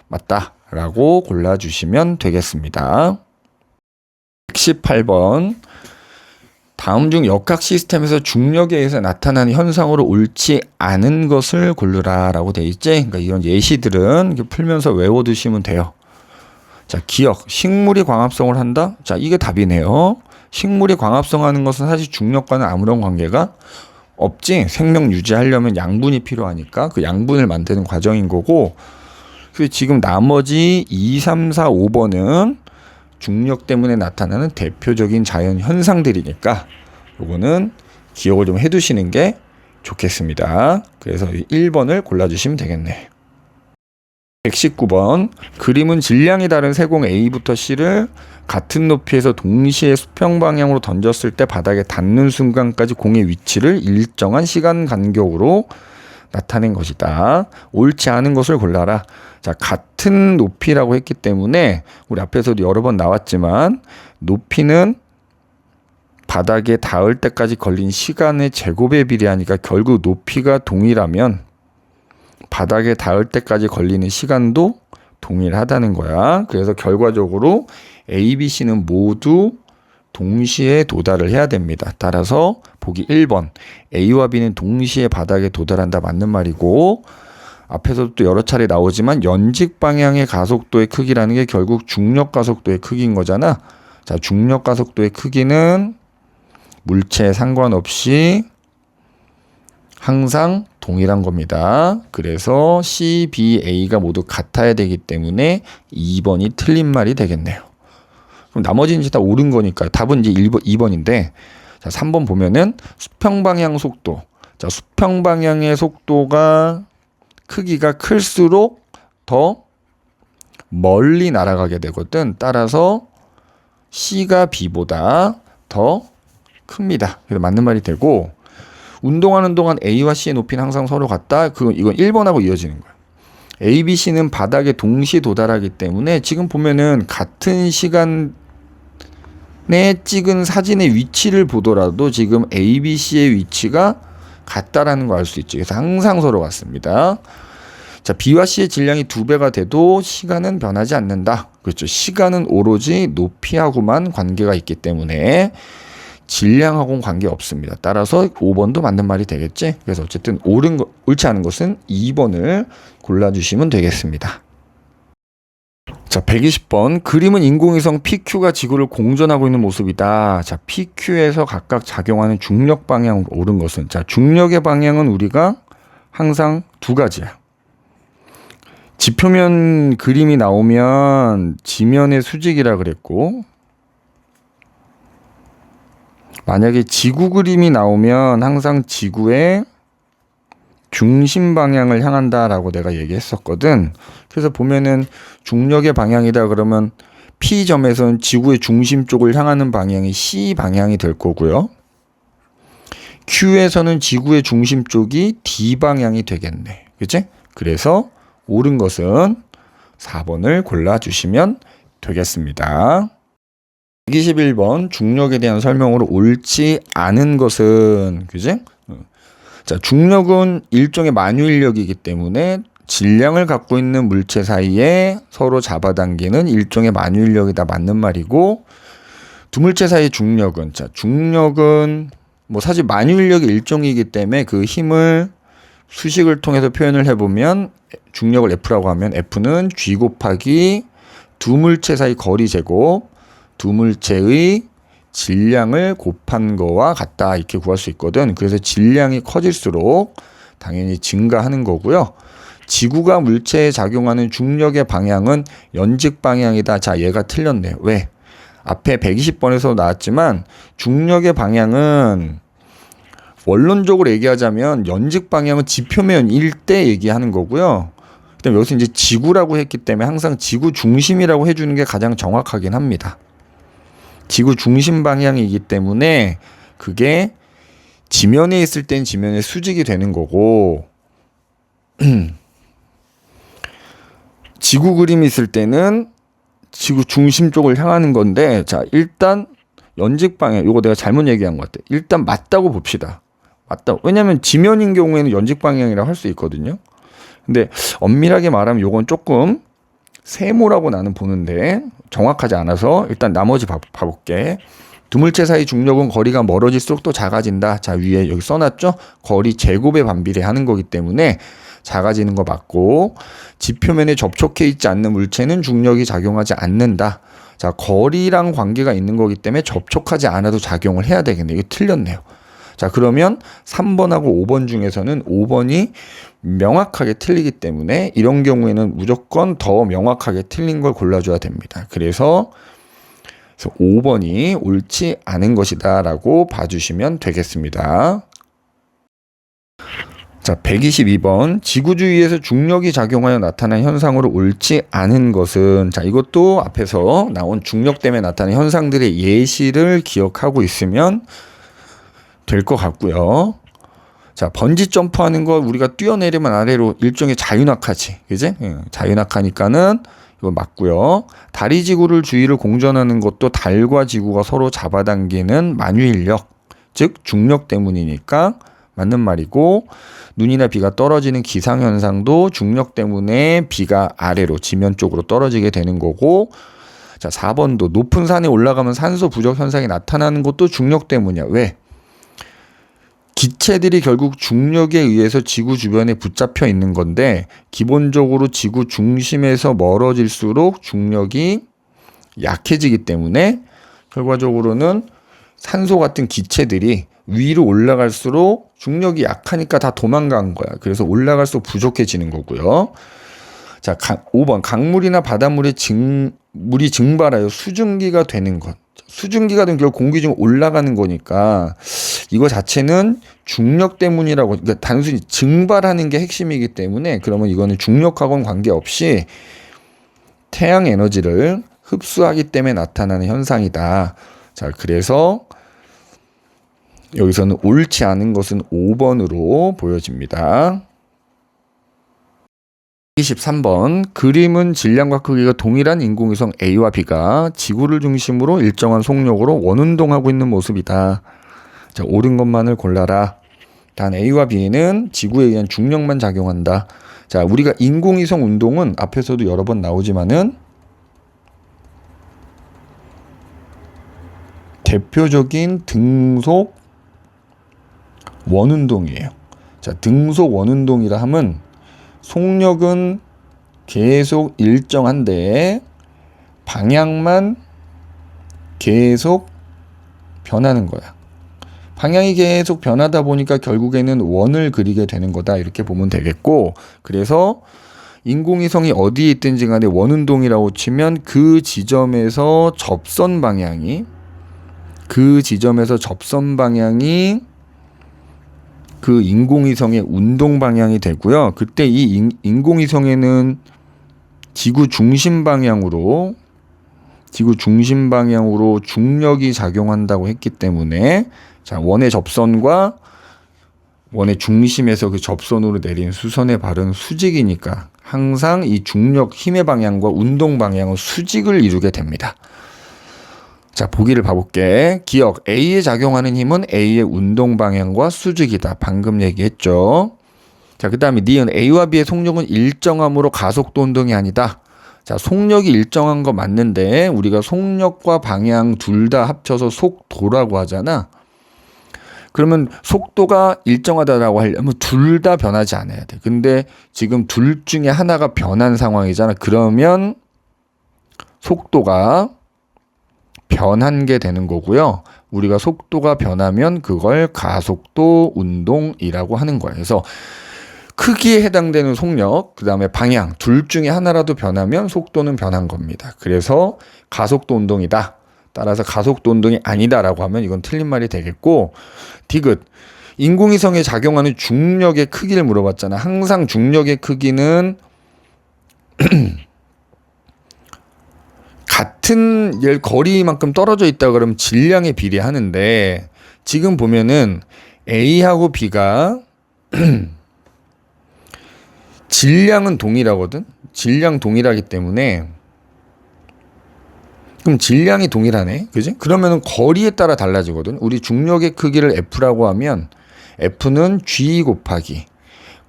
맞다라고 골라주시면 되겠습니다. 118번. 다음 중 역학 시스템에서 중력에 의해서 나타나는 현상으로 옳지 않은 것을 고르라 라고 돼 있지. 그러니까 이런 예시들은 이렇게 풀면서 외워두시면 돼요. 자, 기억. 식물이 광합성을 한다? 자, 이게 답이네요. 식물이 광합성하는 것은 사실 중력과는 아무런 관계가 없지. 생명 유지하려면 양분이 필요하니까 그 양분을 만드는 과정인 거고, 그래서 지금 나머지 2, 3, 4, 5번은 중력 때문에 나타나는 대표적인 자연 현상들이니까 요거는 기억을 좀 해두시는 게 좋겠습니다. 그래서 1번을 골라주시면 되겠네. 119번. 그림은 질량이 다른 세공 A부터 C를 같은 높이에서 동시에 수평 방향으로 던졌을 때 바닥에 닿는 순간까지 공의 위치를 일정한 시간 간격으로 나타낸 것이다. 옳지 않은 것을 골라라. 자, 같은 높이라고 했기 때문에 우리 앞에서도 여러 번 나왔지만 높이는 바닥에 닿을 때까지 걸린 시간의 제곱에 비례하니까 결국 높이가 동일하면 바닥에 닿을 때까지 걸리는 시간도 동일하다는 거야. 그래서 결과적으로 A, B, C는 모두 동시에 도달을 해야 됩니다. 따라서 보기 1번 A와 B는 동시에 바닥에 도달한다 맞는 말이고, 앞에서도 또 여러 차례 나오지만 연직 방향의 가속도의 크기라는 게 결국 중력 가속도의 크기인 거잖아. 자, 중력 가속도의 크기는 물체에 상관없이 항상 동일한 겁니다. 그래서 C, B, A가 모두 같아야 되기 때문에 2번이 틀린 말이 되겠네요. 그럼 나머지는 이제 다 옳은 거니까 답은 이제 2번인데, 자, 3번 보면은 수평 방향 속도. 자, 수평 방향의 속도가 크기가 클수록 더 멀리 날아가게 되거든. 따라서 C가 B보다 더 큽니다. 그래서 맞는 말이 되고, 운동하는 동안 A와 C의 높이는 항상 서로 같다. 이건 1번하고 이어지는 거야. A, B, C는 바닥에 동시 도달하기 때문에 지금 보면은 같은 시간에 찍은 사진의 위치를 보더라도 지금 A, B, C의 위치가 같다라는 거 알 수 있지. 그래서 항상 서로 같습니다. 자, B와 C의 질량이 2배가 돼도 시간은 변하지 않는다. 그렇죠. 시간은 오로지 높이하고만 관계가 있기 때문에 질량하고는 관계 없습니다. 따라서 5번도 맞는 말이 되겠지. 그래서 어쨌든 옳지 않은 것은 2번을 골라주시면 되겠습니다. 자, 120번. 그림은 인공위성 PQ가 지구를 공전하고 있는 모습이다. 자, PQ에서 각각 작용하는 중력 방향으로 옳은 것은, 자, 중력의 방향은 우리가 항상 두 가지야. 지표면 그림이 나오면 지면의 수직이라 그랬고, 만약에 지구 그림이 나오면 항상 지구의 중심 방향을 향한다라고 내가 얘기했었거든. 그래서 보면은 중력의 방향이다 그러면 P점에서는 지구의 중심 쪽을 향하는 방향이 C 방향이 될 거고요. Q에서는 지구의 중심 쪽이 D 방향이 되겠네. 그치? 그래서 옳은 것은 4번을 골라주시면 되겠습니다. 121번 중력에 대한 설명으로 옳지 않은 것은, 그지? 자, 중력은 일종의 만유인력이기 때문에 질량을 갖고 있는 물체 사이에 서로 잡아당기는 일종의 만유인력이다. 맞는 말이고, 두 물체 사이의 중력은, 자, 중력은 뭐 사실 만유인력의 일종이기 때문에 그 힘을 수식을 통해서 표현을 해보면 중력을 F라고 하면 F는 G 곱하기 두 물체 사이 거리 제곱 두 물체의 질량을 곱한 거와 같다. 이렇게 구할 수 있거든. 그래서 질량이 커질수록 당연히 증가하는 거고요. 지구가 물체에 작용하는 중력의 방향은 연직 방향이다. 자, 얘가 틀렸네요. 왜? 앞에 120번에서 나왔지만 중력의 방향은 원론적으로 얘기하자면 연직 방향은 지표면일 때 얘기하는 거고요. 그다음에 여기서 이제 지구라고 했기 때문에 항상 지구 중심이라고 해주는 게 가장 정확하긴 합니다. 지구 중심 방향이기 때문에 그게 지면에 있을 땐 지면의 수직이 되는 거고 지구 그림이 있을 때는 지구 중심 쪽을 향하는 건데, 자, 일단 연직 방향, 이거 내가 잘못 얘기한 것 같아. 일단 맞다고 봅시다. 맞다. 왜냐면 지면인 경우에는 연직 방향이라고 할 수 있거든요. 근데 엄밀하게 말하면 이건 조금 세모라고 나는 보는데 정확하지 않아서 일단 나머지 봐볼게. 두 물체 사이 중력은 거리가 멀어질수록 또 작아진다. 자, 위에 여기 써놨죠? 거리 제곱에 반비례하는 거기 때문에 작아지는 거 맞고, 지표면에 접촉해 있지 않는 물체는 중력이 작용하지 않는다. 자, 거리랑 관계가 있는 거기 때문에 접촉하지 않아도 작용을 해야 되겠네요. 이거 틀렸네요. 자, 그러면 3번하고 5번 중에서는 5번이 명확하게 틀리기 때문에 이런 경우에는 무조건 더 명확하게 틀린 걸 골라줘야 됩니다. 그래서 5번이 옳지 않은 것이다 라고 봐주시면 되겠습니다. 자, 122번. 지구 주위에서 중력이 작용하여 나타난 현상으로 옳지 않은 것은, 자, 이것도 앞에서 나온 중력 때문에 나타난 현상들의 예시를 기억하고 있으면 될 것 같고요. 자, 번지 점프하는 거 우리가 뛰어내리면 아래로 일종의 자유낙하지, 그지? 자유낙하니까는 이거 맞고요. 달이 지구를 주위를 공전하는 것도 달과 지구가 서로 잡아당기는 만유인력, 즉 중력 때문이니까 맞는 말이고, 눈이나 비가 떨어지는 기상현상도 중력 때문에 비가 아래로 지면 쪽으로 떨어지게 되는 거고, 자, 4번도 높은 산에 올라가면 산소 부족 현상이 나타나는 것도 중력 때문이야. 왜? 기체들이 결국 중력에 의해서 지구 주변에 붙잡혀 있는 건데 기본적으로 지구 중심에서 멀어질수록 중력이 약해지기 때문에 결과적으로는 산소 같은 기체들이 위로 올라갈수록 중력이 약하니까 다 도망간 거야. 그래서 올라갈수록 부족해지는 거고요. 자, 5번 강물이나 바닷물의 물이 증발하여 수증기가 되는 것. 수증기가 되면 결국 공기 중 올라가는 거니까 이거 자체는 중력 때문이라고, 그러니까 단순히 증발하는 게 핵심이기 때문에 그러면 이거는 중력하고는 관계없이 태양 에너지를 흡수하기 때문에 나타나는 현상이다. 자, 그래서 여기서는 옳지 않은 것은 5번으로 보여집니다. 23번 그림은 질량과 크기가 동일한 인공위성 A와 B가 지구를 중심으로 일정한 속력으로 원운동하고 있는 모습이다. 자, 옳은 것만을 골라라. 단 A와 B는 지구에 의한 중력만 작용한다. 자, 우리가 인공위성 운동은 앞에서도 여러 번 나오지만은 대표적인 등속 원운동이에요. 자, 등속 원운동이라 함은 속력은 계속 일정한데 방향만 계속 변하는 거야. 방향이 계속 변하다 보니까 결국에는 원을 그리게 되는 거다. 이렇게 보면 되겠고, 그래서 인공위성이 어디에 있든지 간에 원운동이라고 치면 그 지점에서 접선 방향이 그 인공위성의 운동 방향이 되고요. 그때 이 인공위성에는 지구 중심 방향으로 중력이 작용한다고 했기 때문에 자, 원의 접선과 원의 중심에서 그 접선으로 내린 수선의 발은 수직이니까 항상 이 중력 힘의 방향과 운동 방향은 수직을 이루게 됩니다. 자, 보기를 봐볼게. 기억, A에 작용하는 힘은 A의 운동 방향과 수직이다. 방금 얘기했죠. 자, 그 다음에 니은 A와 B의 속력은 일정함으로 가속도 운동이 아니다. 자, 속력이 일정한 거 맞는데 우리가 속력과 방향 둘 다 합쳐서 속도라고 하잖아. 그러면 속도가 일정하다라고 하려면 둘 다 변하지 않아야 돼. 근데 지금 둘 중에 하나가 변한 상황이잖아. 그러면 속도가 변한 게 되는 거고요. 우리가 속도가 변하면 그걸 가속도 운동이라고 하는 거예요. 그래서 크기에 해당되는 속력, 그 다음에 방향 둘 중에 하나라도 변하면 속도는 변한 겁니다. 그래서 가속도 운동이다. 따라서 가속도 운동이 아니다라고 하면 이건 틀린 말이 되겠고, 디귿 인공위성에 작용하는 중력의 크기를 물어봤잖아. 항상 중력의 크기는 같은 거리만큼 떨어져 있다 그러면 질량에 비례하는데 지금 보면은 A하고 B가 질량은 동일하거든. 질량 동일하기 때문에 그럼 질량이 동일하네. 그지? 그러면은 거리에 따라 달라지거든. 우리 중력의 크기를 F라고 하면 F는 G 곱하기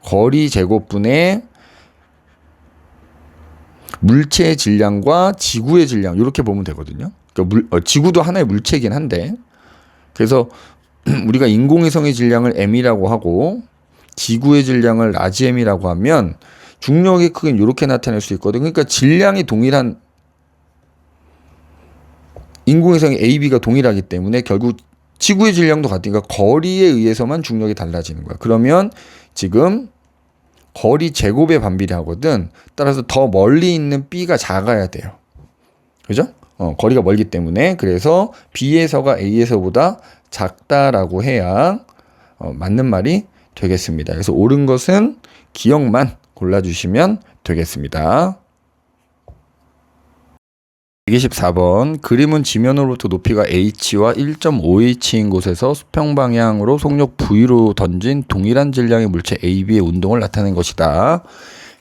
거리 제곱분의 물체의 질량과 지구의 질량 이렇게 보면 되거든요. 그러니까 지구도 하나의 물체이긴 한데 그래서 우리가 인공위성의 질량을 m이라고 하고 지구의 질량을 라지 m이라고 하면 중력의 크기는 이렇게 나타낼 수 있거든. 그러니까 질량이 동일한 인공위성의 A, B가 동일하기 때문에 결국 지구의 질량도 같으니까 거리에 의해서만 중력이 달라지는 거야. 그러면 지금 거리 제곱에 반비례하거든. 따라서 더 멀리 있는 B가 작아야 돼요. 그죠? 거리가 멀기 때문에. 그래서 B에서가 A에서보다 작다라고 해야 맞는 말이 되겠습니다. 그래서 옳은 것은 기억만 골라주시면 되겠습니다. 124번 그림은 지면으로부터 높이가 h와 1.5h인 곳에서 수평 방향으로 속력 v로 던진 동일한 질량의 물체 AB의 운동을 나타낸 것이다.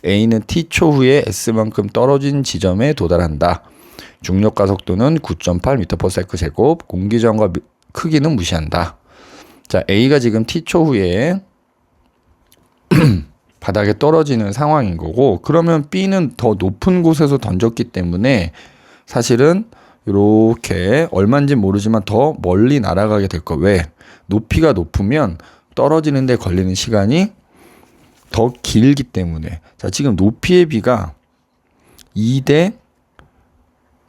A는 t초 후에 s만큼 떨어진 지점에 도달한다. 중력 가속도는 9.8m/s 제곱, 공기 저항과 크기는 무시한다. 자, A가 지금 t초 후에 바닥에 떨어지는 상황인 거고, 그러면 B는 더 높은 곳에서 던졌기 때문에 사실은 이렇게 얼마인지 모르지만 더 멀리 날아가게 될 거. 왜? 높이가 높으면 떨어지는 데 걸리는 시간이 더 길기 때문에 자 지금 높이의 비가 2대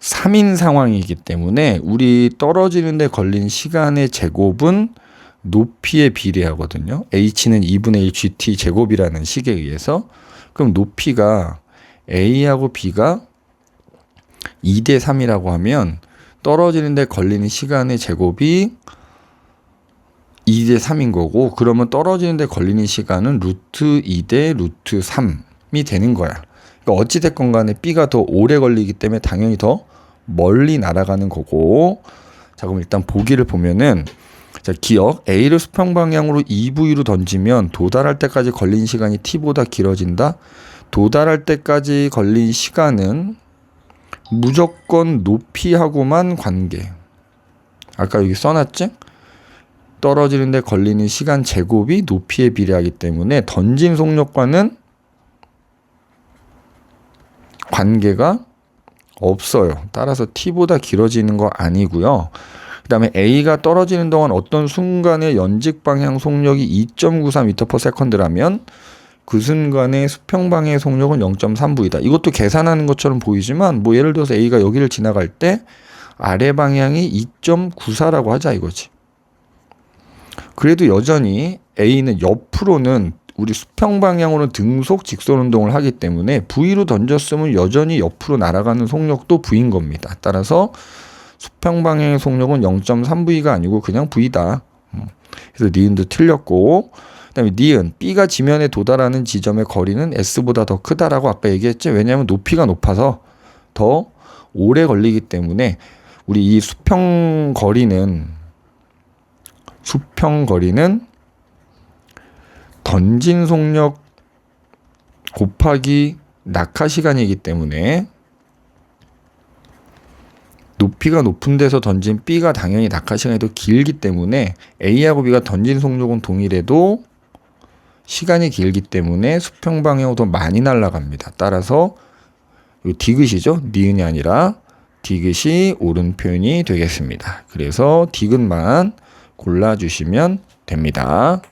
3인 상황이기 때문에 우리 떨어지는 데 걸린 시간의 제곱은 높이에 비례하거든요. h는 2분의 1 gt 제곱이라는 식에 의해서 그럼 높이가 a하고 b가 2대 3이라고 하면 떨어지는 데 걸리는 시간의 제곱이 2대 3인 거고 그러면 떨어지는 데 걸리는 시간은 루트 2대 루트 3이 되는 거야. 그러니까 어찌됐건 간에 B가 더 오래 걸리기 때문에 당연히 더 멀리 날아가는 거고 자 그럼 일단 보기를 보면은 자 기억 A를 수평 방향으로 2V로 던지면 도달할 때까지 걸린 시간이 T보다 길어진다. 도달할 때까지 걸린 시간은 무조건 높이하고만 관계. 아까 여기 써놨지? 떨어지는 데 걸리는 시간 제곱이 높이에 비례하기 때문에 던진 속력과는 관계가 없어요. 따라서 T보다 길어지는 거 아니고요. 그 다음에 A가 떨어지는 동안 어떤 순간의 연직 방향 속력이 2.94m/s라면 그 순간의 수평 방향의 속력은 0.3V다. 이것도 계산하는 것처럼 보이지만 뭐 예를 들어서 A가 여기를 지나갈 때 아래 방향이 2.94라고 하자 이거지. 그래도 여전히 A는 옆으로는 우리 수평 방향으로는 등속 직선 운동을 하기 때문에 V로 던졌으면 여전히 옆으로 날아가는 속력도 V인 겁니다. 따라서 수평 방향의 속력은 0.3V가 아니고 그냥 V다. 그래서 니은도 틀렸고 그다음에 니은 B가 지면에 도달하는 지점의 거리는 S보다 더 크다라고 아까 얘기했지. 왜냐하면 높이가 높아서 더 오래 걸리기 때문에 우리 이 수평 거리는 던진 속력 곱하기 낙하 시간이기 때문에 높이가 높은 데서 던진 B가 당연히 낙하 시간이 더 길기 때문에 A하고 B가 던진 속력은 동일해도 시간이 길기 때문에 수평 방향으로 더 많이 날아갑니다. 따라서 이 디귿이죠. 니은이 아니라 디귿이 옳은 표현이 되겠습니다. 그래서 디귿만 골라주시면 됩니다.